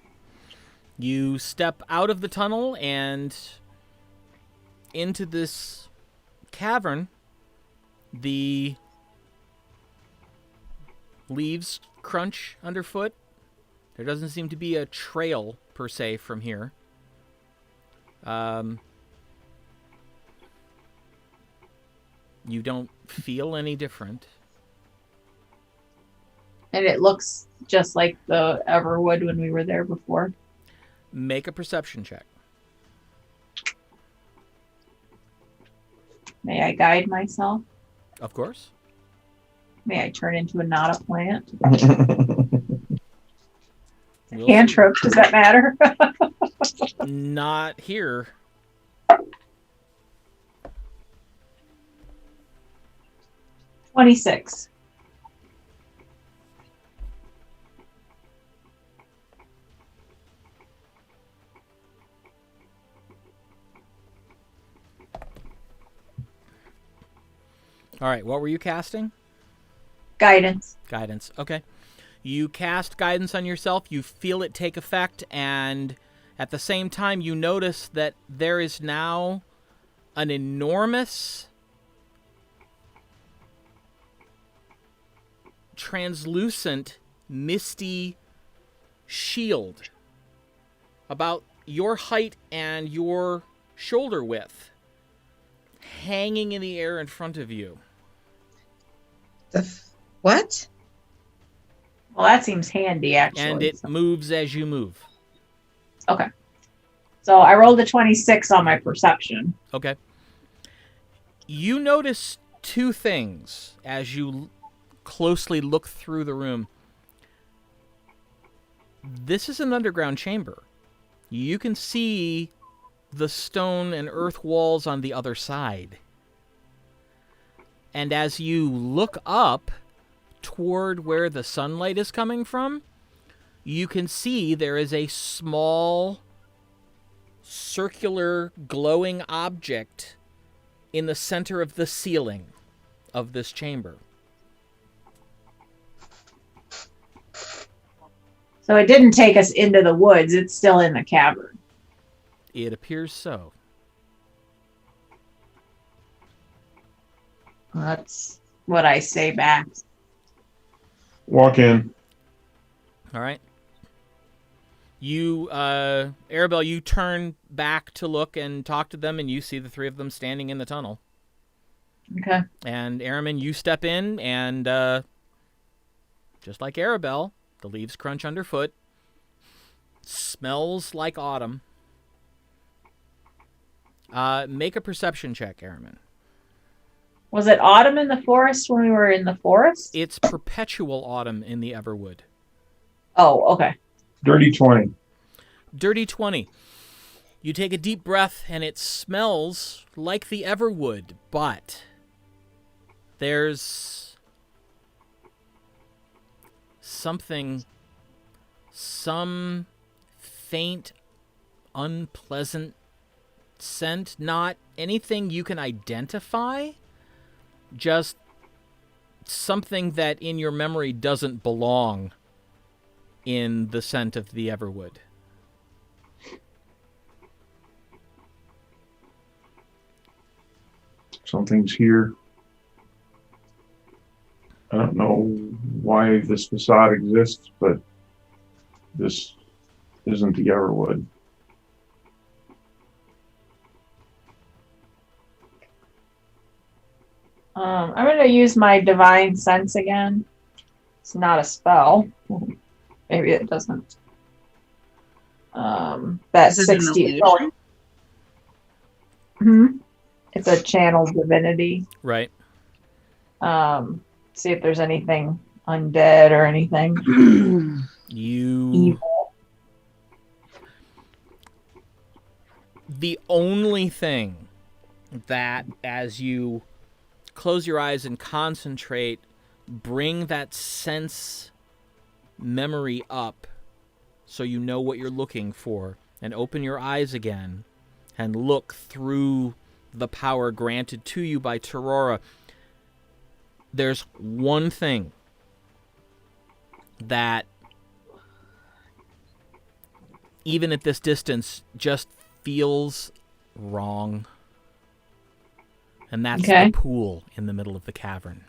You step out of the tunnel and into this cavern. The leaves crunch underfoot. There doesn't seem to be a trail, per se, from here. You don't feel any different. And it looks just like the Everwood when we were there before. Make a perception check. May I guide myself? Of course. May I turn into a not a plant? We'll Cantrip, does that matter? not here. 26. All right, what were you casting? Guidance. Guidance. Okay. You cast guidance on yourself, you feel it take effect, and at the same time you notice that there is now an enormous translucent misty shield about your height and your shoulder width hanging in the air in front of you. What? Well, that seems handy, actually. And it moves as you move. Okay. So I rolled a 26 on my perception. Okay. You notice two things as you closely look through the room. This is an underground chamber. You can see the stone and earth walls on the other side. And as you look up toward where the sunlight is coming from, you can see there is a small circular glowing object in the center of the ceiling of this chamber. So it didn't take us into the woods. It's still in the cavern. It appears so. That's what I say back. Walk in. All right. You, Arabelle, you turn back to look and talk to them, and you see the three of them standing in the tunnel. Okay. And Araman, you step in, and just like Arabelle, the leaves crunch underfoot. Smells like autumn. Make a perception check, Araman. Was it autumn in the forest when we were in the forest? It's perpetual autumn in the Everwood. Oh, okay. Dirty 20. Dirty 20. You take a deep breath, and it smells like the Everwood, but there's something, some faint, unpleasant scent, not anything you can identify, just something that in your memory doesn't belong in the scent of the Everwood. Something's here. I don't know why this facade exists, but this isn't the Everwood. I'm going to use my divine sense again. It's not a spell. Maybe it doesn't. That's Is it an 60. illusion? It's a channel divinity. Right. See if there's anything undead or anything. You... Evil. The only thing that, as you close your eyes and concentrate, bring that sense memory up so you know what you're looking for, and open your eyes again and look through the power granted to you by Terora. There's one thing that, even at this distance, just feels wrong. And that's the pool in the middle of the cavern.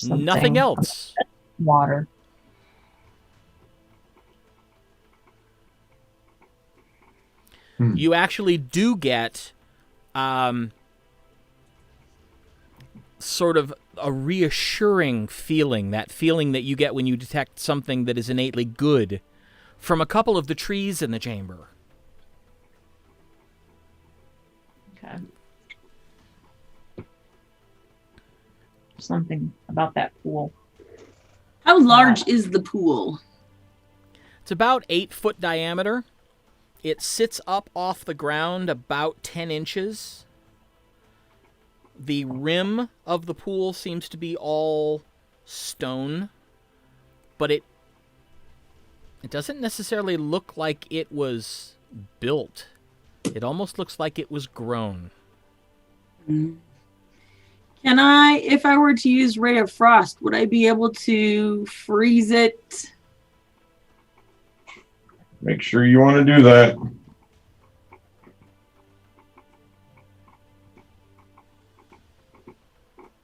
Nothing else. Water. You actually do get sort of a reassuring feeling, that feeling that you get when you detect something that is innately good from a couple of the trees in the chamber. Okay. something about that pool. How large is the pool? It's about 8-foot diameter. It sits up off the ground about 10 inches. The rim of the pool seems to be all stone, but it doesn't necessarily look like it was built. It almost looks like it was grown. Can I, if I were to use Ray of Frost, would I be able to freeze it? Make sure you want to do that.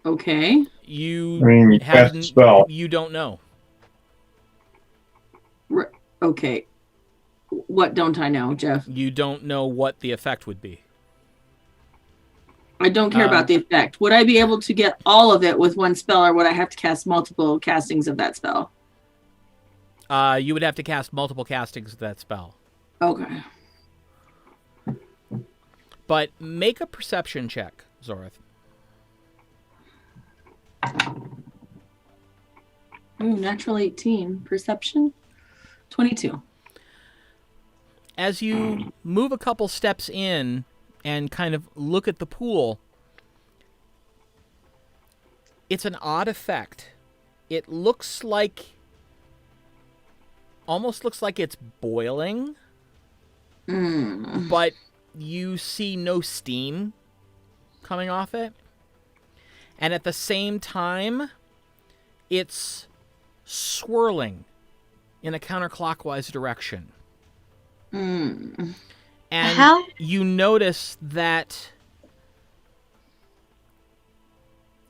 Okay. You cast a spell. You don't know. Okay. What don't I know, Jeff? You don't know what the effect would be. I don't care about the effect. Would I be able to get all of it with one spell, or would I have to cast multiple castings of that spell? You would have to cast multiple castings of that spell. Okay. But make a perception check, Zorith. Ooh, natural 18. Perception? 22. As you move a couple steps in and kind of look at the pool, it's an odd effect. It looks like, almost looks like it's boiling, but you see no steam coming off it. And at the same time, it's swirling in a counterclockwise direction. And you notice that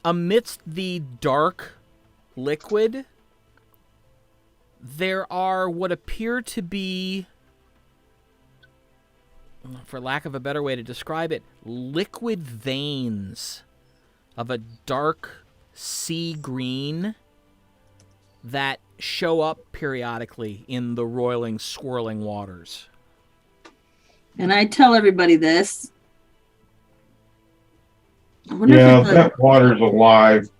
amidst the dark liquid, there are what appear to be, for lack of a better way to describe it, liquid veins of a dark sea green that show up periodically in the roiling, swirling waters. And I tell everybody this. Yeah, that water's alive.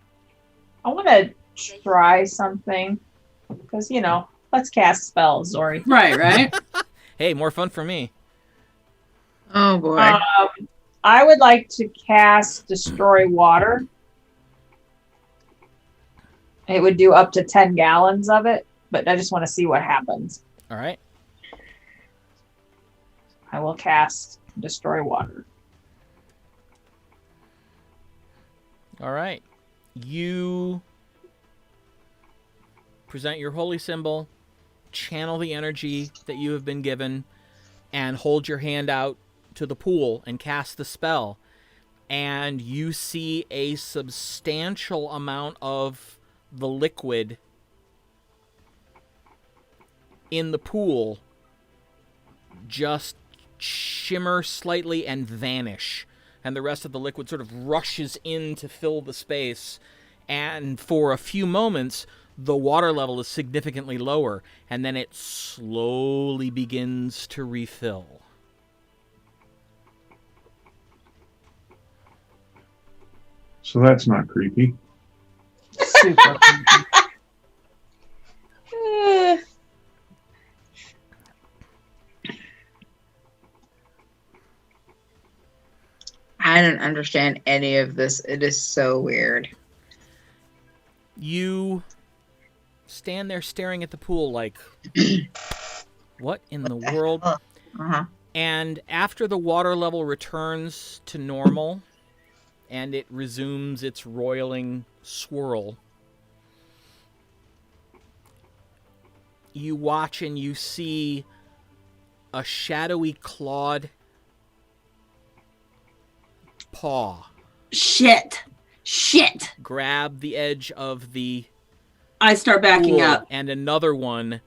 I want to try something. Because, let's cast spells, Zori. Right. Hey, more fun for me. Oh, boy. I would like to cast Destroy Water. It would do up to 10 gallons of it, but I just want to see what happens. All right. I will cast Destroy Water. All right. You present your holy symbol, channel the energy that you have been given, and hold your hand out to the pool and cast the spell. And you see a substantial amount of the liquid in the pool just shimmer slightly and vanish, and the rest of the liquid sort of rushes in to fill the space, and for a few moments the water level is significantly lower, and then it slowly begins to refill. So that's not creepy. Super creepy. I don't understand any of this. It is so weird. You stand there staring at the pool like, what in the world? Uh-huh. And after the water level returns to normal and it resumes its roiling swirl, you watch and you see a shadowy clawed paw Shit. grab the edge of the I start backing pool, up. and another one,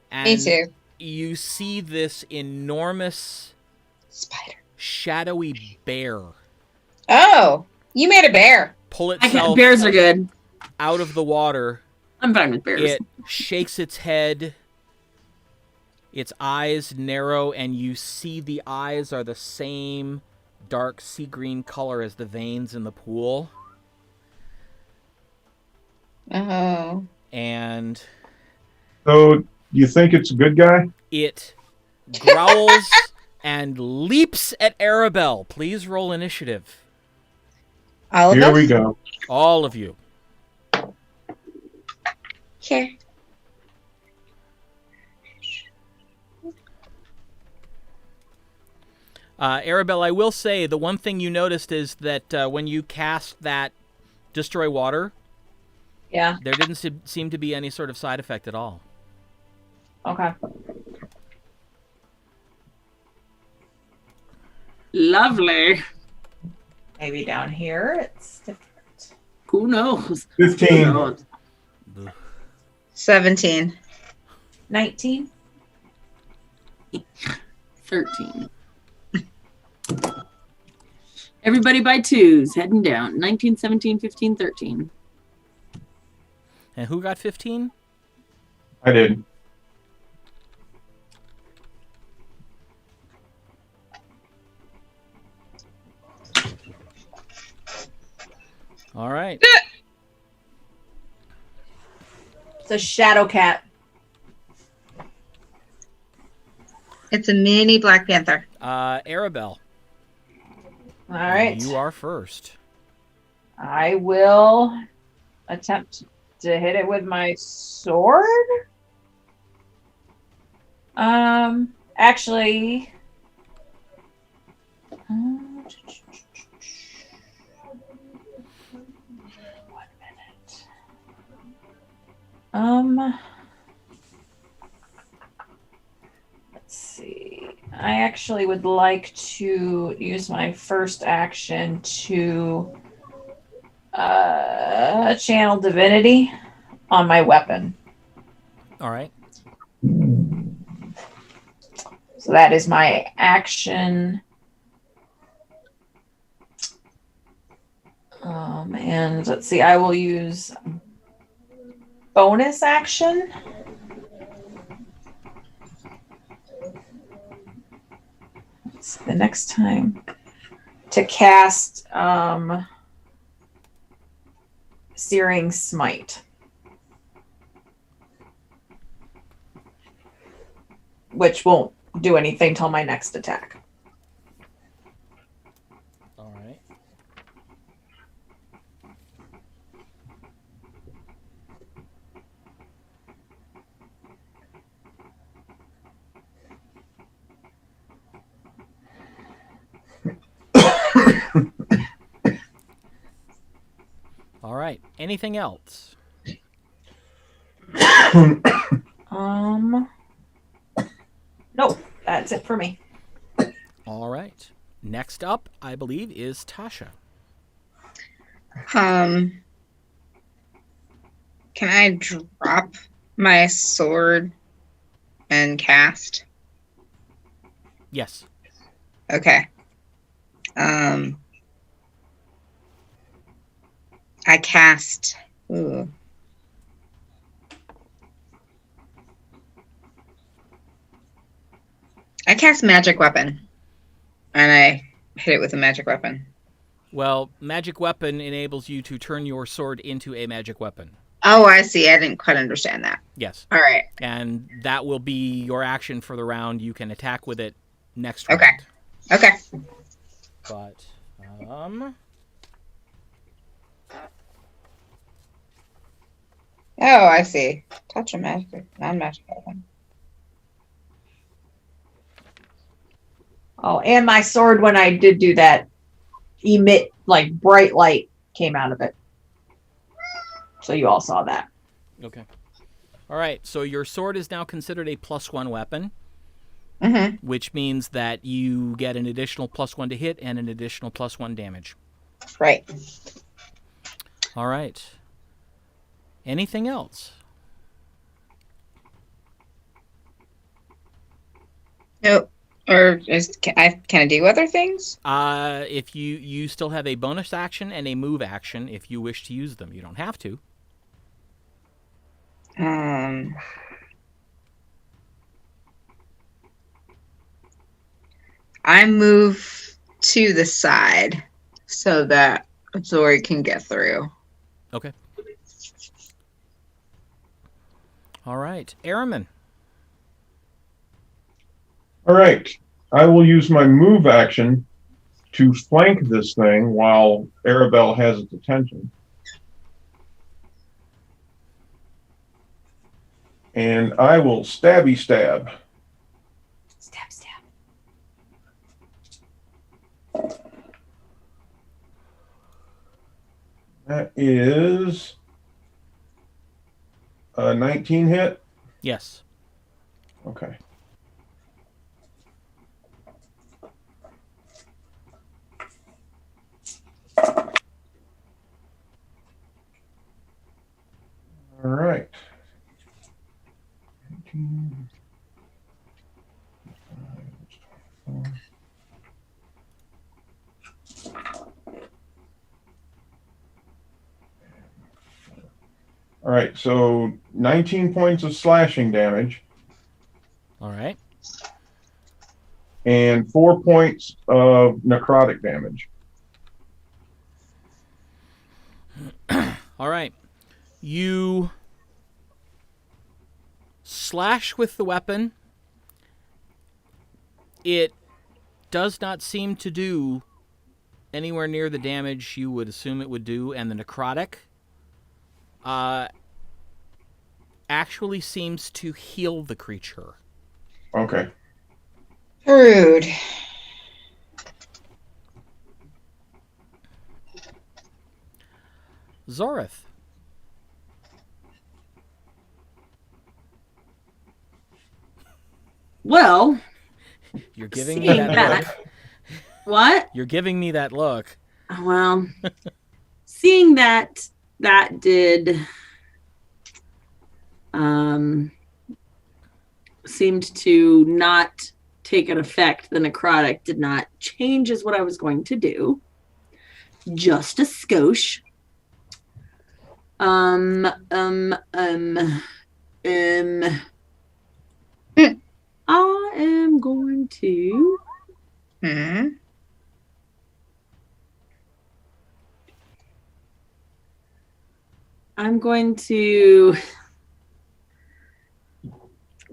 and Me too. you see this enormous Spider. shadowy bear Oh, you made a bear. pull itself Bears are good. out of the water. I'm fine with bears. It shakes its head, its eyes narrow, and you see the eyes are the same dark sea green color as the veins in the pool. Oh. And So you think it's a good guy? it growls and leaps at Arabelle. Please roll initiative. All of Here us? we go. All of you. Here. Arabelle, I will say the one thing you noticed is that when you cast that Destroy Water, Yeah. there didn't seem to be any sort of side effect at all. Okay. Lovely. Maybe down here it's different. Who knows? 15. Who knows? 17. 19. 13. Everybody by twos, heading down. 19, 17, 15, 13. And who got 15? I did. All right. It's a shadow cat. It's a mini Black Panther. Arabelle, All right. you are first. I will attempt to hit it with my sword. Actually, one minute. Let's see. I actually would like to use my first action to channel divinity on my weapon. All right. So that is my action. And let's see, I will use bonus action. Let's see, the next time to cast Searing Smite, which won't do anything till my next attack. All right. All right. Anything else? Nope, that's it for me. All right. Next up, I believe, is Tasha. Can I drop my sword and cast? Yes. Okay. I cast. Ooh. I cast magic weapon, and I hit it with a magic weapon. Well, magic weapon enables you to turn your sword into a magic weapon. Oh, I see. I didn't quite understand that. Yes. All right. And that will be your action for the round. You can attack with it next round. Okay. Okay. But, Oh, I see. Touch a magic, non-magic weapon. Oh, and my sword, when I did do that, emit like bright light came out of it. So you all saw that. okay. All right. So your sword is now considered a +1 weapon, Mm-hmm. which means that you get an additional +1 to hit and an additional +1 damage. Right. All right. Anything else? Nope. Or can I do other things? If you still have a bonus action and a move action if you wish to use them. You don't have to. I move to the side so that Zori can get through. Okay. All right. Airman. All right. I will use my move action to flank this thing while Arabelle has its attention. And I will stabby stab. Stab, stab. That is a 19 hit. Yes. Okay. All right. 18, 24. All right, so 19 points of slashing damage All right. and 4 points of necrotic damage. All right. You slash with the weapon. It does not seem to do anywhere near the damage you would assume it would do, and the necrotic actually seems to heal the creature. Okay. Rude. Zorith. Well, You're giving me seeing that that. look. What? You're giving me that look. Well, seeing that did seemed to not take an effect. The necrotic did not change as what I was going to do. Just a skosh. I am going to Hmm. I'm going to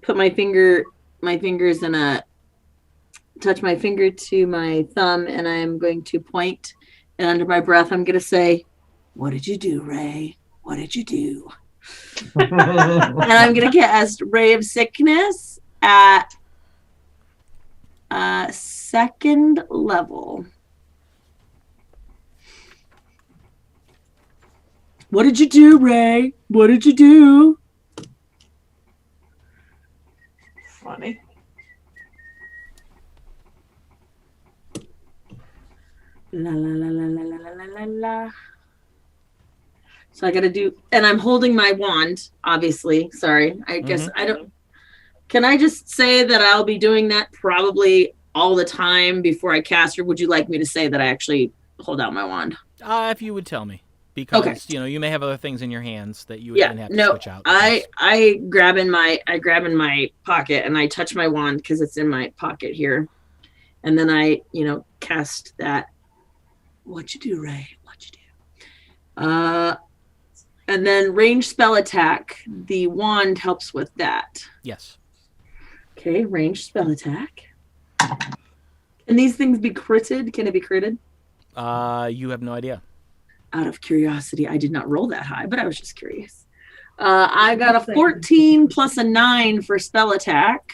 put my fingers in a touch my finger to my thumb, and I am going to point, and under my breath I'm going to say, "What did you do, Ray? What did you do?" And I'm going to cast Ray of Sickness at second level. What did you do, Ray? What did you do? Funny. La la la la la la la la la. So I gotta do, and I'm holding my wand, obviously. Sorry. I guess I don't. Can I just say that I'll be doing that probably all the time before I cast, or would you like me to say that I actually hold out my wand? If you would tell me. Because, Okay. you may have other things in your hands that you would then have to switch out. I grab in my pocket and I touch my wand because it's in my pocket here. And then I, cast that. What you do, Ray? What you do? And then range spell attack. The wand helps with that. Yes. Okay, range spell attack. Can these things be critted? Can it be critted? You have no idea. Out of curiosity, I did not roll that high, but I was just curious. I got a 14 plus a 9 for spell attack.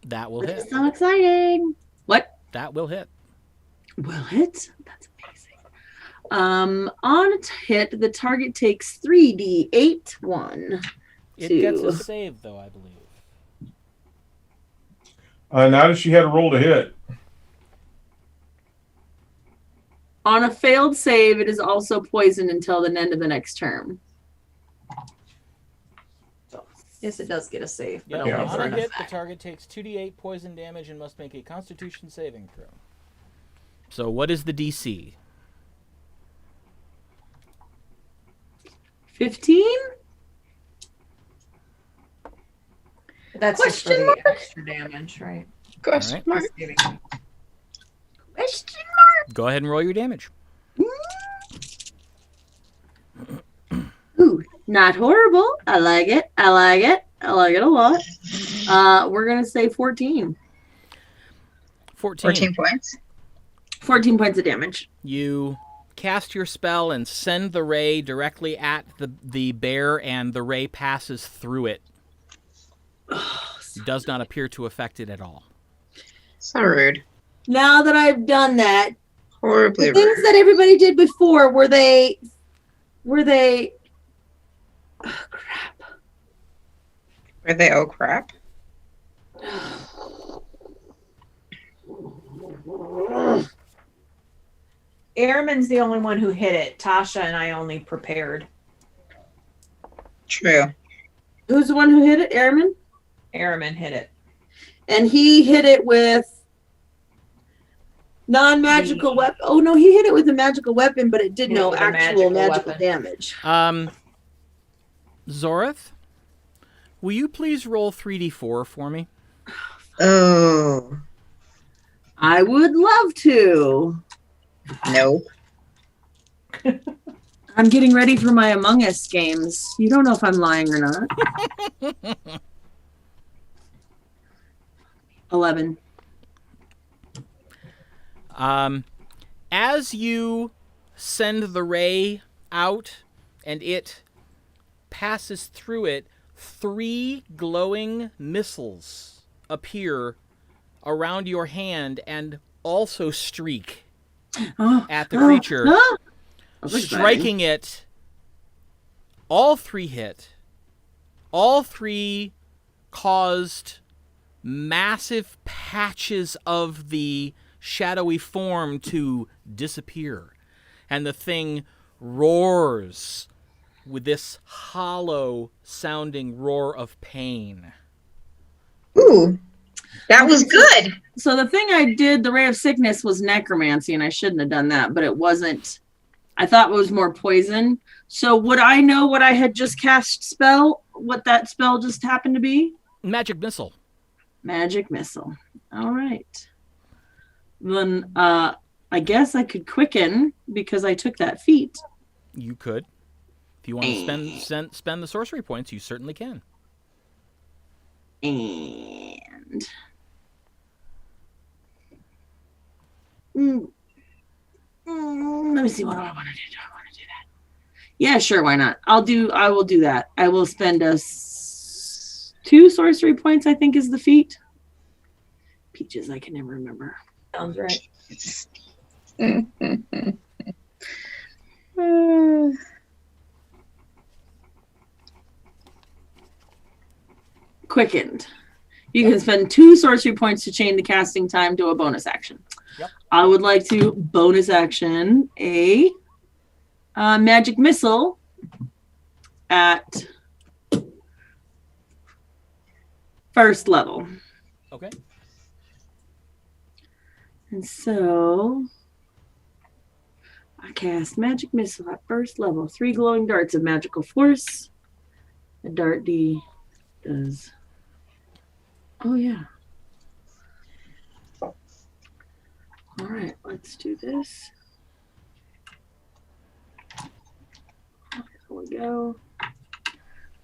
That will Which hit. is so exciting. What? That will hit. Will hit? That's amazing. On a hit, the target takes 3d8. 1, It 2. gets a save, though, I believe. Now that she had a roll to hit. On a failed save, it is also poisoned until the end of the next term. Yes, it does get a save. But Yeah, only for on an a hit, the effect. target takes 2d8 poison damage and must make a Constitution saving throw. So, what is the DC? 15? That's just for Question the extra damage, right? Question Alright. mark. Saving. Question Go ahead and roll your damage. Ooh, Not horrible. I like it. I like it. I like it a lot. We're going to say 14. 14 points. 14 points of damage. You cast your spell and send the ray directly at the bear, and the ray passes through it. It does not appear to affect it at all. So rude. Now that I've done that, Horribly the things rude. that everybody did before, were they oh, crap. Were they oh crap? Airman's the only one who hit it. Tasha and I only prepared. True. Who's the one who hit it? Airman? Airman hit it. And he hit it with non-magical weapon. Oh, no, he hit it with a magical weapon, but it did Hit it no with a actual magical magical weapon. damage. Zorith, will you please roll 3d4 for me? Oh. I would love to. Nope. I'm getting ready for my Among Us games. You don't know if I'm lying or not. 11. As you send the ray out and it passes through it, 3 glowing missiles appear around your hand and also streak at the creature, striking it. All 3 hit. All 3 caused massive patches of the shadowy form to disappear, and the thing roars with this hollow sounding roar of pain. Ooh. That was good. So the thing I did, the Ray of Sickness, was necromancy, and I shouldn't have done that, but it wasn't. I thought it was more poison. So would I know what I had just cast spell, what that spell just happened to be? Magic missile. Magic missile. All right. Then I guess I could quicken because I took that feat. You could. If you want to spend the sorcery points, you certainly can. And let me see, what do I want to do? Do I want to do that? Yeah, sure, why not? I will do that. I will spend 2 sorcery points, I think is the feat. Peaches, I can never remember. Sounds right. Quickened. You can spend 2 sorcery points to change the casting time to a bonus action. Yep. I would like to bonus action a magic missile at 1st level. Okay. And so I cast magic missile at 1st level. 3 glowing darts of magical force. A dart D does. Oh, yeah. All right, let's do this. There we go.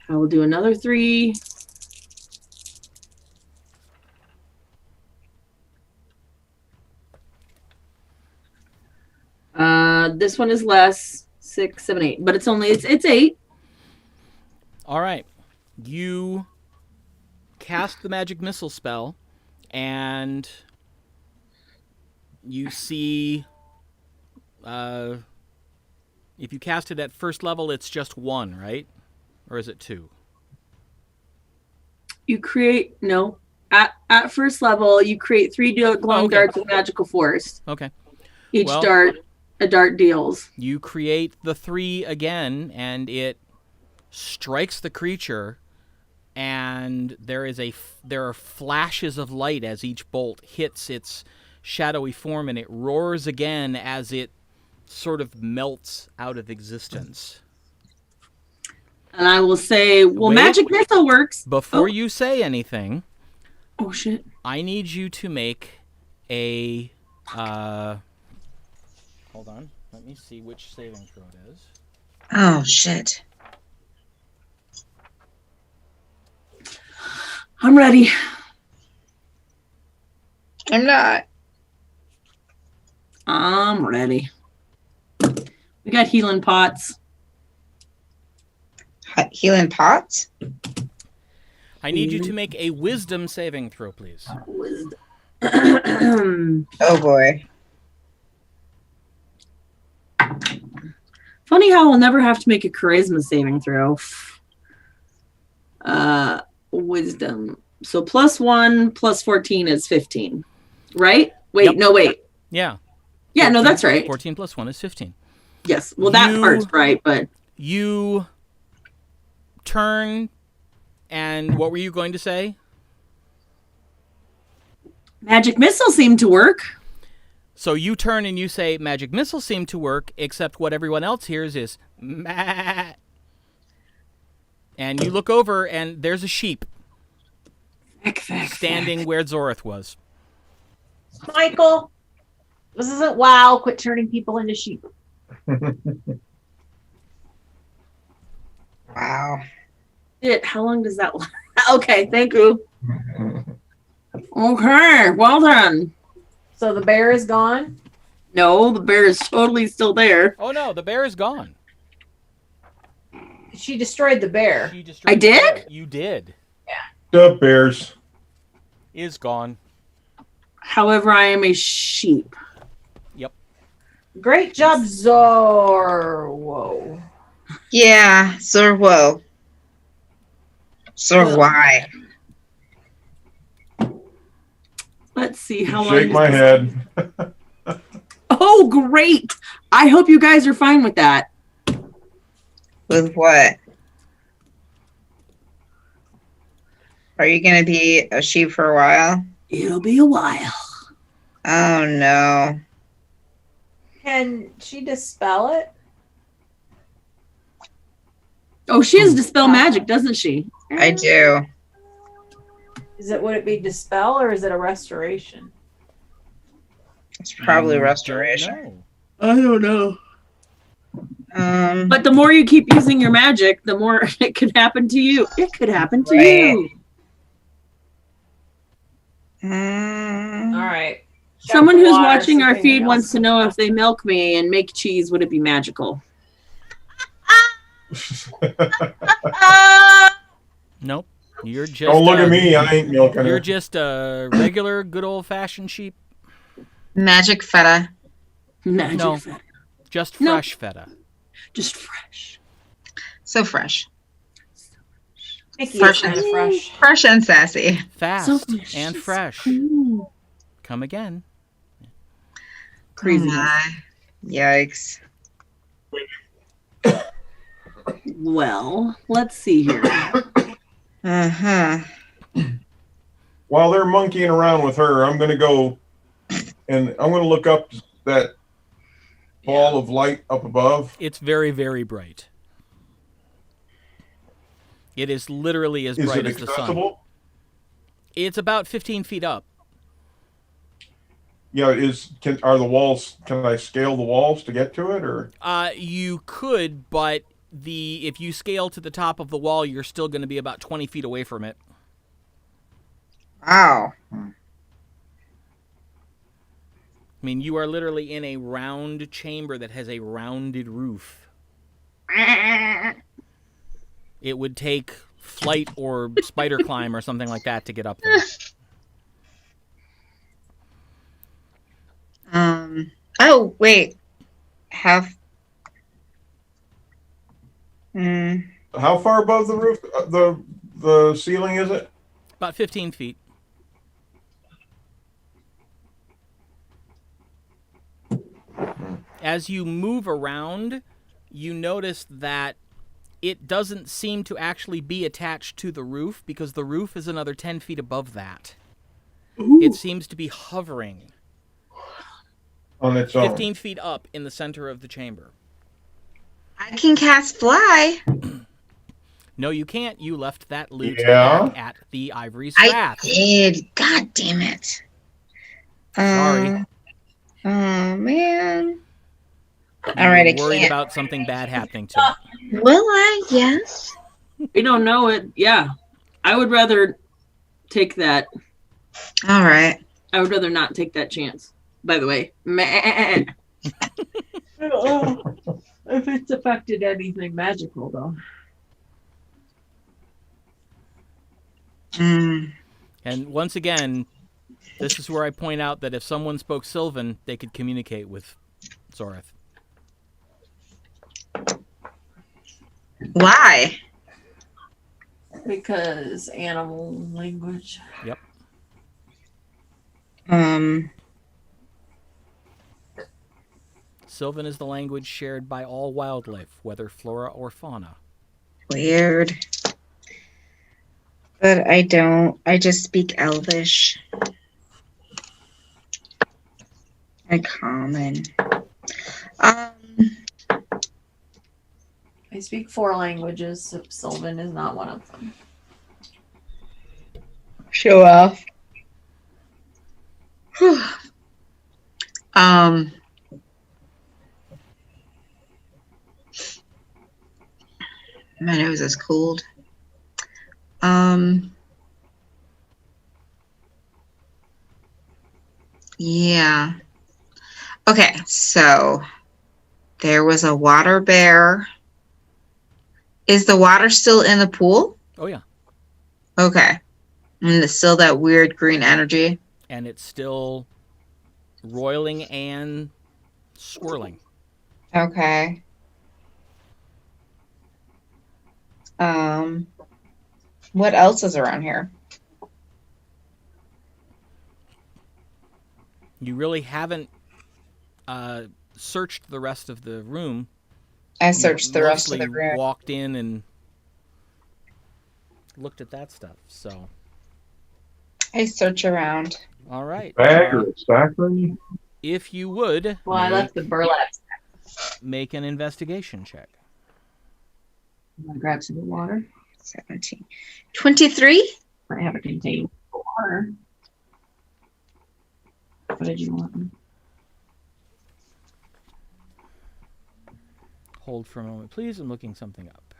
I will do another 3. This one is less. 6, 7, 8. But it's 8. All right. You cast the magic missile spell, and you see, if you cast it at 1st level, it's just 1, right? Or is it 2? You create, no. At 1st level, you create 3 glowing darts of magical force. Okay. Each dart, a dart deals. You create the 3 again, and it strikes the creature, and there are flashes of light as each bolt hits its shadowy form, and it roars again as it sort of melts out of existence. And I will say, well, Wait. magic missile works. Before you say anything, Oh, shit. I need you to make a... hold on. Let me see which saving throw it is. Oh, shit. I'm ready. I'm not. I'm ready. We got healing pots. Healing pots? I need you to make a wisdom saving throw, please. Oh boy. Funny how I'll never have to make a charisma saving throw. Wisdom. So +1 plus 14 is 15. Right? Wait, Yep. no, wait. Yeah. Yeah, 14, no, that's right. 14 plus 1 is 15. Yes. Well, that part's right, but You turn, and what were you going to say? magic missile seemed to work. So you turn and you say, magic missiles seem to work, except what everyone else hears is, "Meh." And you look over, and there's a sheep standing where Zorith was. Michael, this isn't WoW. Quit turning people into sheep. Wow. Shit, how long does that last? Okay, thank you. Okay, well done. So the bear is gone. No, the bear is totally still there. Oh no, the bear is gone. She destroyed the bear. She destroyed I the did? bear. You did. The bears. Is gone. However, I am a sheep. Yep. Great job, Zor. Whoa. Yeah, so whoa. So why? Let's see how long. Shake my head. Oh, great! I hope you guys are fine with that. With what? Are you going to be a sheep for a while? It'll be a while. Oh no. Can she dispel it? Oh, she has dispel magic, doesn't she? I do. Would it be dispel or is it a restoration? It's probably Don't restoration. know. I don't know. But But the more you keep using your magic, the more it could happen to you. It could happen to Right. you. All right. Someone Got the who's water, watching see our if feed anything wants else to know if they milk me and make cheese, would it be magical? Nope. You're just. Don't look at me. I ain't milking You're her. just a regular, good old-fashioned sheep. magic feta. Magic No. feta. Just No. fresh feta. Just fresh. So fresh. Mickey Fresh is kind of and- fresh. Fresh and sassy. Fast So and delicious. fresh. Ooh. Come again. Crazy. Oh my. Yikes. Well, let's see here. Uh-huh. While they're monkeying around with her, I'm going to go and I'm going to look up that ball of light up above. It's very, very bright. It is literally as Is bright it as the sun. accessible? It's about 15 feet up. Yeah, are the walls? Can I scale the walls to get to it, or? You could, but if you scale to the top of the wall, you're still going to be about 20 feet away from it. Wow. I mean, you are literally in a round chamber that has a rounded roof. It would take flight or spider climb or something like that to get up there. Oh, wait. How far above the roof, the ceiling is it? About 15 feet. As you move around, you notice that it doesn't seem to actually be attached to the roof because the roof is another 10 feet above that. Ooh. It seems to be hovering On its own. 15 feet up in the center of the chamber. I can cast fly. No, you can't. You left that loot Yeah. back at the Ivory's I Wrath. did. God damn it. Sorry. Oh, man. You All right, were I worried can't. about something bad happening to it. Will I? Yes. We don't know it. Yeah. I would rather take that. All right. I would rather not take that chance. By the way, I don't know if it's affected anything magical though. And once again, this is where I point out that if someone spoke Sylvan, they could communicate with Zoreth. Why? Because animal language. Yep. Sylvan is the language shared by all wildlife, whether flora or fauna. Weird. But I don't. I just speak Elvish. And Common. I speak 4 languages. Sylvan is not one of them. Show off. My nose is cold. Yeah. Okay, so there was a water bear. Is the water still in the pool? Oh, yeah. Okay. And it's still that weird green energy. And it's still roiling and swirling. Okay. What else is around here? You really haven't searched the rest of the room. I searched the rest of Mostly the room. walked in and looked at that stuff. So, I search around. all right. Bag or factory? If you would, Well, I left the burlap. make an investigation check. I'm gonna grab some water. 17. 23? I have a container of water. What did you want? Hold for a moment, please. I'm looking something up.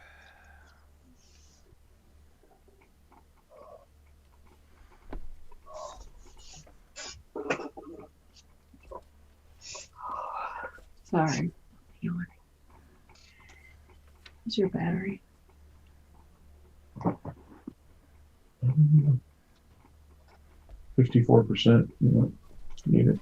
Sorry. What's your battery? 54%. Need it.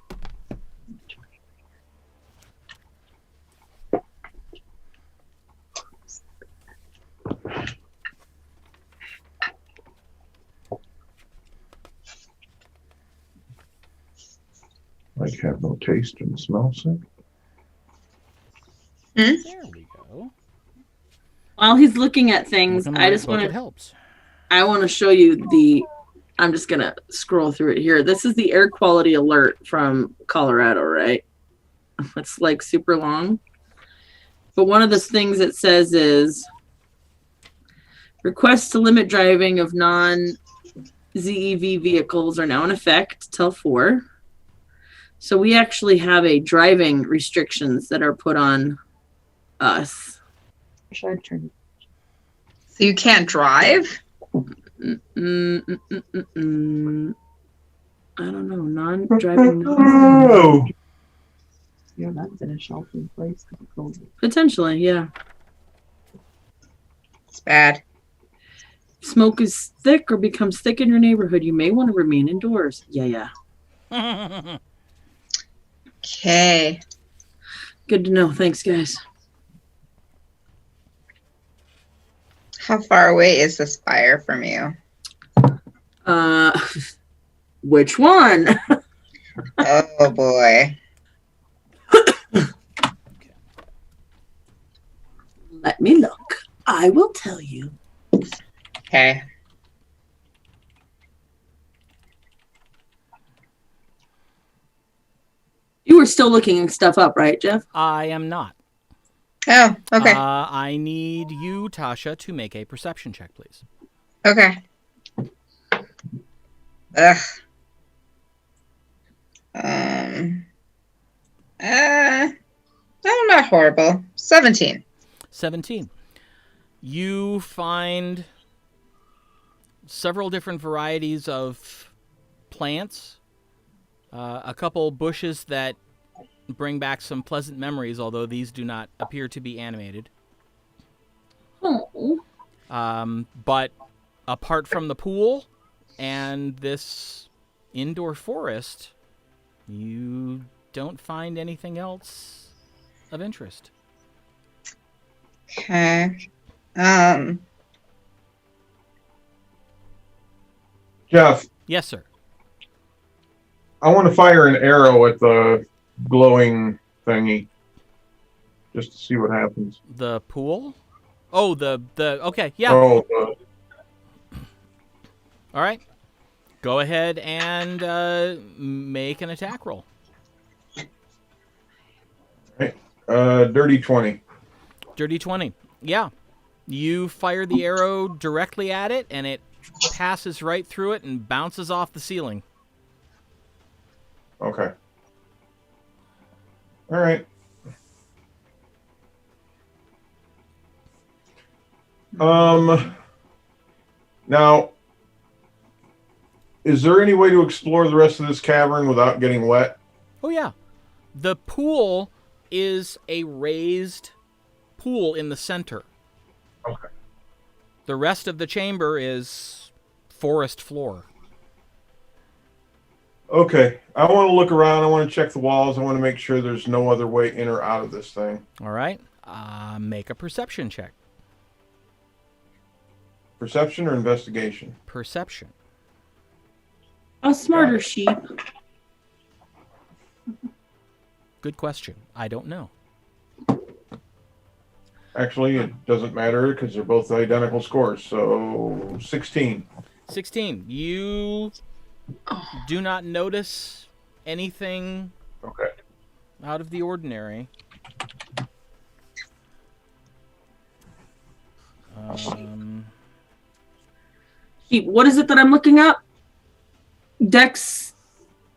Like have no taste and smell sick. There we go. while he's looking at things, Looking I right just book, want it to helps. I want to show you the. I'm just gonna scroll through it here. This is the air quality alert from Colorado, right? It's like super long. But one of the things it says is requests to limit driving of non-ZEV vehicles are now in effect till 4. So we actually have a driving restrictions that are put on us. Should I turn? So you can't drive? I don't know. Non-driving. Oh, Yeah, that's in a shelter in place. Potentially, yeah. It's bad. Smoke is thick or becomes thick in your neighborhood, you may want to remain indoors. Yeah. Okay. Good to know. Thanks, guys. How far away is this fire from you? Which one? Oh boy. Let me look. I will tell you. Okay. You were still looking stuff up, right, Jeff? I am not. Oh, okay. I need you, Tasha, to make a perception check, please. Okay. Ugh. No, not horrible. 17. 17. You find several different varieties of plants, a couple bushes that bring back some pleasant memories, although these do not appear to be animated. Oh. But apart from the pool and this indoor forest, you don't find anything else of interest. Okay. Jeff, Yes, sir. I want to fire an arrow at the glowing thingy, just to see what happens. The pool? Oh, the okay, yeah. Oh, All right. Go ahead and make an attack roll. dirty 20. Dirty 20. Yeah. You fire the arrow directly at it, and it passes right through it and bounces off the ceiling. Okay. All right. Now, is there any way to explore the rest of this cavern without getting wet? Oh, yeah. The pool is a raised pool in the center. Okay. The rest of the chamber is forest floor. Okay. I want to look around. I want to check the walls. I want to make sure there's no other way in or out of this thing. All right. Make a perception check. Perception or investigation? Perception. A smarter sheep. Good question. I don't know. Actually, it doesn't matter because they're both identical scores. So 16. 16. You do not notice anything Okay. out of the ordinary. Sheep. What is it that I'm looking up? Dex,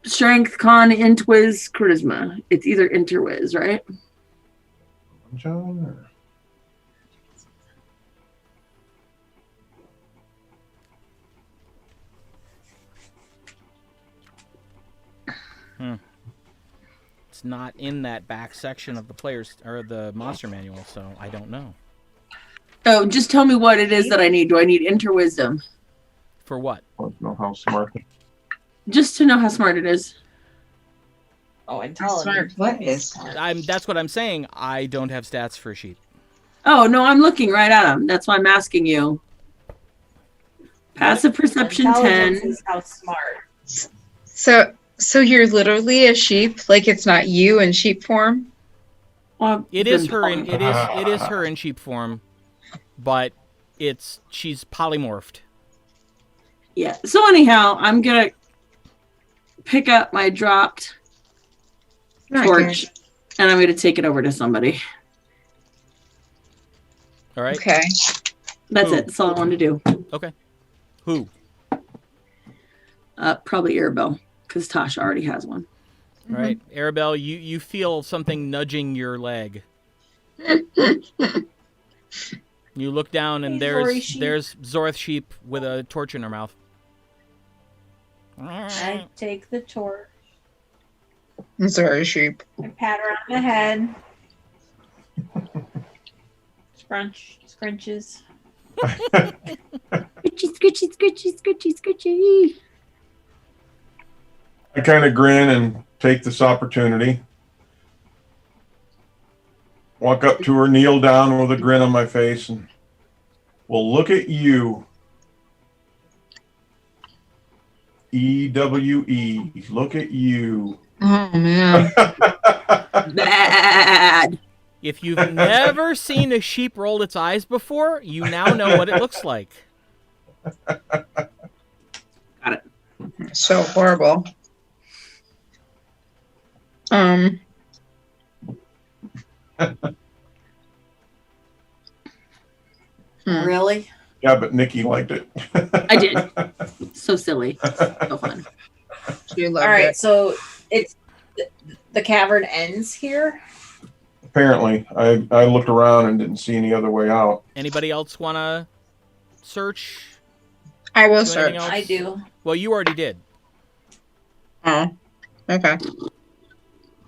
strength, con, intwiz, charisma. It's either interwiz, right? John or... It's not in that back section of the player's or the monster manual, so I don't know. Oh, just tell me what it is that I need. Do I need interwisdom? For what? I don't know how smart. Just to know how smart it is. Oh, Smart. intelligence. What is? That's what I'm saying. I don't have stats for sheep. Oh, no, I'm looking right at them. That's why I'm asking you. Passive perception 10. Intelligence is how smart. So you're literally a sheep, like it's not you in sheep form. Well, It is her in sheep form, but she's polymorphed. Yeah. So anyhow, I'm gonna pick up my dropped torch, and I'm gonna take it over to somebody. All right. Okay. That's Who? it. That's all I wanted to do. Okay. Who? Probably Arabelle, because Tasha already has one. All right, Arabelle, you feel something nudging your leg. You look down, and there's Zorth sheep with a torch in her mouth. I take the torch. I'm sorry, sheep. I pat her on the head. Scrunches. Scritchy, scritchy, scritchy, scritchy. I kind of grin and take this opportunity. Walk up to her, kneel down with a grin on my face, and well, look at you. EWE. Look at you. Oh man. Bad. If you've never seen a sheep roll its eyes before, you now know what it looks like. Got it. So horrible. Really? Yeah, but Nikki liked it. I did. So silly. So fun. You All loved right, it. so it's the cavern ends here. Apparently, I looked around and didn't see any other way out. Anybody else want to search? I will Do anything search. else? I do. Well, you already did. Oh, okay.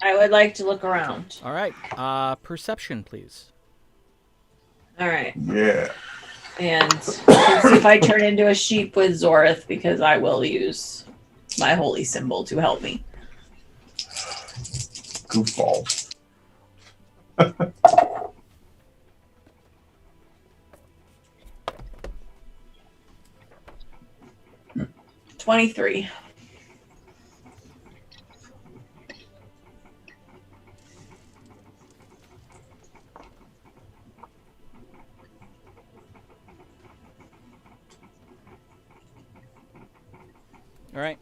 I would like to look around. All right. Perception, please. All right. Yeah. And let's see if I turn into a sheep with Zorith, because I will use my holy symbol to help me. Goofballs. 23. All right.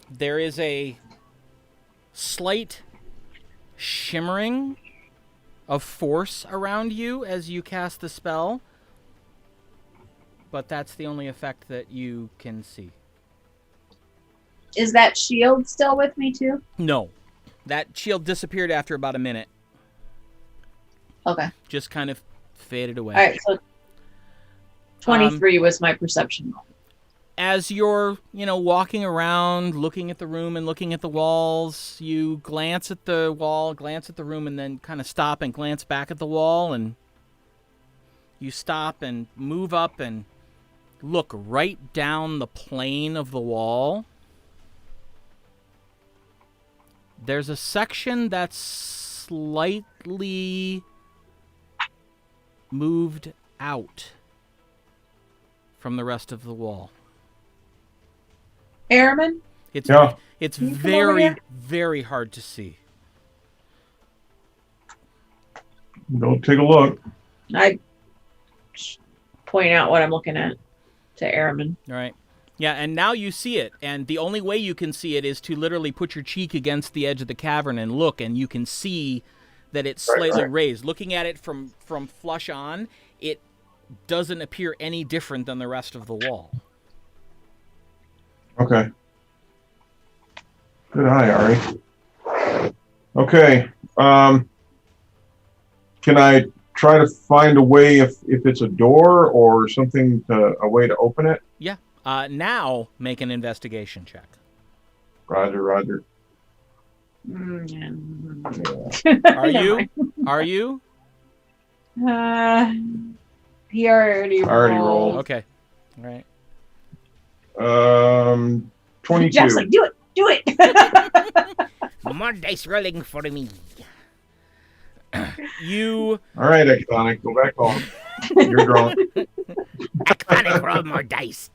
There is a slight shimmering of force around you as you cast the spell, but that's the only effect that you can see. Is that shield still with me too? No. That shield disappeared after about a minute. Okay. Just kind of faded away. All right. So 23 was my perception. As you're, walking around, looking at the room and looking at the walls, you glance at the wall, glance at the room, and then kind of stop and glance back at the wall, and you stop and move up and look right down the plane of the wall. There's a section that's slightly moved out from the rest of the wall. Airman? It's Yeah. it's Can you come over very, here? very hard to see. Go take a look. I point out what I'm looking at to Airman. All right. Yeah, and now you see it, and the only way you can see it is to literally put your cheek against the edge of the cavern and look, and you can see that it's slightly raised. Looking at it from flush on, it doesn't appear any different than the rest of the wall. Okay. Good eye, Ari. Okay. Can I try to find a way if it's a door or something a way to open it? Yeah. Now make an investigation check. Roger, Roger. Are you? Are you? He already rolled. Okay. All right. 22. Jeff's like, do it. More dice rolling for me. You. All right, Ectonic, go back home. You're drunk. Iconic, roll more dice.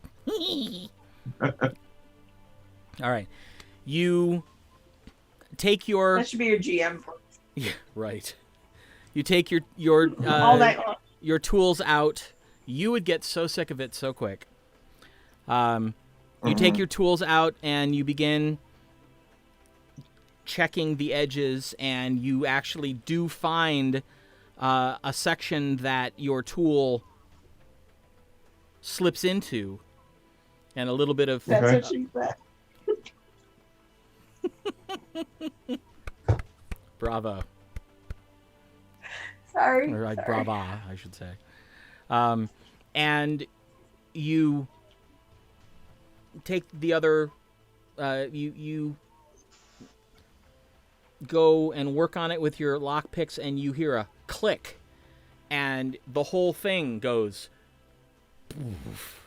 All right. You take your. That should be your GM. Yeah, right. You take your All night long. your tools out. You would get so sick of it so quick. You take your tools out and you begin checking the edges, and you actually do find a section that your tool slips into, and a little bit of. That's Okay. what she said. Bravo. Sorry. Or sorry. brava, I should say. And you take the other, you go and work on it with your lockpicks, and you hear a click, and the whole thing goes poof,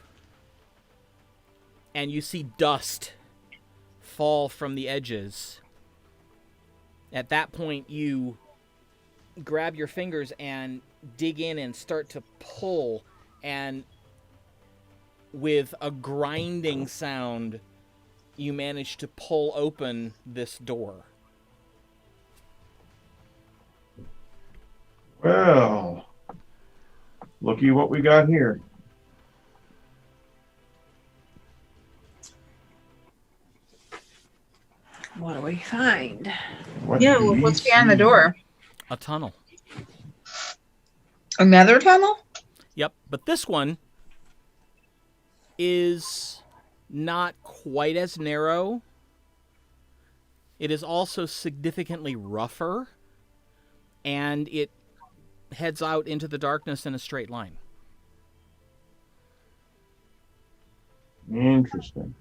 and you see dust fall from the edges. At that point, you grab your fingers and dig in and start to pull, and with a grinding sound, you manage to pull open this door. Well, looky what we got here. What do we find? What Yeah, do we what's behind the see? door? A tunnel. Another tunnel? Yep, but this one is not quite as narrow. It is also significantly rougher, and it heads out into the darkness in a straight line. Interesting.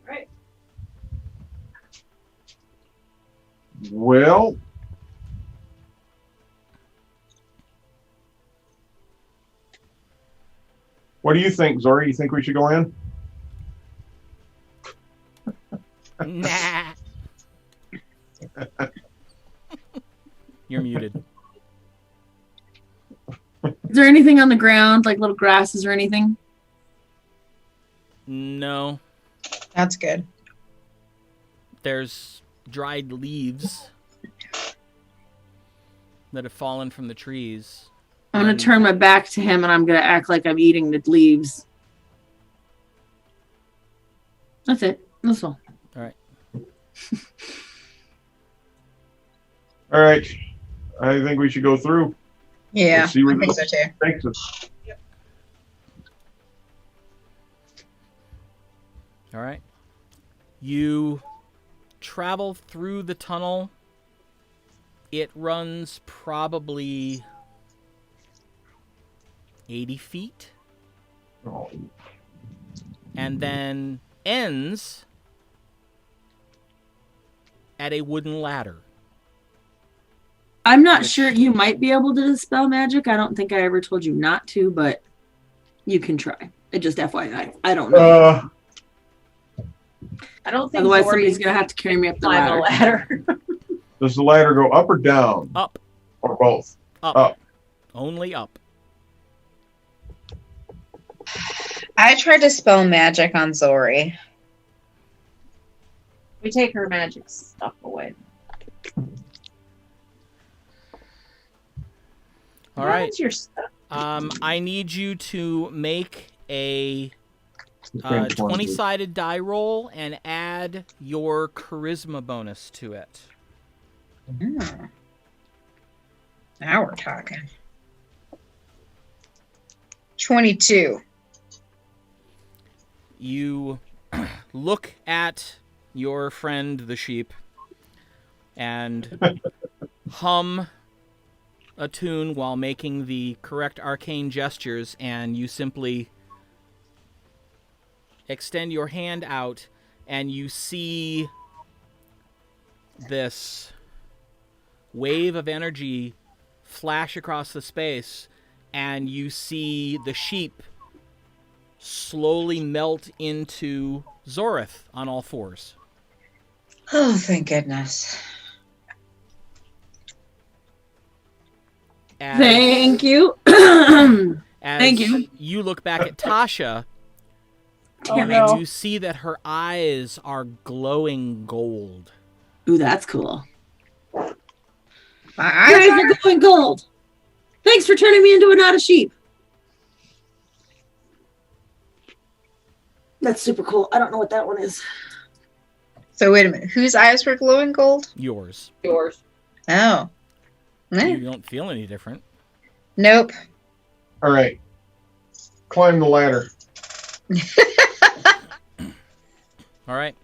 Right. Well, what do you think, Zori? You think we should go in? Nah. You're muted. Is there anything on the ground, like little grasses or anything? No. That's good. There's dried leaves that have fallen from the trees. I'm going to turn my back to him and I'm going to act like I'm eating the leaves. That's it. That's all. All right. All right. I think we should go through. Yeah, Let's see where I think so this too. takes us. All right. You travel through the tunnel. It runs probably 80 feet Oh, and then ends at a wooden ladder. I'm not sure. You might be able to dispel magic. I don't think I ever told you not to, but you can try. It just FYI. I don't know. I don't think Otherwise, Zori somebody's going to have to carry me up the climb a ladder. ladder. does the ladder go up or down? Up. Or both? Up. Up. Only up. I tried to spell magic on Zori. We take her magic stuff away. All right. What's your stuff? I need you to make a 20-sided die roll and add your charisma bonus to it. Mm. Now we're talking. 22. You look at your friend the sheep and hum a tune while making the correct arcane gestures, and you simply extend your hand out and you see this wave of energy flash across the space, and you see the sheep slowly melt into Zorith on all fours. Oh, thank goodness. Thank you. As Thank you. You look back at Tasha, Damn and it. you see that her eyes are glowing gold. Ooh, that's cool. My Eyes eyes are going gold. Thanks for turning me into a not a sheep. That's super cool. I don't know what that one is. So wait a minute. Whose eyes were glowing gold? Yours. Yours. Oh. Eh. You don't feel any different. Nope. All right. Climb the ladder. All right.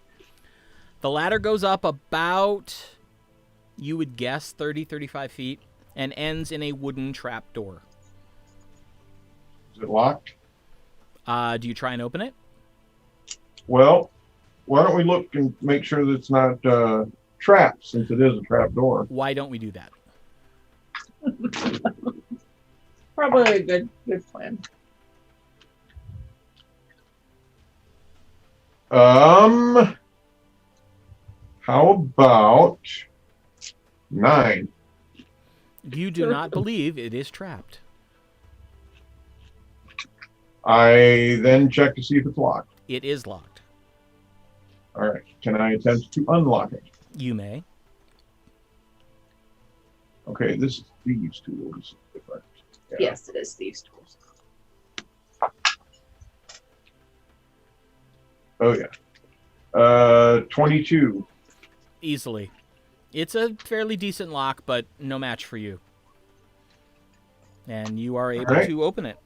The ladder goes up about, you would guess, 30, 35 feet, and ends in a wooden trap door. Is it locked? Do you try and open it? Well, why don't we look and make sure that it's not trapped, since it is a trap door. Why don't we do that? Probably a good plan. How about 9? You do not believe it is trapped. I then check to see if it's locked. It is locked. All right. Can I attempt to unlock it? You may. Okay, this is these tools. Yeah. Yes, it is these tools. Oh yeah. 22. Easily. It's a fairly decent lock, but no match for you. And you are able right. to open it.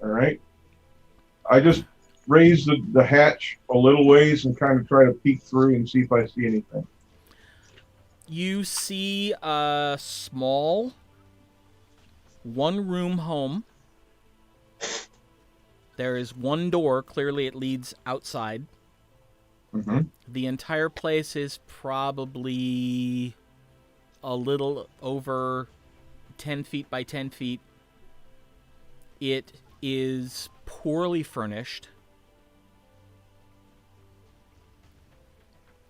All right. I just raise the hatch a little ways and kind of try to peek through and see if I see anything. You see a small one-room home. There is one door. Clearly, it leads outside. Mm-hmm. The entire place is probably a little over 10 feet by 10 feet. It is poorly furnished.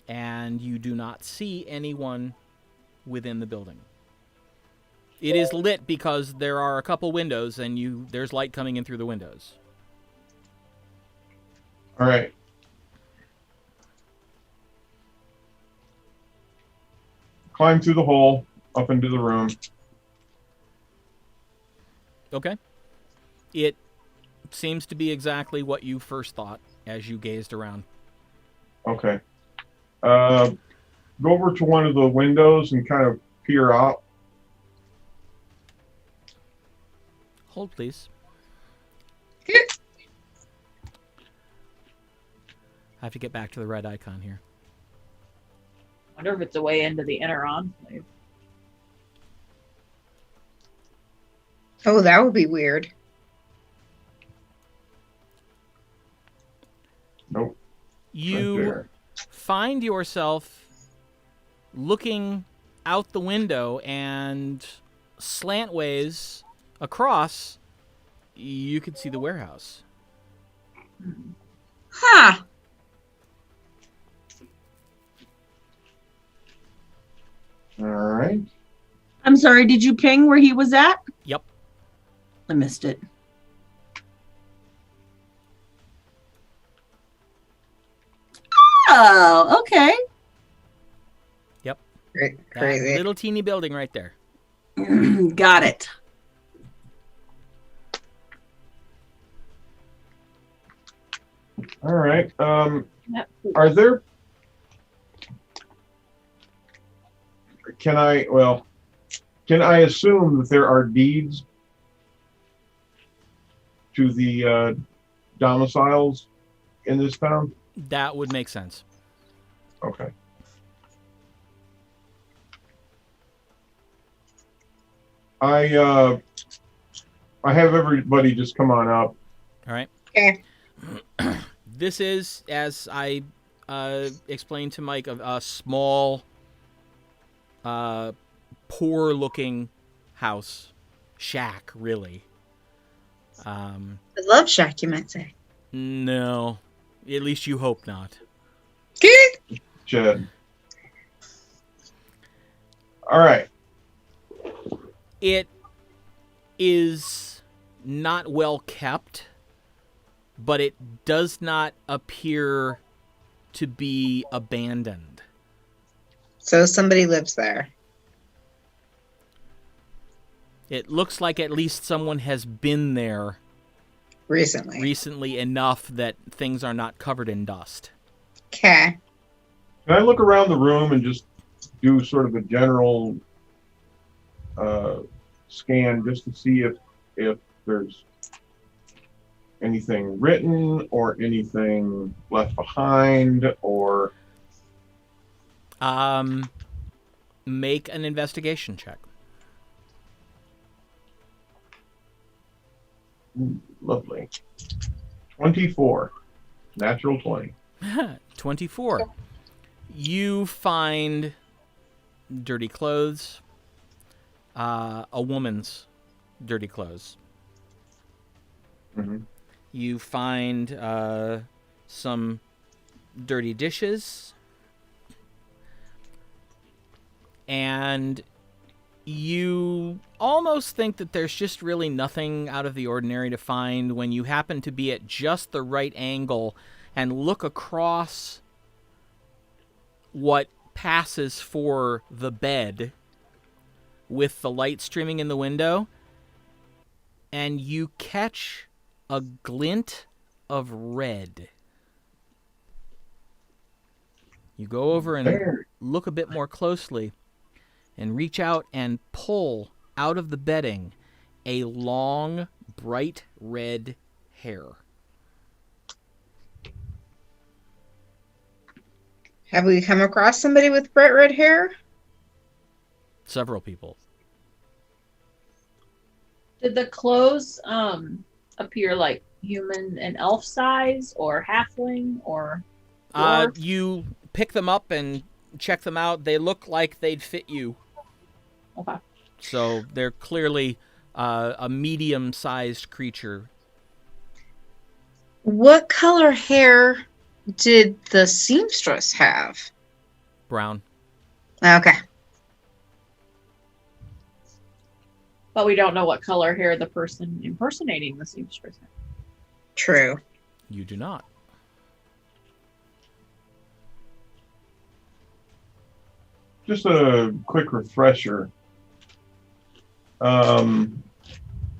And you do not see anyone within the building. It is lit because there are a couple windows and there's light coming in through the windows. All right. Climb through the hole, up into the room. Okay. It seems to be exactly what you first thought as you gazed around. Okay. Go over to one of the windows and kind of peer out. Hold, please. I have to get back to the red icon here. Wonder if it's a way into the inner enclave. Oh, that would be weird. Nope. You Right there. find yourself looking out the window, and slantways across, you could see the warehouse. Huh. All right. I'm sorry, did you ping where he was at? Yep. I missed it. Oh, okay. Great. That Crazy. little teeny building right there. Got it. All right. Yep. Are there? Can I assume that there are deeds to the domiciles in this town? That would make sense. Okay. I have everybody just come on up. All right. Okay. This is, as I explained to Mike, a small, poor-looking house. Shack, really. A love shack, you might say. No. At least you hope not. Jed. All right. It is not well kept, but it does not appear to be abandoned. So somebody lives there. It looks like at least someone has been there Recently. enough that things are not covered in dust. Okay. Can I look around the room and just do sort of a general scan just to see if there's anything written or anything left behind or... Make an investigation check. Lovely. 24. Natural 20. 24. You find dirty clothes, a woman's dirty clothes. Mm-hmm. You find some dirty dishes, and you almost think that there's just really nothing out of the ordinary to find when you happen to be at just the right angle and look across what passes for the bed with the light streaming in the window, and you catch a glint of red. You go over and There. look a bit more closely and reach out and pull out of the bedding a long, bright red hair. Have we come across somebody with bright red hair? Several people. Did the clothes appear like human and elf size, or halfling, or dwarf? You pick them up and check them out. They look like they'd fit you. Okay. So they're clearly a medium-sized creature. What color hair did the seamstress have? Brown. Okay. But we don't know what color hair the person impersonating the seamstress had. True. You do not. Just a quick refresher.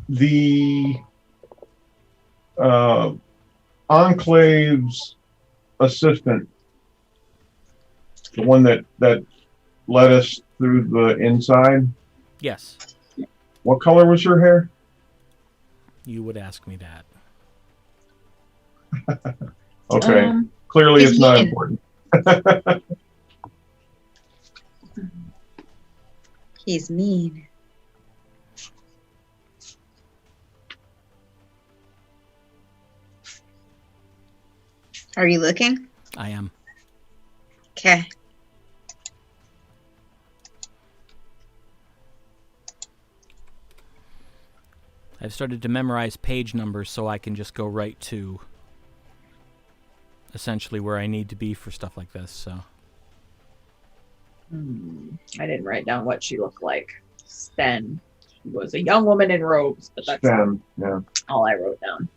The Enclave's assistant, the one that led us through the inside, Yes. what color was her hair? You would ask me that. Okay. Clearly it's not mean. important. He's mean. Are you looking? I am. Okay. I've started to memorize page numbers so I can just go right to essentially where I need to be for stuff like this. So I didn't write down what she looked like. Sten. She was a young woman in robes, but that's Stem, yeah. all I wrote down.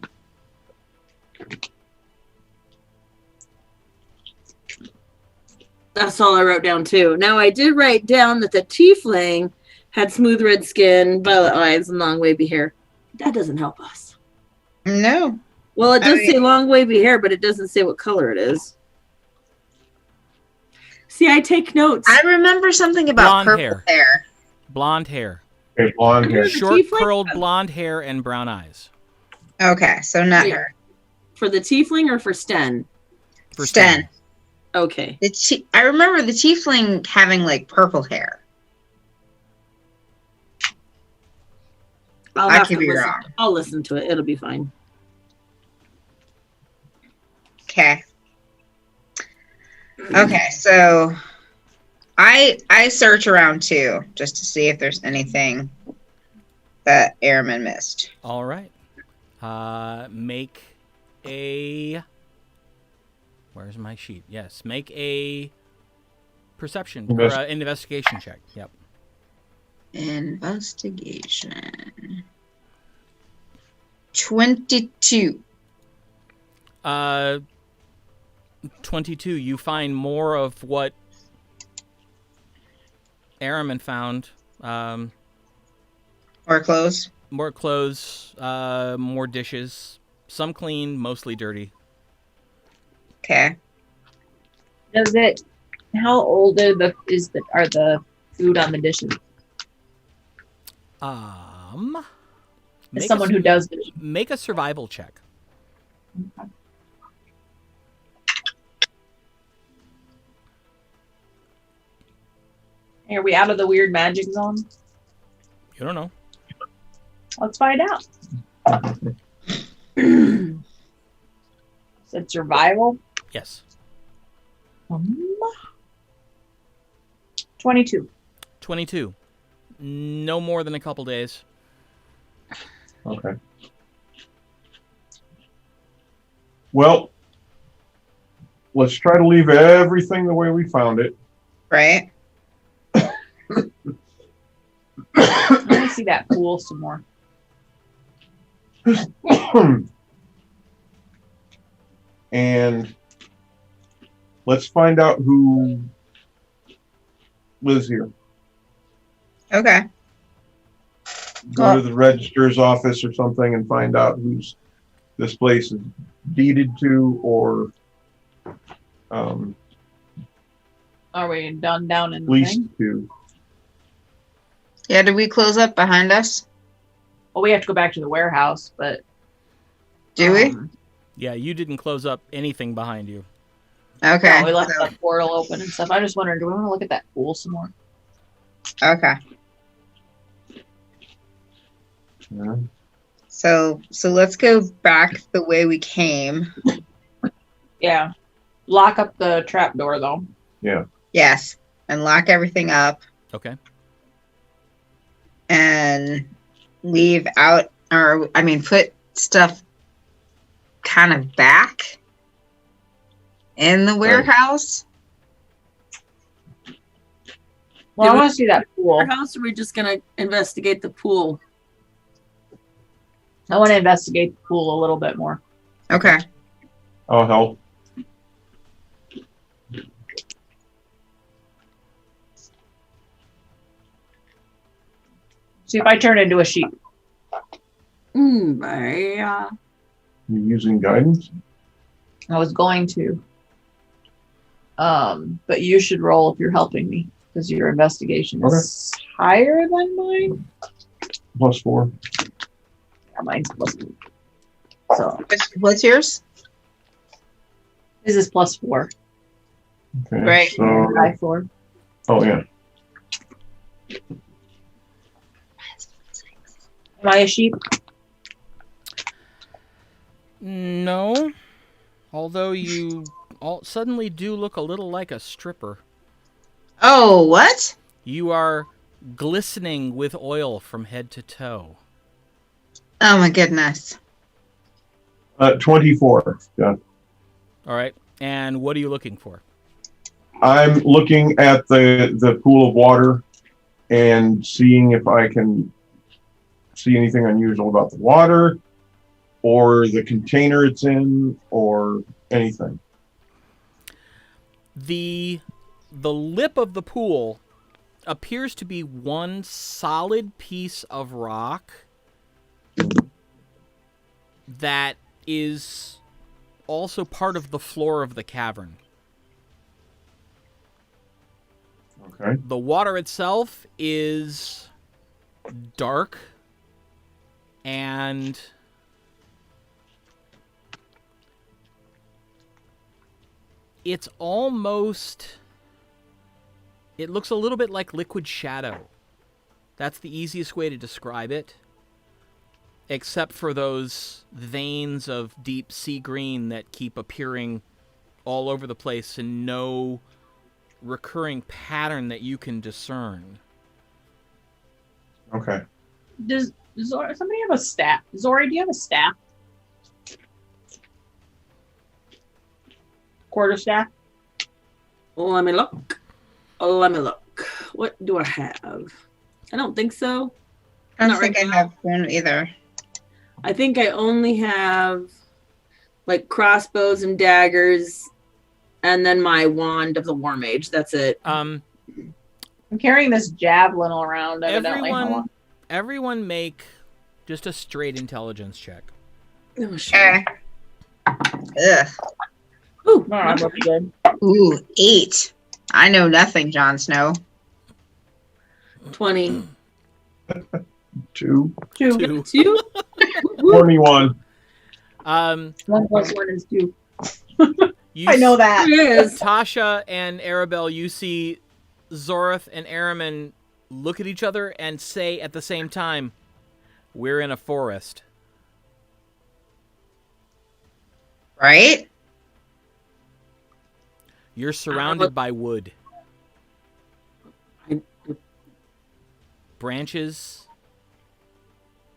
That's all I wrote down too. Now I did write down that the tiefling had smooth red skin, violet eyes, and long wavy hair. That doesn't help us. No. Well, it does I mean- say long wavy hair, but it doesn't say what color it is. See, I take notes. I remember something about Blonde purple hair. hair. blonde hair, Okay, blonde hair. The short tiefling? curled blonde hair, and brown eyes. Okay, so not Yeah. her. For the tiefling or for Sten? For Sten. Okay. I remember the tiefling having like purple hair. I'll I have could to be listen. wrong. I'll listen to it. It'll be fine. Okay. Okay, so I search around too, just to see if there's anything that Airman missed. All right. Make a. Where's my sheet? Yes, make a perception or an investigation check. Yep. Investigation. 22. 22. You find more of what Araman found. Or clothes. More clothes, more dishes. Some clean, mostly dirty. Okay. Does it? How old are the food on the dishes? As As someone who does dishes. Make a survival check. Are we out of the weird magic zone? You don't know. Let's find out. Said survival. Yes. 22. 22. No more than a couple days. Okay. Well, let's try to leave everything the way we found it. Right? Let me see that pool some more. And let's find out who lives here. Okay. Go to the registrar's office or something and find out who's this place is deeded to or Are we done down in the leased thing? to. Yeah, did we close up behind us? Well, we have to go back to the warehouse, but Do we? Yeah, you didn't close up anything behind you. Okay. no, we left so- the portal open and stuff. I just wondering, do we want to look at that pool some more? Okay. Yeah. So let's go back the way we came. Yeah. Lock up the trap door though. Yeah. Yes. And lock everything up Okay. and leave out, or I mean, put stuff kind of back in the warehouse. Well, I want to see that pool. Our house, or are we just gonna investigate the pool? I want to investigate the pool a little bit more. Okay. I'll help. See if I turn into a sheep. Yeah. You using guidance? I was going to. But you should roll if you're helping me because your investigation is higher than mine. +4. Yeah, mine's +2. So What's yours? this is +4. Okay. Right. So, High 4. oh yeah. Am I a sheep? No. Although you suddenly do look a little like a stripper. Oh, what? You are glistening with oil from head to toe. Oh my goodness. 24. Yeah. All right. And what are you looking for? I'm looking at the pool of water and seeing if I can see anything unusual about the water or the container it's in or anything. The lip of the pool appears to be one solid piece of rock that is also part of the floor of the cavern. Okay. The water itself is dark and it's almost, it looks a little bit like liquid shadow. That's the easiest way to describe it, except for those veins of deep sea green that keep appearing all over the place and no recurring pattern that you can discern. Okay. Does somebody have a staff? Zori, do you have a staff? Quarterstaff? Let me look. Let me look. What do I have? I don't think so. I don't Not think right I now. have one either. I think I only have like crossbows and daggers, and then my wand of the War Mage. That's it. I'm carrying this javelin around. Evidently, Everyone make just a straight intelligence check. Oh, sure. Ugh. Ooh, No, I'm looking good. Ooh, 8. I know nothing, Jon Snow. 20. 2. 2. 2? 21. 1 + 1 is 2. You I know that. It is. Tasha and Arabelle, you see Zorith and Araman look at each other and say at the same time, "We're in a forest." Right? You're surrounded by wood. Branches.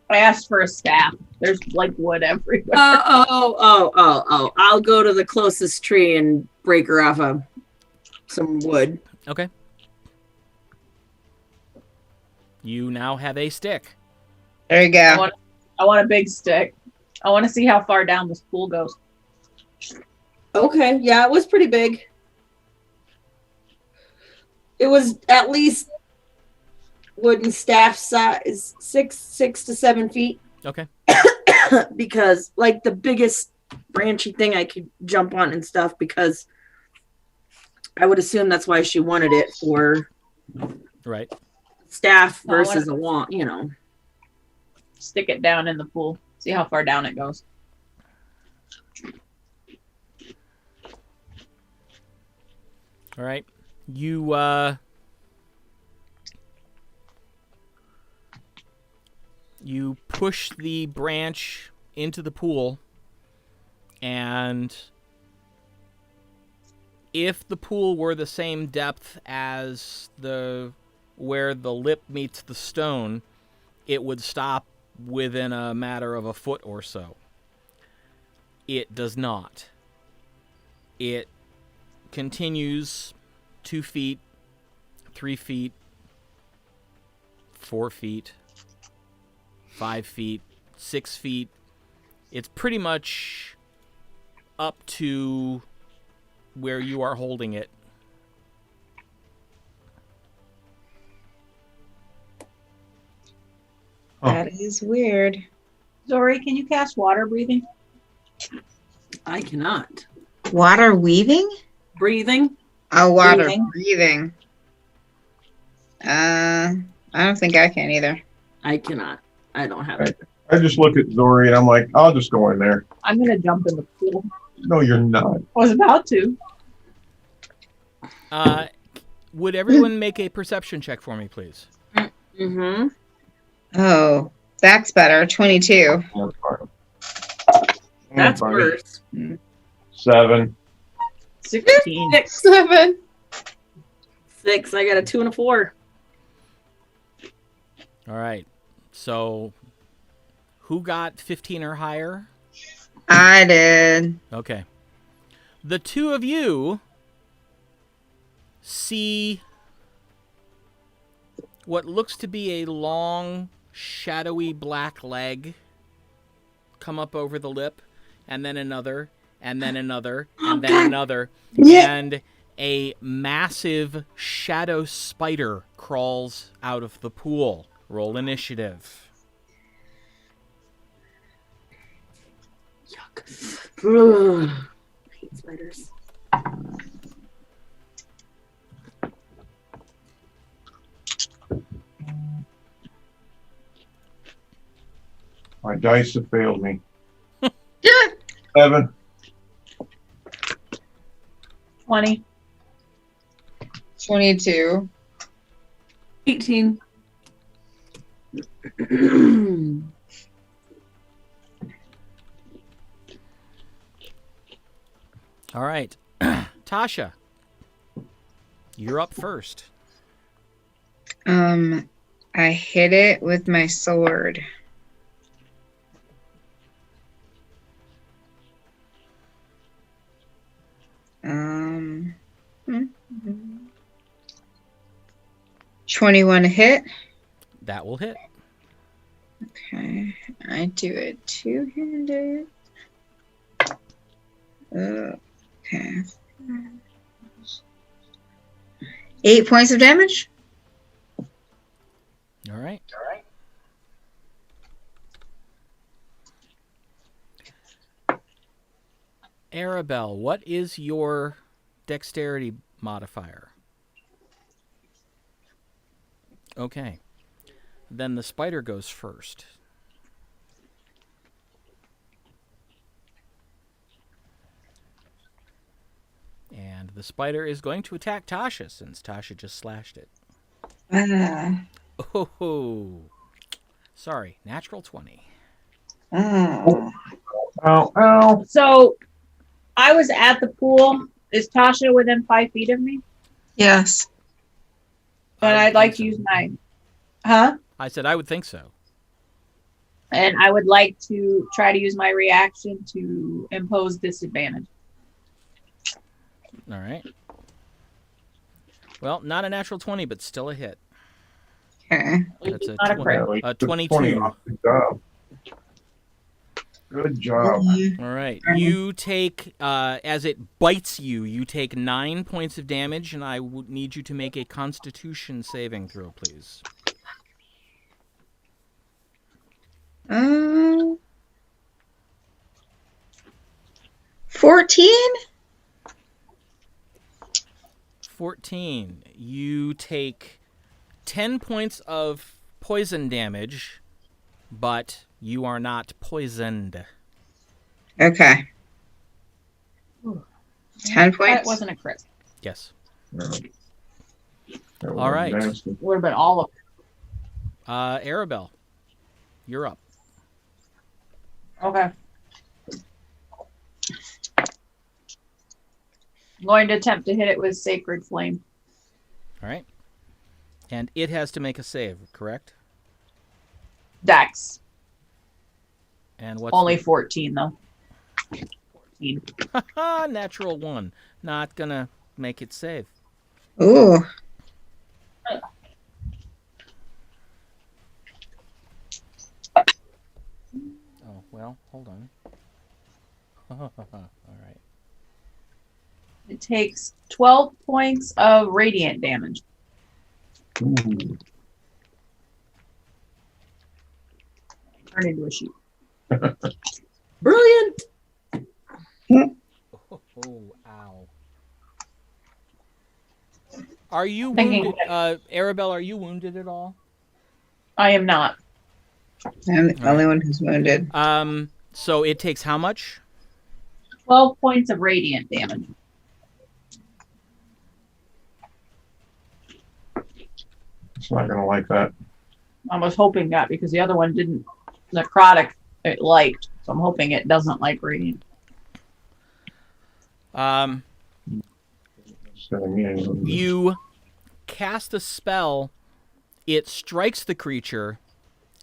I asked for a staff. There's like wood everywhere. Oh. I'll go to the closest tree and break her off some wood. Okay. You now have a stick. There you go. I want a big stick. I want to see how far down this pool goes. Okay, yeah, it was pretty big. It was at least wooden staff size, 6 to 7 feet. Okay. Because like the biggest branchy thing I could jump on and stuff, because I would assume that's why she wanted it for Right. staff versus a wand, Stick it down in the pool. See how far down it goes. All right. You You push the branch into the pool, and if the pool were the same depth as where the lip meets the stone, it would stop within a matter of a foot or so. It does not. It continues 2 feet, 3 feet, 4 feet, 5 feet, 6 feet. It's pretty much up to where you are holding it. That is weird. Zori, can you cast water breathing? I cannot. Water weaving? Breathing. Oh, water breathing. I don't think I can either. I cannot. I don't have it. I just look at Zori and I'm like, I'll just go in there. I'm gonna jump in the pool. No, you're not. I was about to. Would everyone make a perception check for me, please? Mm-hmm. Oh, that's better. 22. That's fine. That's fine. worse. 7. 16. 7. 6. I got a 2 and a 4. All right. So, who got 15 or higher? I did. Okay. The two of you see what looks to be a long, shadowy black leg come up over the lip, and then another, and then another, and then another, and a massive shadow spider crawls out of the pool. Roll initiative. Yuck. Ugh. I hate spiders. My dice have failed me. 7. 20. 22. 18. All right. Tasha, you're up first. I hit it with my sword. Um, 21 to hit. That will hit. Okay, I do it two-handed. Okay. 8 points of damage. All right. Arabelle, what is your dexterity modifier? Okay. Then the spider goes first. And the spider is going to attack Tasha since Tasha just slashed it. Oh, sorry, natural 20. Oh. Ow, ow. So, I was at the pool. Is Tasha within 5 feet of me? Yes. Then I would I'd like think to so. use my... Huh? I said I would think so. And I would like to try to use my reaction to impose disadvantage. All right. Well, not a natural 20, but still a hit. Okay. That's Not a crit. Like a the 22. Good job. Good job. All right. You take, as it bites you, you take 9 points of damage, and I would need you to make a Constitution saving throw, please. 14? 14. You take 10 points of poison damage, but you are not poisoned. Okay. 10 That points. wasn't a crit. Yes. No. That All right. nasty. Would have been all of it. Arabelle. you're up. Okay. I'm going to attempt to hit it with Sacred Flame. All right. And it has to make a save, correct? Dex. And what's Only 14, though. 14. Natural 1. Not going to make it save. Ooh. Oh, well, hold on. All right. It takes 12 points of radiant damage. Ooh. Turn into a sheep. Brilliant. Oh, ow. Are you Thinking- wounded? Arabelle, are you wounded at all? I am not. I'm the only one who's wounded. So it takes how much? 12 points of radiant damage. It's not gonna like that. I was hoping that because the other one didn't. Necrotic, it liked. So I'm hoping it doesn't like radiant. You cast a spell. It strikes the creature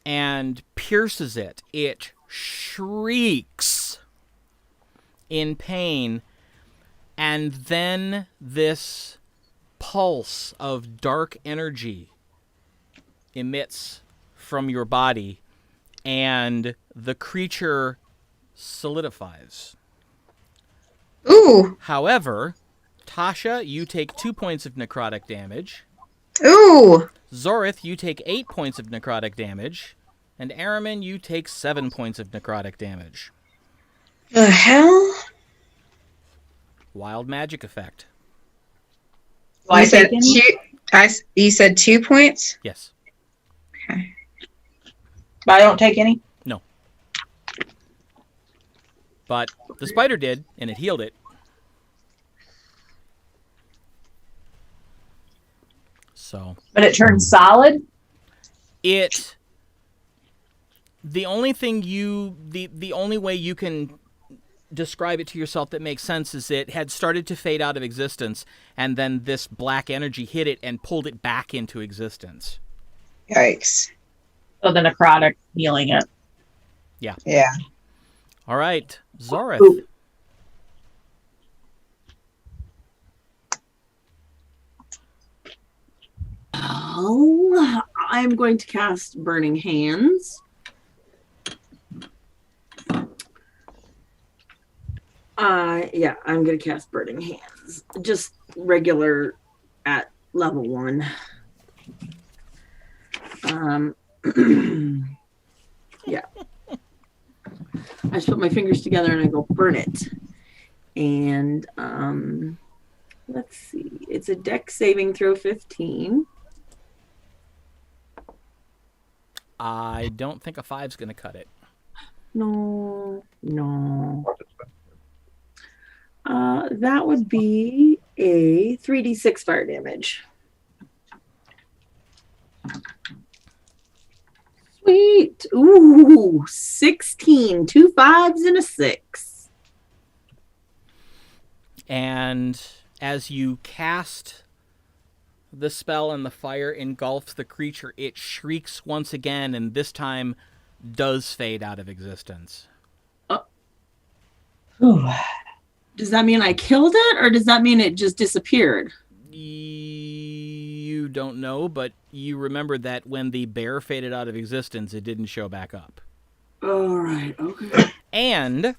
and pierces it. It shrieks in pain, and then this pulse of dark energy emits from your body, and the creature solidifies. Ooh. However, Tasha, you take 2 points of necrotic damage. Ooh. Zorith, you take 8 points of necrotic damage. And Araman, you take 7 points of necrotic damage. The hell? Wild magic effect. Do I You said take any? you said 2 points? Yes. Okay. But I don't take any? No. But the spider did, and it healed it. So. But it turns solid? The only thing the only way you can describe it to yourself that makes sense is it had started to fade out of existence, and then this black energy hit it and pulled it back into existence. Yikes. So the necrotic healing it. Yeah. All right, Zorith. Ooh. Oh, I'm going to cast Burning Hands. Yeah, I'm going to cast Burning Hands. Just regular at level 1. Yeah. I just put my fingers together and I go burn it. And let's see. It's a dex saving throw 15. I don't think a 5's going to cut it. No. That would be a 3d6 fire damage. Sweet. Ooh, 16. 2 5s and a 6. And as you cast the spell and the fire engulfs the creature, it shrieks once again, and this time does fade out of existence. Does that mean I killed it, or does that mean it just disappeared? You don't know, but you remember that when the bear faded out of existence, it didn't show back up. All right, okay. And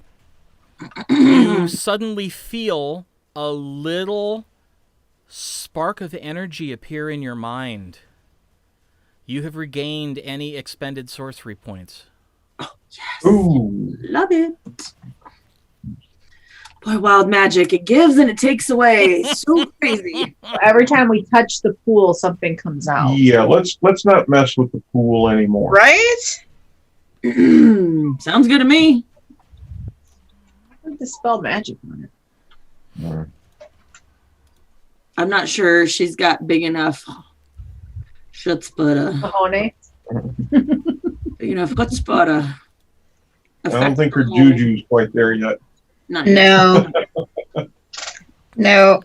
you suddenly feel a little spark of energy appear in your mind. You have regained any expended sorcery points. Oh, yes. Ooh. Love it. Boy, wild magic. It gives and it takes away. So crazy. Every time we touch the pool, something comes out. Yeah, let's not mess with the pool anymore. Right? Sounds good to me. I would dispel magic on it. Mm. I'm not sure she's got big enough chutzpah. Mahoney. hotspot. I don't think her juju's quite there yet. Not yet. No. No.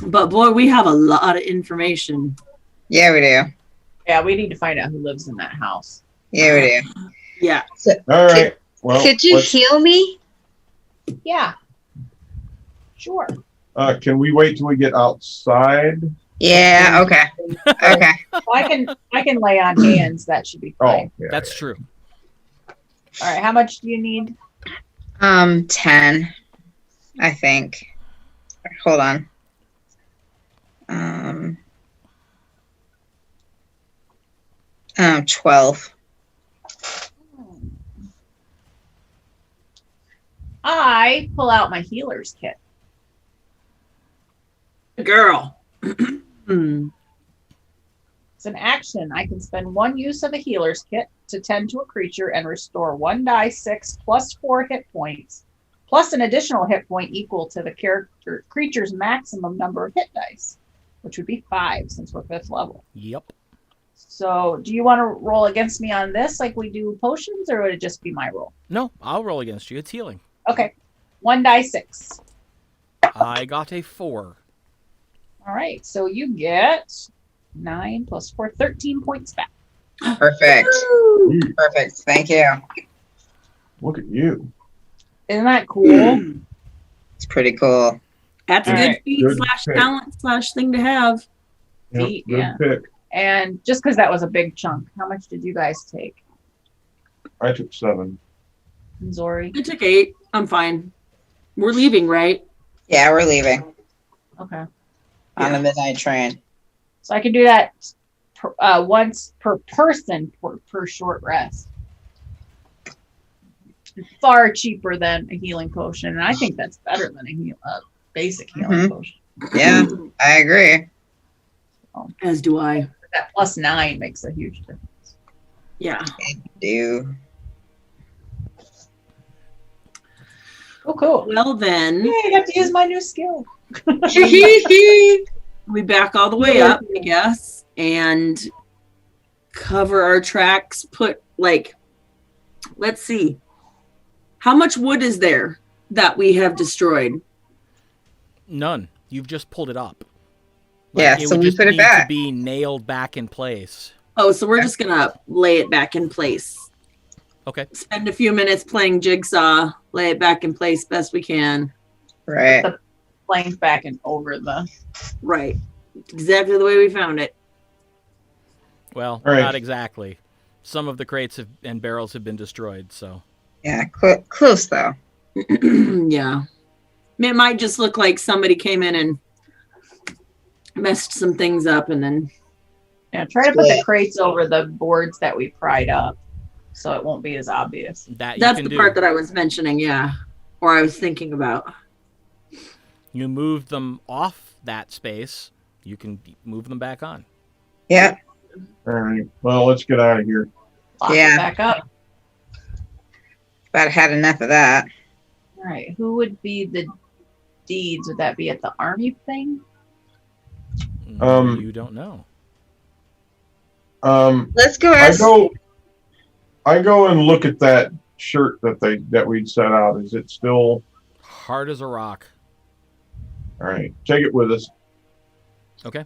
But boy, we have a lot of information. Yeah, we do. Yeah, we need to find out who lives in that house. Yeah, we do. Yeah. So, All right. Well, could you heal me? Yeah. Sure. Can we wait till we get outside? Yeah. Okay. Okay. Well, I can lay on hands. That should be fine. Oh, yeah. That's true. All right. How much do you need? 10, I think. Hold on. 12. I pull out my healer's kit. Girl. It's an action. I can spend 1 use of a healer's kit to tend to a creature and restore 1d6 plus 4 hit points, plus an additional hit point equal to the creature's maximum number of hit dice, which would be 5 since we're 5th level. Yep. So do you want to roll against me on this like we do potions, or would it just be my roll? No, I'll roll against you. It's healing. Okay. 1d6. I got a 4. All right. So you get 9 plus 4, 13 points back. Perfect. Perfect. Thank you. Look at you. Isn't that cool? It's pretty cool. That's a All good right. feat Good slash pick. talent slash thing to have. Yep, Feet, good yeah. pick. And just because that was a big chunk, how much did you guys take? I took 7. And Zori? I took 8. I'm fine. We're leaving, right? Yeah, we're leaving Okay. on the midnight train. So I can do that once per person per short rest. It's far cheaper than a healing potion, and I think that's better than a basic healing potion. Yeah, I agree. As do I. That plus 9 makes a huge difference. Yeah. I do. Oh, cool. Well then, Yay, I got to use my new skill. we back all the way up, I guess, and cover our tracks. Let's see. How much wood is there that we have destroyed? None. You've just pulled it up. Yeah, it so would we just put it need back. to be nailed back in place. Oh, so we're just gonna lay it back in place. Okay. Spend a few minutes playing jigsaw, lay it back in place best we can. Right. The plank back and over the. Right. Exactly the way we found it. Well, All right. not exactly. Some of the crates and barrels have been destroyed, so. Yeah, close though. Yeah. It might just look like somebody came in and messed some things up and then. Yeah, try to put the Split. crates over the boards that we pried up, so it won't be as obvious. That you That's can the do. part that I was mentioning, yeah. Or I was thinking about. You move them off that space, you can move them back on. Yeah. All right. Well, let's get out of here. Lock it Yeah. back up. About had enough of that. All right. Who would be the deeds? Would that be at the army thing? You don't know. Let's go I ask. go and look at that shirt that we'd set out. Is it still Hard as a rock. all right? Take it with us. Okay.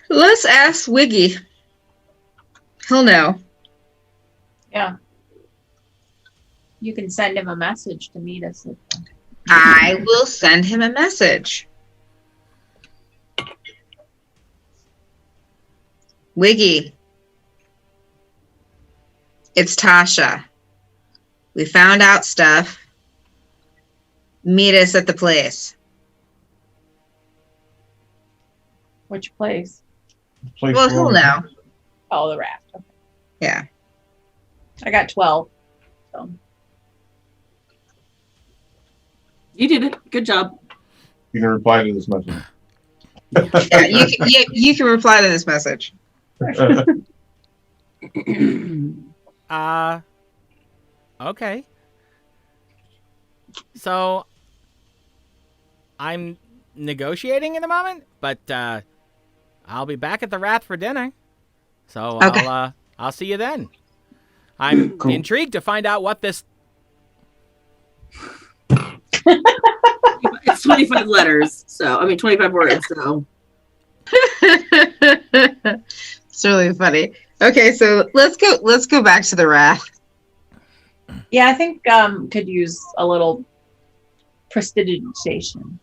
Let's ask Wiggy. He'll know. Yeah. You can send him a message to meet us. I will send him a message. Wiggy. It's Tasha. We found out stuff. Meet us at the place. Which place? Place Well, he'll know. Oh, the raft. Okay. Yeah. I got 12. So. You did it. Good job. You can reply to this message. Yeah, you can reply to this message. Okay. So, I'm negotiating at the moment, but I'll be back at the Wrath for dinner. So Okay. I'll see you then. I'm Cool. intrigued to find out what this. It's 25 letters, so I mean 25 words. So It's really funny. Okay, so let's go back to the wrath. Yeah, I think could use a little prestidigitation.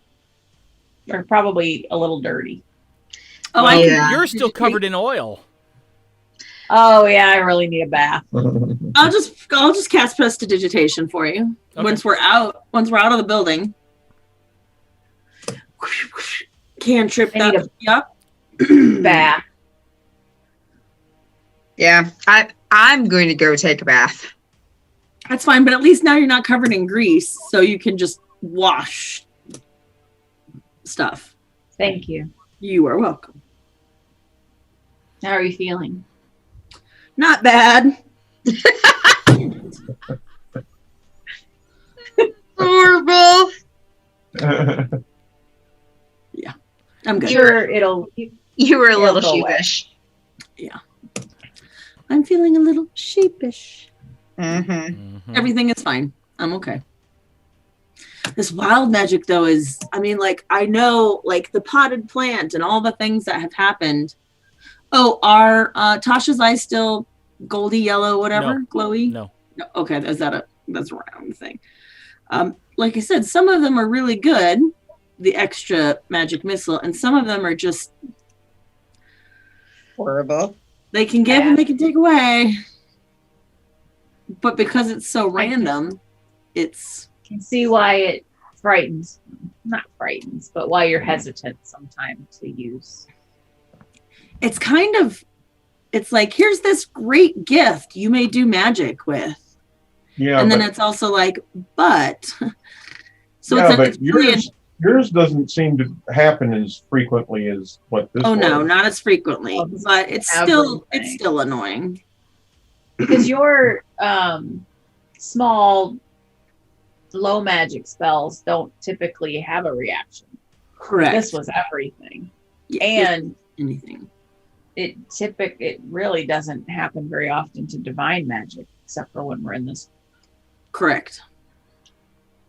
Or probably a little dirty. oh, Well, I yeah. You're still covered in oil. Oh yeah, I really need a bath. I'll just cast prestidigitation for you Okay. once we're out of the building. Cantrip I need that. Yup. Bath. Yeah, I'm going to go take a bath. That's fine, but at least now you're not covered in grease, so you can just wash stuff. Thank you. You are welcome. How are you feeling? Not bad. Horrible. I'm good. Sure, it'll. You were a It'll little go away. sheepish. I'm feeling a little sheepish. Mm-hmm. Mhm. Everything is fine. I'm okay. This wild magic, though, is, I mean, like, I know, like, the potted plant and all the things that have happened. Oh, are Tasha's eyes still goldy yellow, whatever, No. glowy? No. No. Okay, that's a round thing. Like I said, some of them are really good, the extra magic missile, and some of them are just, Horrible. they can give and they can take away. But because it's so random, it's Can see why it frightens. Not frightens, but why you're hesitant sometimes to use. it's kind of, it's like, here's this great gift you may do magic with. Yeah, And then but, it's also like, but. So yeah, it's but really yours doesn't seem to happen as frequently as what this oh no, was. not as frequently, Oh, but it's everything. still annoying. Because your small, low magic spells don't typically have a reaction. Correct. This was everything. Yeah, And anything. it really doesn't happen very often to divine magic, except for when we're in this. Correct.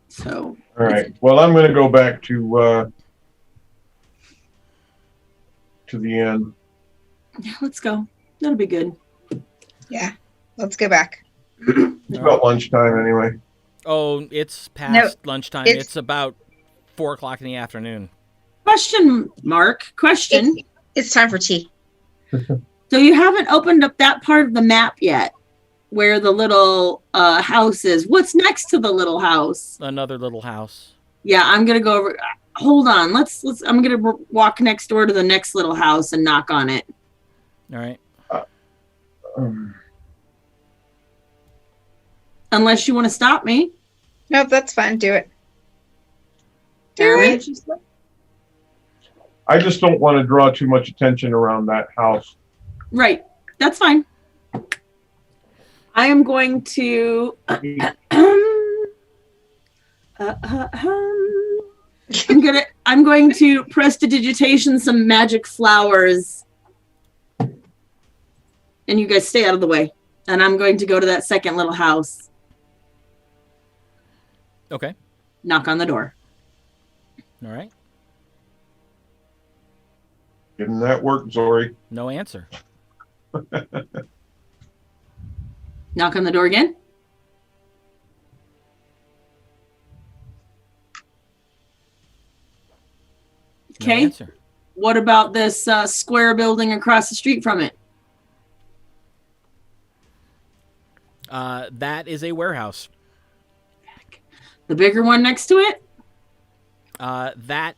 So All right. Well, I'm going to go back to the end. yeah, let's go. That'll be good. Yeah, let's go back. It's about lunchtime anyway. Oh, it's past No, lunchtime. it's- It's about 4:00 in the afternoon. Question. It's time for tea. So you haven't opened up that part of the map yet, where the little house is. What's next to the little house? Another little house. Yeah, I'm gonna go over. Hold on. Let's. I'm gonna walk next door to the next little house and knock on it. All right. Unless you want to stop me. Nope, that's fine. Do it. Do Alright. it. I just don't want to draw too much attention around that house. Right. That's fine. I am going to. I'm going to prestidigitation some magic flowers, and you guys stay out of the way. And I'm going to go to that second little house. Okay. Knock on the door. All right. Didn't that work, Zori? No answer. Knock on the door again. No Okay. answer. What about this square building across the street from it? That is a warehouse. The bigger one next to it? That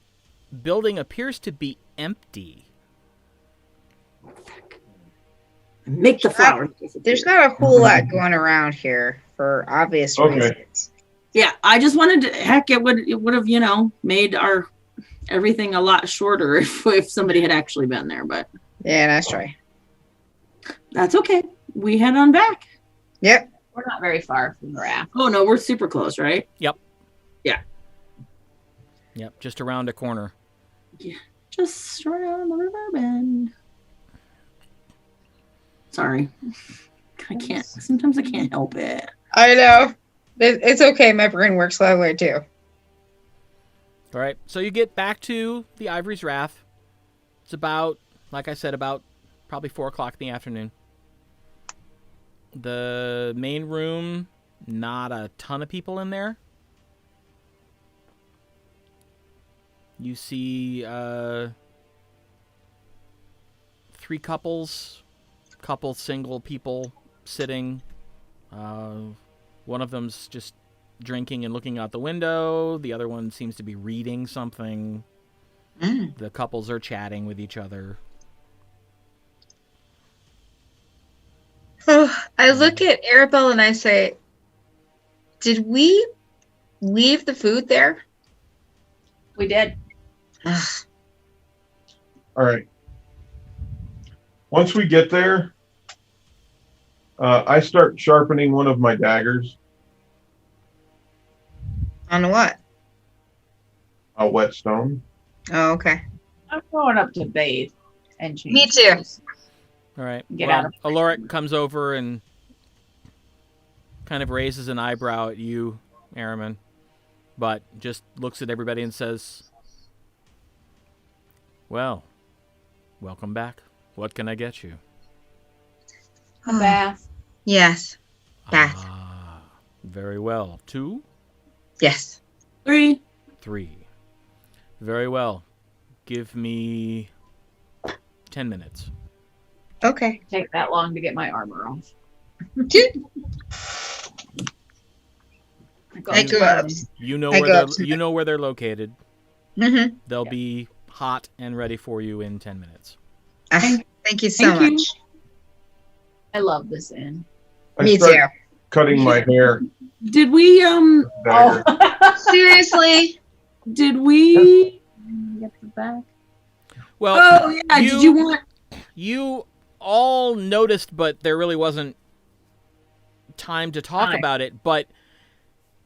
building appears to be empty. Make the flowers. There's not a whole lot going around here for obvious Okay. reasons. Yeah, I just wanted to. Heck, it would have made our everything a lot shorter if somebody had actually been there. But Yeah, nice try. that's okay. We head on back. Yep. We're not very far from the raft. Oh no, we're super close, right? Yep, just around a corner. Just around the river bend. Sorry. I can't. Sometimes I can't help it. I know. It's okay. My brain works that way too. All right. So you get back to the Ivory's Wrath. It's about, like I said, about probably 4 o'clock in the afternoon. The main room, not a ton of people in there. You see 3 couples, single people sitting. One of them's just drinking and looking out the window. The other one seems to be reading something. The couples are chatting with each other. Oh, I look at Arabelle and I say, did we leave the food there? We did. Ugh. All right. Once we get there, I start sharpening one of my daggers. On what? A whetstone. Oh, okay. I'm going up to bathe and change. Me too. clothes. All right. Get out of Aloric comes over and kind of raises an eyebrow at you, Araman, but just looks at everybody and says, "Well, welcome back. What can I get you?" A bath. Yes. Bath. Ah, very well. 2, Yes. 3. 3. Very well. Give me 10 minutes. Okay. Take that long to get my armor off. I go up. You know I where go they're up to you know where they're located. Mm-hmm. They'll be hot and ready for you in 10 minutes. Thank you so Thank you. much. I love this inn. I Me start too. cutting my hair. Did we Dagger. Seriously? did we Get the back. Well, Oh yeah, did you want you all noticed, but there really wasn't time to talk about it. But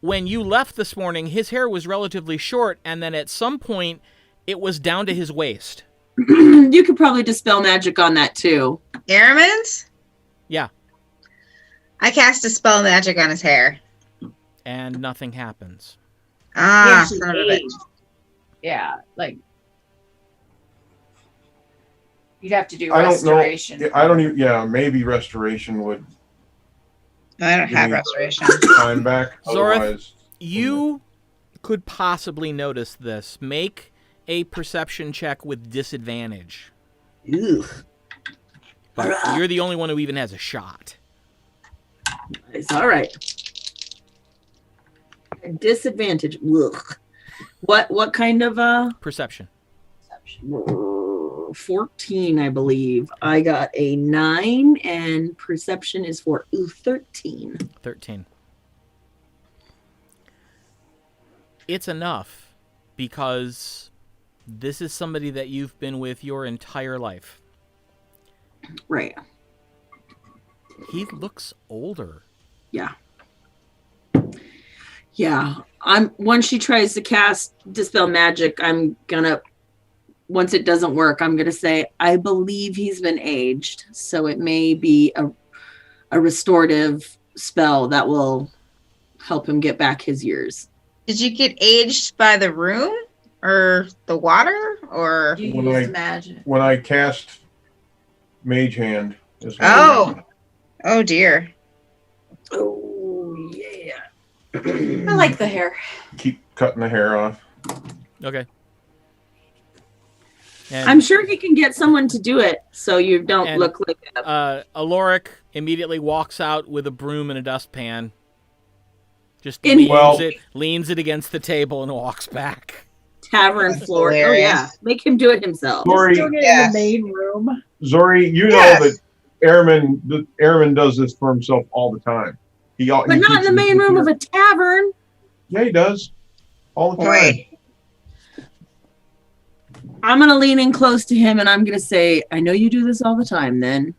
when you left this morning, his hair was relatively short, and then at some point, it was down to his waist. you could probably dispel magic on that too. Airman's? Yeah, I cast a spell magic on his hair. and nothing happens. Ah, Yes, son of a age. bitch. Yeah, like you'd have to do I don't know. restoration. I don't even. Yeah, maybe restoration would I don't give have me restoration. time back. Zoreth, Otherwise, You could possibly notice this. Make a perception check with disadvantage. But you're the only one who even has a shot. It's all right. Disadvantage. Ugh. What kind of Perception. 14, I believe. I got a 9 and perception is for 13. 13. It's enough because this is somebody that you've been with your entire life. Right. He looks older. Yeah. Yeah. Once she tries to cast Dispel Magic, once it doesn't work, I'm gonna say, I believe he's been aged. So it may be a restorative spell that will help him get back his years. Did you get aged by the room or the water or? You When use I- magic. when I cast Mage Hand, is when Oh. Oh dear. Oh yeah. I like the hair. keep cutting the hair off. Okay. And, I'm sure he can get someone to do it so you don't And- look like Aloric immediately walks out with a broom and a dustpan. Just In- leans it against the table and walks back. tavern That's floor. hilarious. Oh yeah. Make him do it himself. Zori, Still get Yes. in the main room. Zori, you Yes. know that Airman does this for himself all the time. But not in the main room of a tavern. Yeah, he does all the time. Wait. I'm going to lean in close to him and I'm going to say, I know you do this all the time then.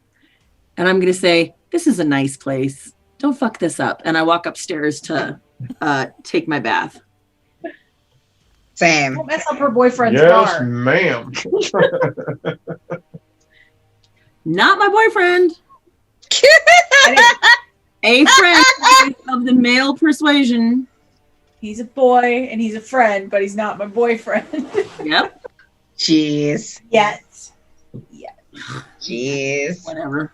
And I'm going to say, this is a nice place. Don't fuck this up. And I walk upstairs to take my bath. Same. Don't mess up her boyfriend's Yes, bar. ma'am. Not my boyfriend. A friend of the male persuasion. He's a boy and he's a friend, but he's not my boyfriend. Yep. Jeez. Yet. Jeez. Whatever.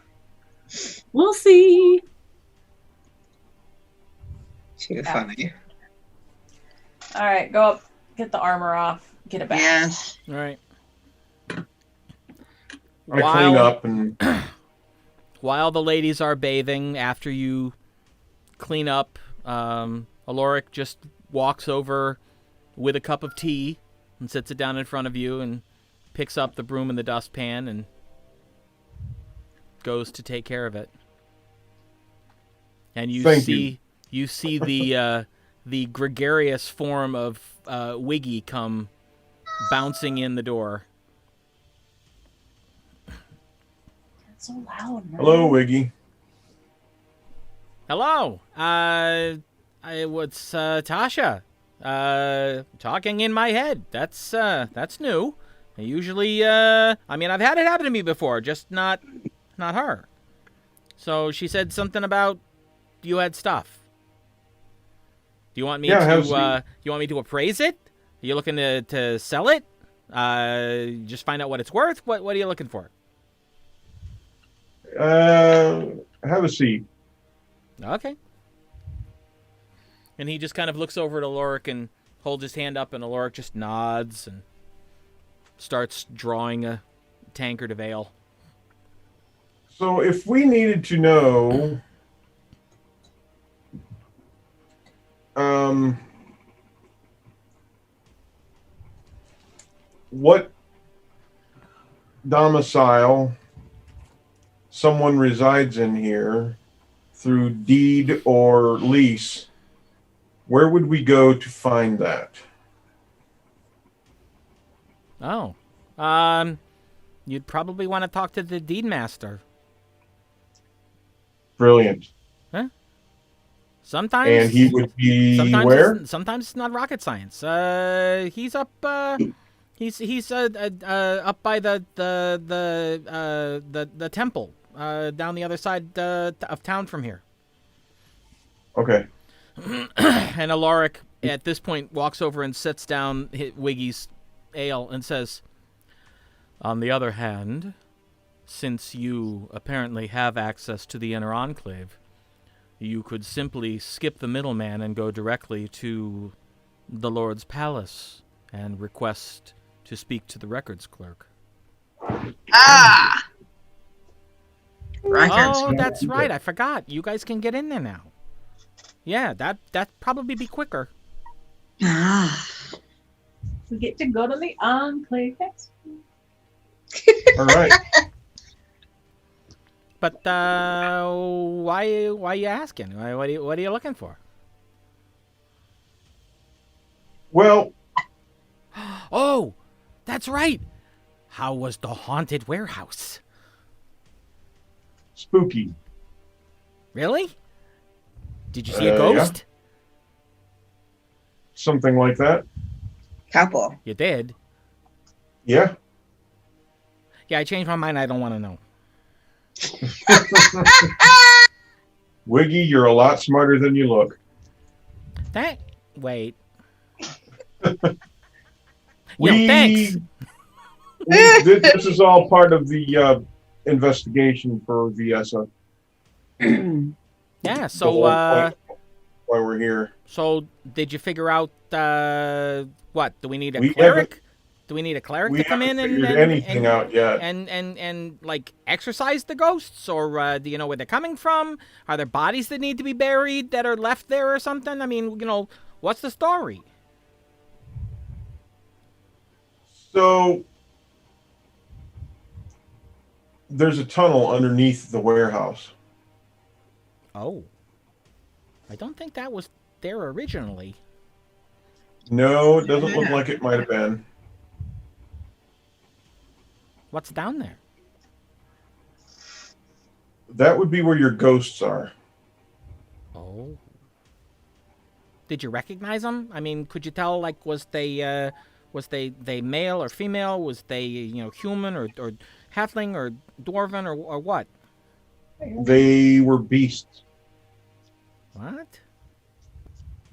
We'll see. Too funny. All right, go up, get the armor off, get it back. Yeah. All right. I clean up and While the ladies are bathing, after you clean up, Aloric just walks over with a cup of tea and sits it down in front of you and picks up the broom and the dustpan and goes to take care of it. And you Thank see the gregarious form of Wiggy come bouncing in the door. It's so loud, man. hello, Wiggy. Hello. What's Tasha? Talking in my head. That's new. I usually, I've had it happen to me before, just not her. So she said something about you had stuff. Do you want me to appraise it? Are you looking to sell it? Just find out what it's worth? What are you looking for? Have a seat. Okay. And he just kind of looks over at Aloric and holds his hand up, and Aloric just nods and starts drawing a tankard of ale. So if we needed to know what domicile someone resides in here through deed or lease, where would we go to find that? Oh. You'd probably want to talk to the deed master. Brilliant. Huh? Sometimes. And he would be sometimes where? Sometimes it's not rocket science. He's up. He's up by the temple down the other side of town from here. Okay. And Alaric at this point walks over and sets down Wiggy's ale and says, "On the other hand, since you apparently have access to the inner enclave, you could simply skip the middleman and go directly to the Lord's palace and request to speak to the records clerk." Ah! Records. Oh, that's right. I forgot. You guys can get in there now. Yeah, that'd probably be quicker. Ah. We get to go to the enclave. All right. But why are you asking? What are you looking for? Well, Oh, that's right. How was the haunted warehouse? spooky. Really? Did you see a ghost? Yeah. Something like that. Couple. You did? Yeah. Yeah, I changed my mind. I don't want to know. Wiggy, you're a lot smarter than you look. Wait. We, thanks. This is all part of the investigation for Viesa. Yeah, so Why we're here. so did you figure out what? Do we need a We cleric? Do we need a cleric We to come in haven't and figured anything out yet. and like exorcise the ghosts, or do you know where they're coming from? Are there bodies that need to be buried that are left there or something? I mean, what's the story? So there's a tunnel underneath the warehouse. Oh, I don't think that was there originally. No, it doesn't look like it might have been. What's down there? That would be where your ghosts are. Oh. Did you recognize them? I mean, could you tell, like, was they male or female? Was they, human or halfling or dwarven or what? They were beasts. What?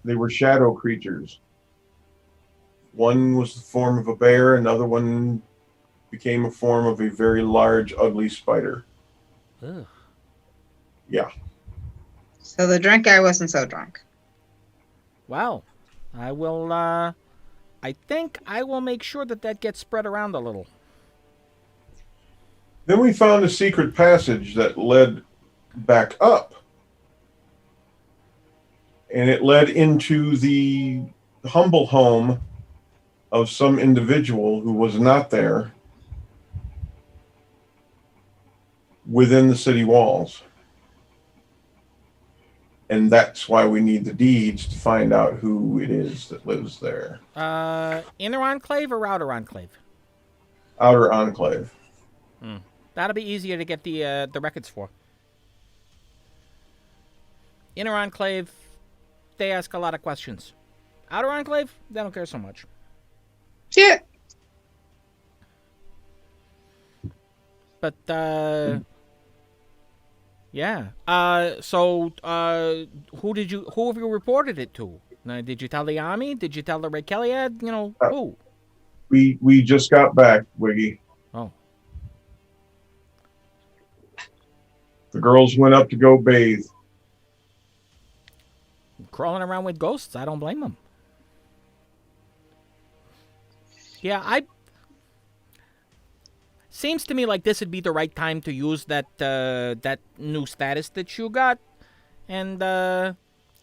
They were shadow creatures. One was the form of a bear, another one became a form of a very large, ugly spider. Ugh. Yeah. So the drunk guy wasn't so drunk. Well, I will, I think I will make sure that gets spread around a little. Then we found a secret passage that led back up. And it led into the humble home of some individual who was not there within the city walls. And that's why we need the deeds to find out who it is that lives there. Inner enclave or outer enclave? Outer enclave. That'll be easier to get the records for. Inner enclave, they ask a lot of questions. Outer enclave, they don't care so much. Yeah. But yeah. So who have you reported it to? Did you tell the army? Did you tell the Red Kelleyad? You know, who? We just got back, Wiggy. Oh. The girls went up to go bathe. Crawling around with ghosts, I don't blame them. Yeah, seems to me like this would be the right time to use that new status that you got, and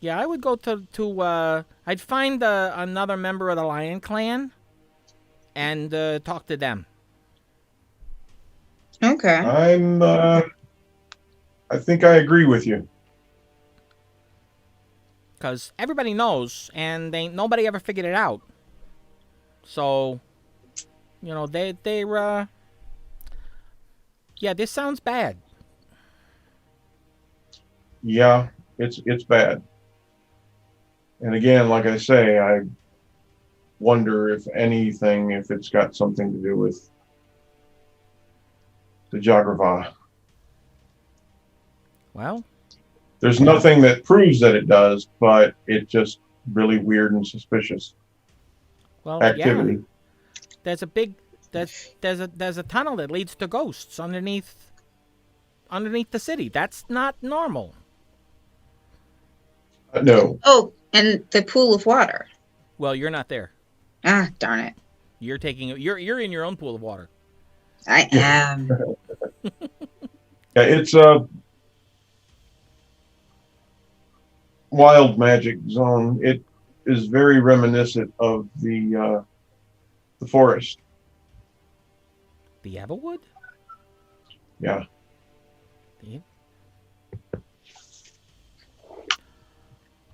yeah, I would go to I'd find another member of the Lion Clan, and talk to them. Okay. I think I agree with you. Because everybody knows, and nobody ever figured it out. So, you know, they're yeah, this sounds bad. Yeah, it's bad. And again, like I say, I wonder if it's got something to do with the Jagrava. Well, there's nothing that proves that it does, but it's just really weird and suspicious activity. Yeah. There's a big there's a tunnel that leads to ghosts underneath the city. That's not normal. No. Oh, and the pool of water. Well, you're not there. Ah, darn it. You're in your own pool of water. I am. Yeah, it's a wild magic zone. It is very reminiscent of the forest. The Everwood? Yeah.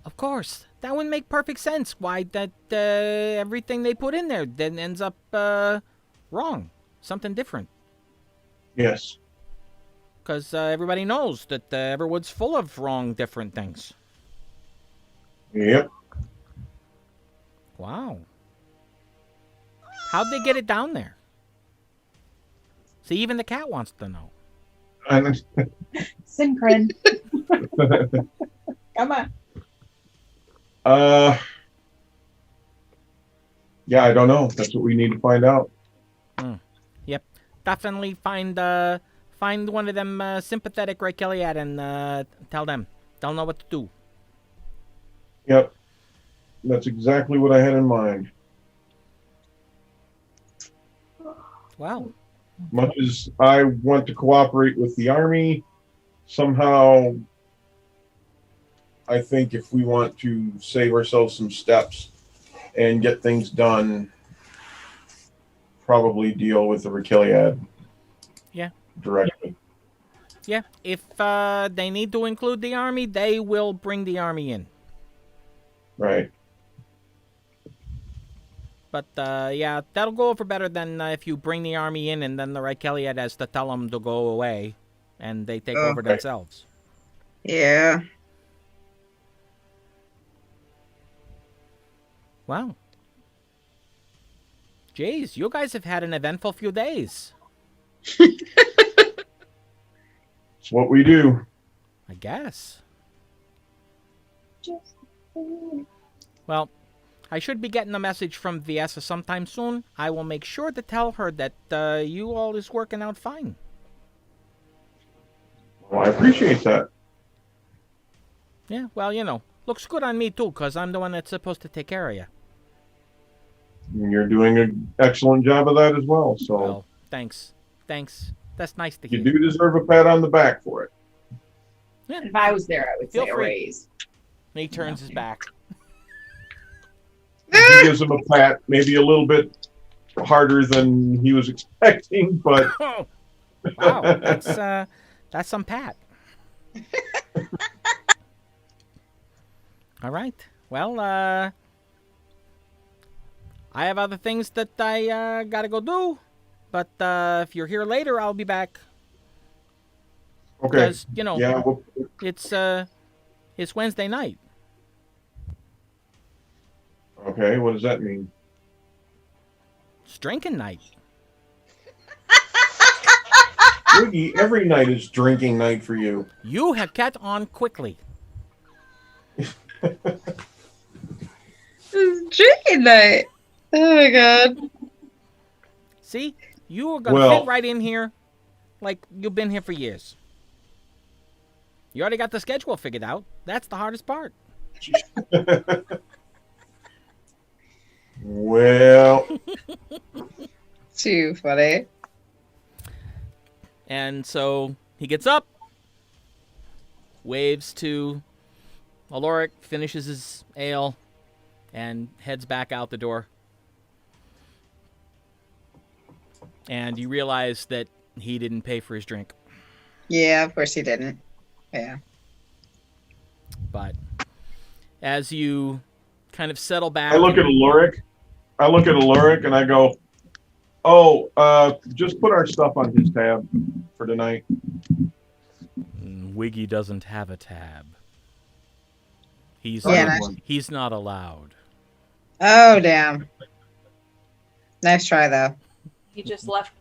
Of course. That would make perfect sense. Why that everything they put in there then ends up wrong. Something different. Yes. Because everybody knows that Everwood's full of wrong, different things. Yep. Wow. How'd they get it down there? See, even the cat wants to know. Synchron. Come on. Yeah, I don't know. That's what we need to find out. Yep. Definitely find one of them sympathetic Ray Kelleyad and tell them. They'll know what to do. Yep. That's exactly what I had in mind. Wow. Much as I want to cooperate with the army, somehow I think if we want to save ourselves some steps and get things done, probably deal with the Rakiliad. Yeah. Directly. Yeah. If they need to include the army, they will bring the army in. Right. But yeah, that'll go over better than if you bring the army in and then the right Kelleyad has to tell them to go away, and they take over themselves. Yeah. Wow. Jeez, you guys have had an eventful few days. It's what we do. I guess. Well, I should be getting a message from Viessa sometime soon. I will make sure to tell her that you all is working out fine. Well, I appreciate that. Yeah, well, looks good on me too, because I'm the one that's supposed to take care of you. And you're doing an excellent job of that as well. So Well, thanks. That's nice to hear. you do deserve a pat on the back for it. Yeah. If I was there, I would Feel say a free. raise. And he turns his back. He gives him a pat, maybe a little bit harder than he was expecting, but Oh, wow, that's some pat. All right. Well, I have other things that I gotta go do, but if you're here later, I'll be back. okay. Because Yeah, well, it's Wednesday night. okay. What does that mean? It's drinking night. Wiggy, every night is drinking night for you. You have kept on quickly. Drinking night. Oh my god. See, you are gonna Well- fit right in here, like you've been here for years. You already got the schedule figured out. That's the hardest part. Well, Too funny. And so he gets up, waves to Aloric, finishes his ale, and heads back out the door. And you realize that he didn't pay for his drink. Yeah, of course he didn't. Yeah. But as you kind of settle back, I look at Aloric and I go, "Oh, just put our stuff on his tab for tonight." Wiggy doesn't have a tab. He's Yeah, he's not allowed. Oh, damn. Nice try, though. He just left.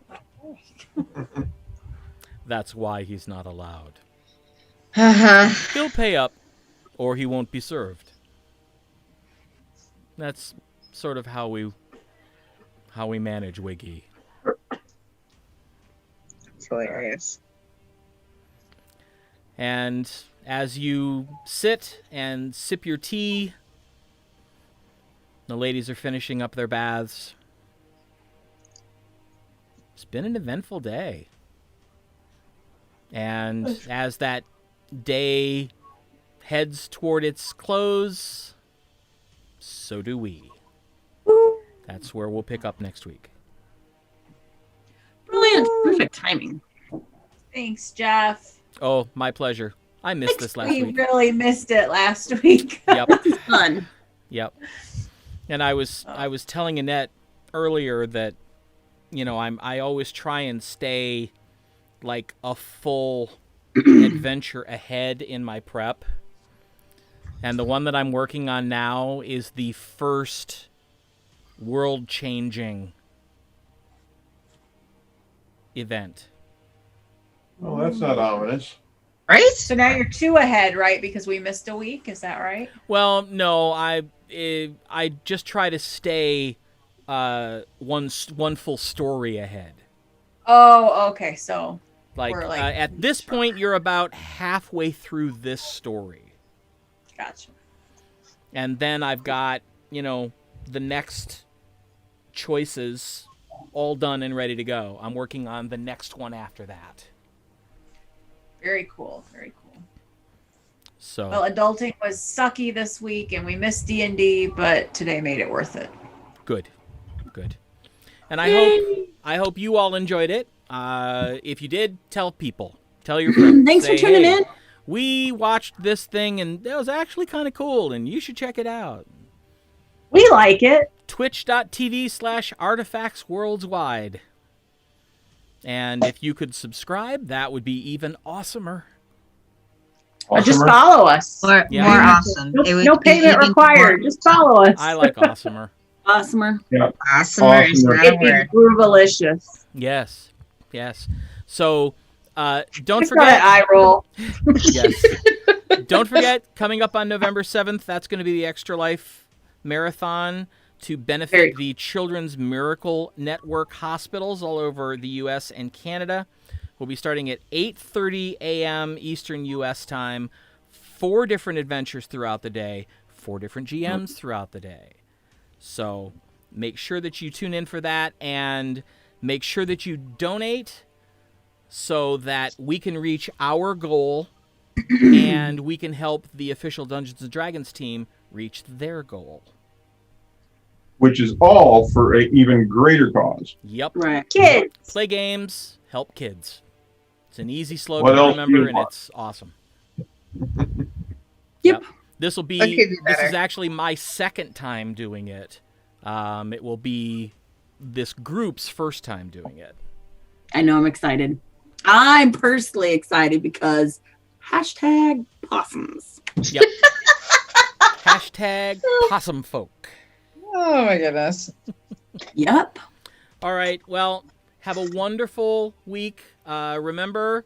That's why he's not allowed. Uh-huh. He'll pay up, or he won't be served. That's sort of how we manage Wiggy. It's hilarious. And as you sit and sip your tea, the ladies are finishing up their baths. It's been an eventful day. And as that day heads toward its close, so do we. That's where we'll pick up next week. Brilliant. Perfect timing. Thanks, Jeff. Oh, my pleasure. I missed this last We week. really missed it last week. Yep. Fun. Yep. And I was telling Annette earlier that, I always try and stay like a full adventure ahead in my prep. And the one that I'm working on now is the first world-changing event. Well, that's not ominous. Right? So now you're 2 ahead, right? Because we missed a week. Is that right? Well, no, I just try to stay one full story ahead. Oh, okay. So Like, We're, like, at this point, you're about halfway through this story. gotcha. And then I've got, the next choices all done and ready to go. I'm working on the next one after that. Very cool. Very cool. So, Well, adulting was sucky this week, and we missed D&D, but today made it worth it. good. And I hope you all enjoyed it. If you did, tell people. Tell your friends. Thanks for Say, tuning "Hey, in. We watched this thing, and it was actually kind of cool, and you should check it out." We like it. Twitch.tv/Artifacts Worldswide. And if you could subscribe, that would be even awesomer. Or just Awesomer. follow us. More Yeah. awesome. No, It would no be payment even required. more Just follow us. I like awesomer. Awesomer. awesomer. Is Awesomer. that a It'd be word? groovalicious. Yes. So Don't Just got an forget. eye roll. Yes. Don't forget, coming up on November 7th, that's going to be the Extra Life Marathon to benefit Very the Children's Miracle Network hospitals all over the U.S. and Canada. We'll be starting at 8:30 a.m. Eastern U.S. time. 4 different adventures throughout the day, 4 different GMs throughout the day. So make sure that you tune in for that, and make sure that you donate so that we can reach our goal and we can help the official Dungeons & Dragons team reach their goal. Which is all for an even greater cause. Yep. Right. Kids. Play games, help kids. It's an easy What slogan to else do remember, you and want? it's awesome. Yep. This will That could be. be This is better. actually my second time doing it. It will be this group's first time doing it. I know, I'm excited. I'm personally excited because hashtag possums. Yep. Hashtag possum folk. Oh my goodness. Yep. All right. Well, have a wonderful week. Remember,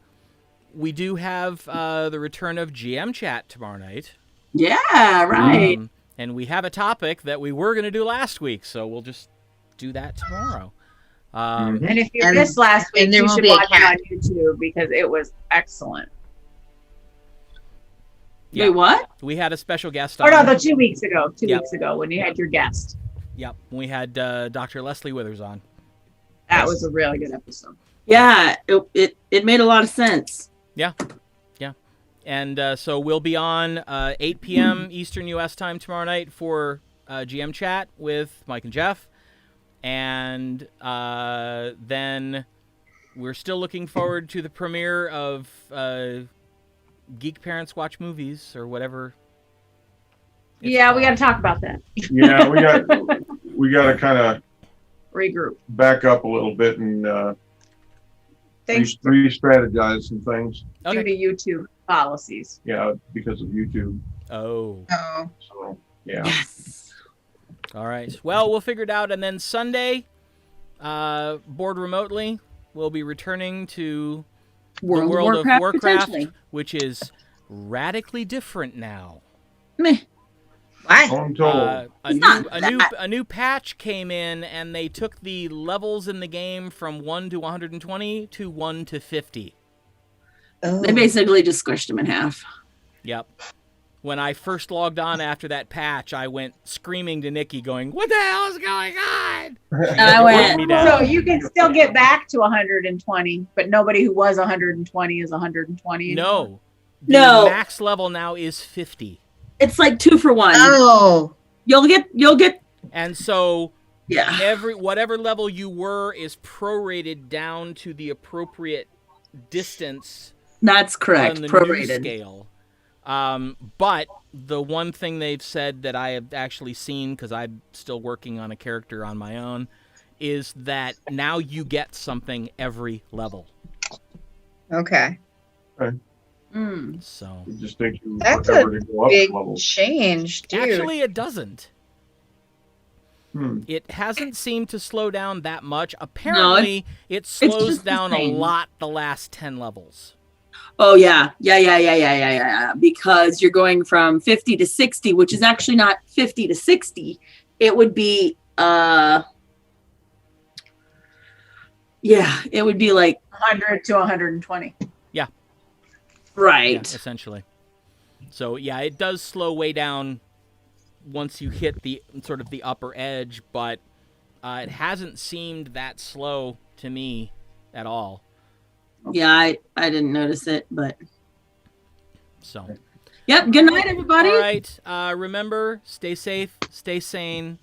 we do have the return of GM Chat tomorrow night. Yeah, right. And we have a topic that we were going to do last week, so we'll just do that tomorrow. And if you And- missed last week, and there you won't should be a watch it cat. on YouTube because it was excellent. Yeah. Wait, what? We had a special guest Or on. no, 2 weeks ago. 2 Yep. weeks ago when you had your guest. Yep. We had Dr. Leslie Withers on. That was a really good episode. Yeah, it made a lot of sense. Yeah. And so we'll be on 8 p.m. Eastern U.S. time tomorrow night for GM Chat with Mike and Jeff. And then we're still looking forward to the premiere of Geek Parents Watch Movies or whatever. it's Yeah, we got called. to talk about that. Yeah, we got to kind of Regroup. back up a little bit and Thanks re-strategize some things. due Okay. to YouTube policies. Yeah, because of YouTube. Oh. Oh. So yeah. Yes. All right. Well, we'll figure it out. And then Sunday, board remotely, we'll be returning to World, the World of Warcraft, Warcraft, potentially. which is radically different now. Meh. Why? Untold. It's not A new patch came in, and they took the levels in the game from 1 to 120 to 1 to 50. Oh. They basically just squished them in half. Yep. When I first logged on after that patch, I went screaming to Nikki, going, "What the hell is going on?" And I Put went, me down. So you can still get back to 120, but nobody who was 120 is 120. No. The No. max level now is 50. it's like 2 for 1. Oh. You'll get And so yeah. whatever level you were is prorated down to the appropriate distance That's correct. on the new Prorated. scale. But the one thing they've said that I have actually seen, because I'm still working on a character on my own, is that now you get something every level. Okay. Mm. So It just takes you That's forever to go up Big levels. change, dude. actually, it doesn't. Hmm. It hasn't seemed to slow down that much. Apparently, it slows just the down a same. lot the last 10 levels. Oh yeah. Because you're going from 50 to 60, which is actually not 50 to 60. It would be it would be like 100 to 120. right. Yeah, essentially. So yeah, it does slow way down once you hit the sort of the upper edge, but it hasn't seemed that slow to me at all. Yeah, I didn't notice it, but So yep. Good night, everybody. all right, remember, stay safe, stay sane,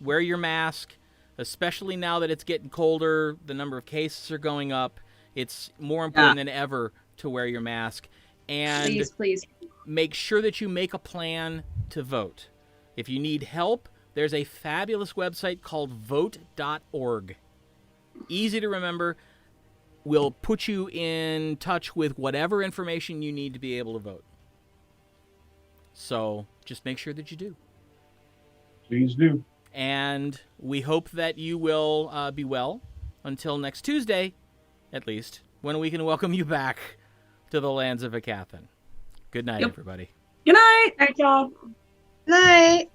wear your mask, especially now that it's getting colder. The number of cases are going up. It's more important than ever to wear your mask, and Please. make sure that you make a plan to vote. If you need help, there's a fabulous website called vote.org. Easy to remember. Will put you in touch with whatever information you need to be able to vote. So just make sure that you do. Please do. And we hope that you will be well until next Tuesday, at least. when we can welcome you back to the lands of Aecathan. Good night, everybody. Good night. All right, y'all. Night.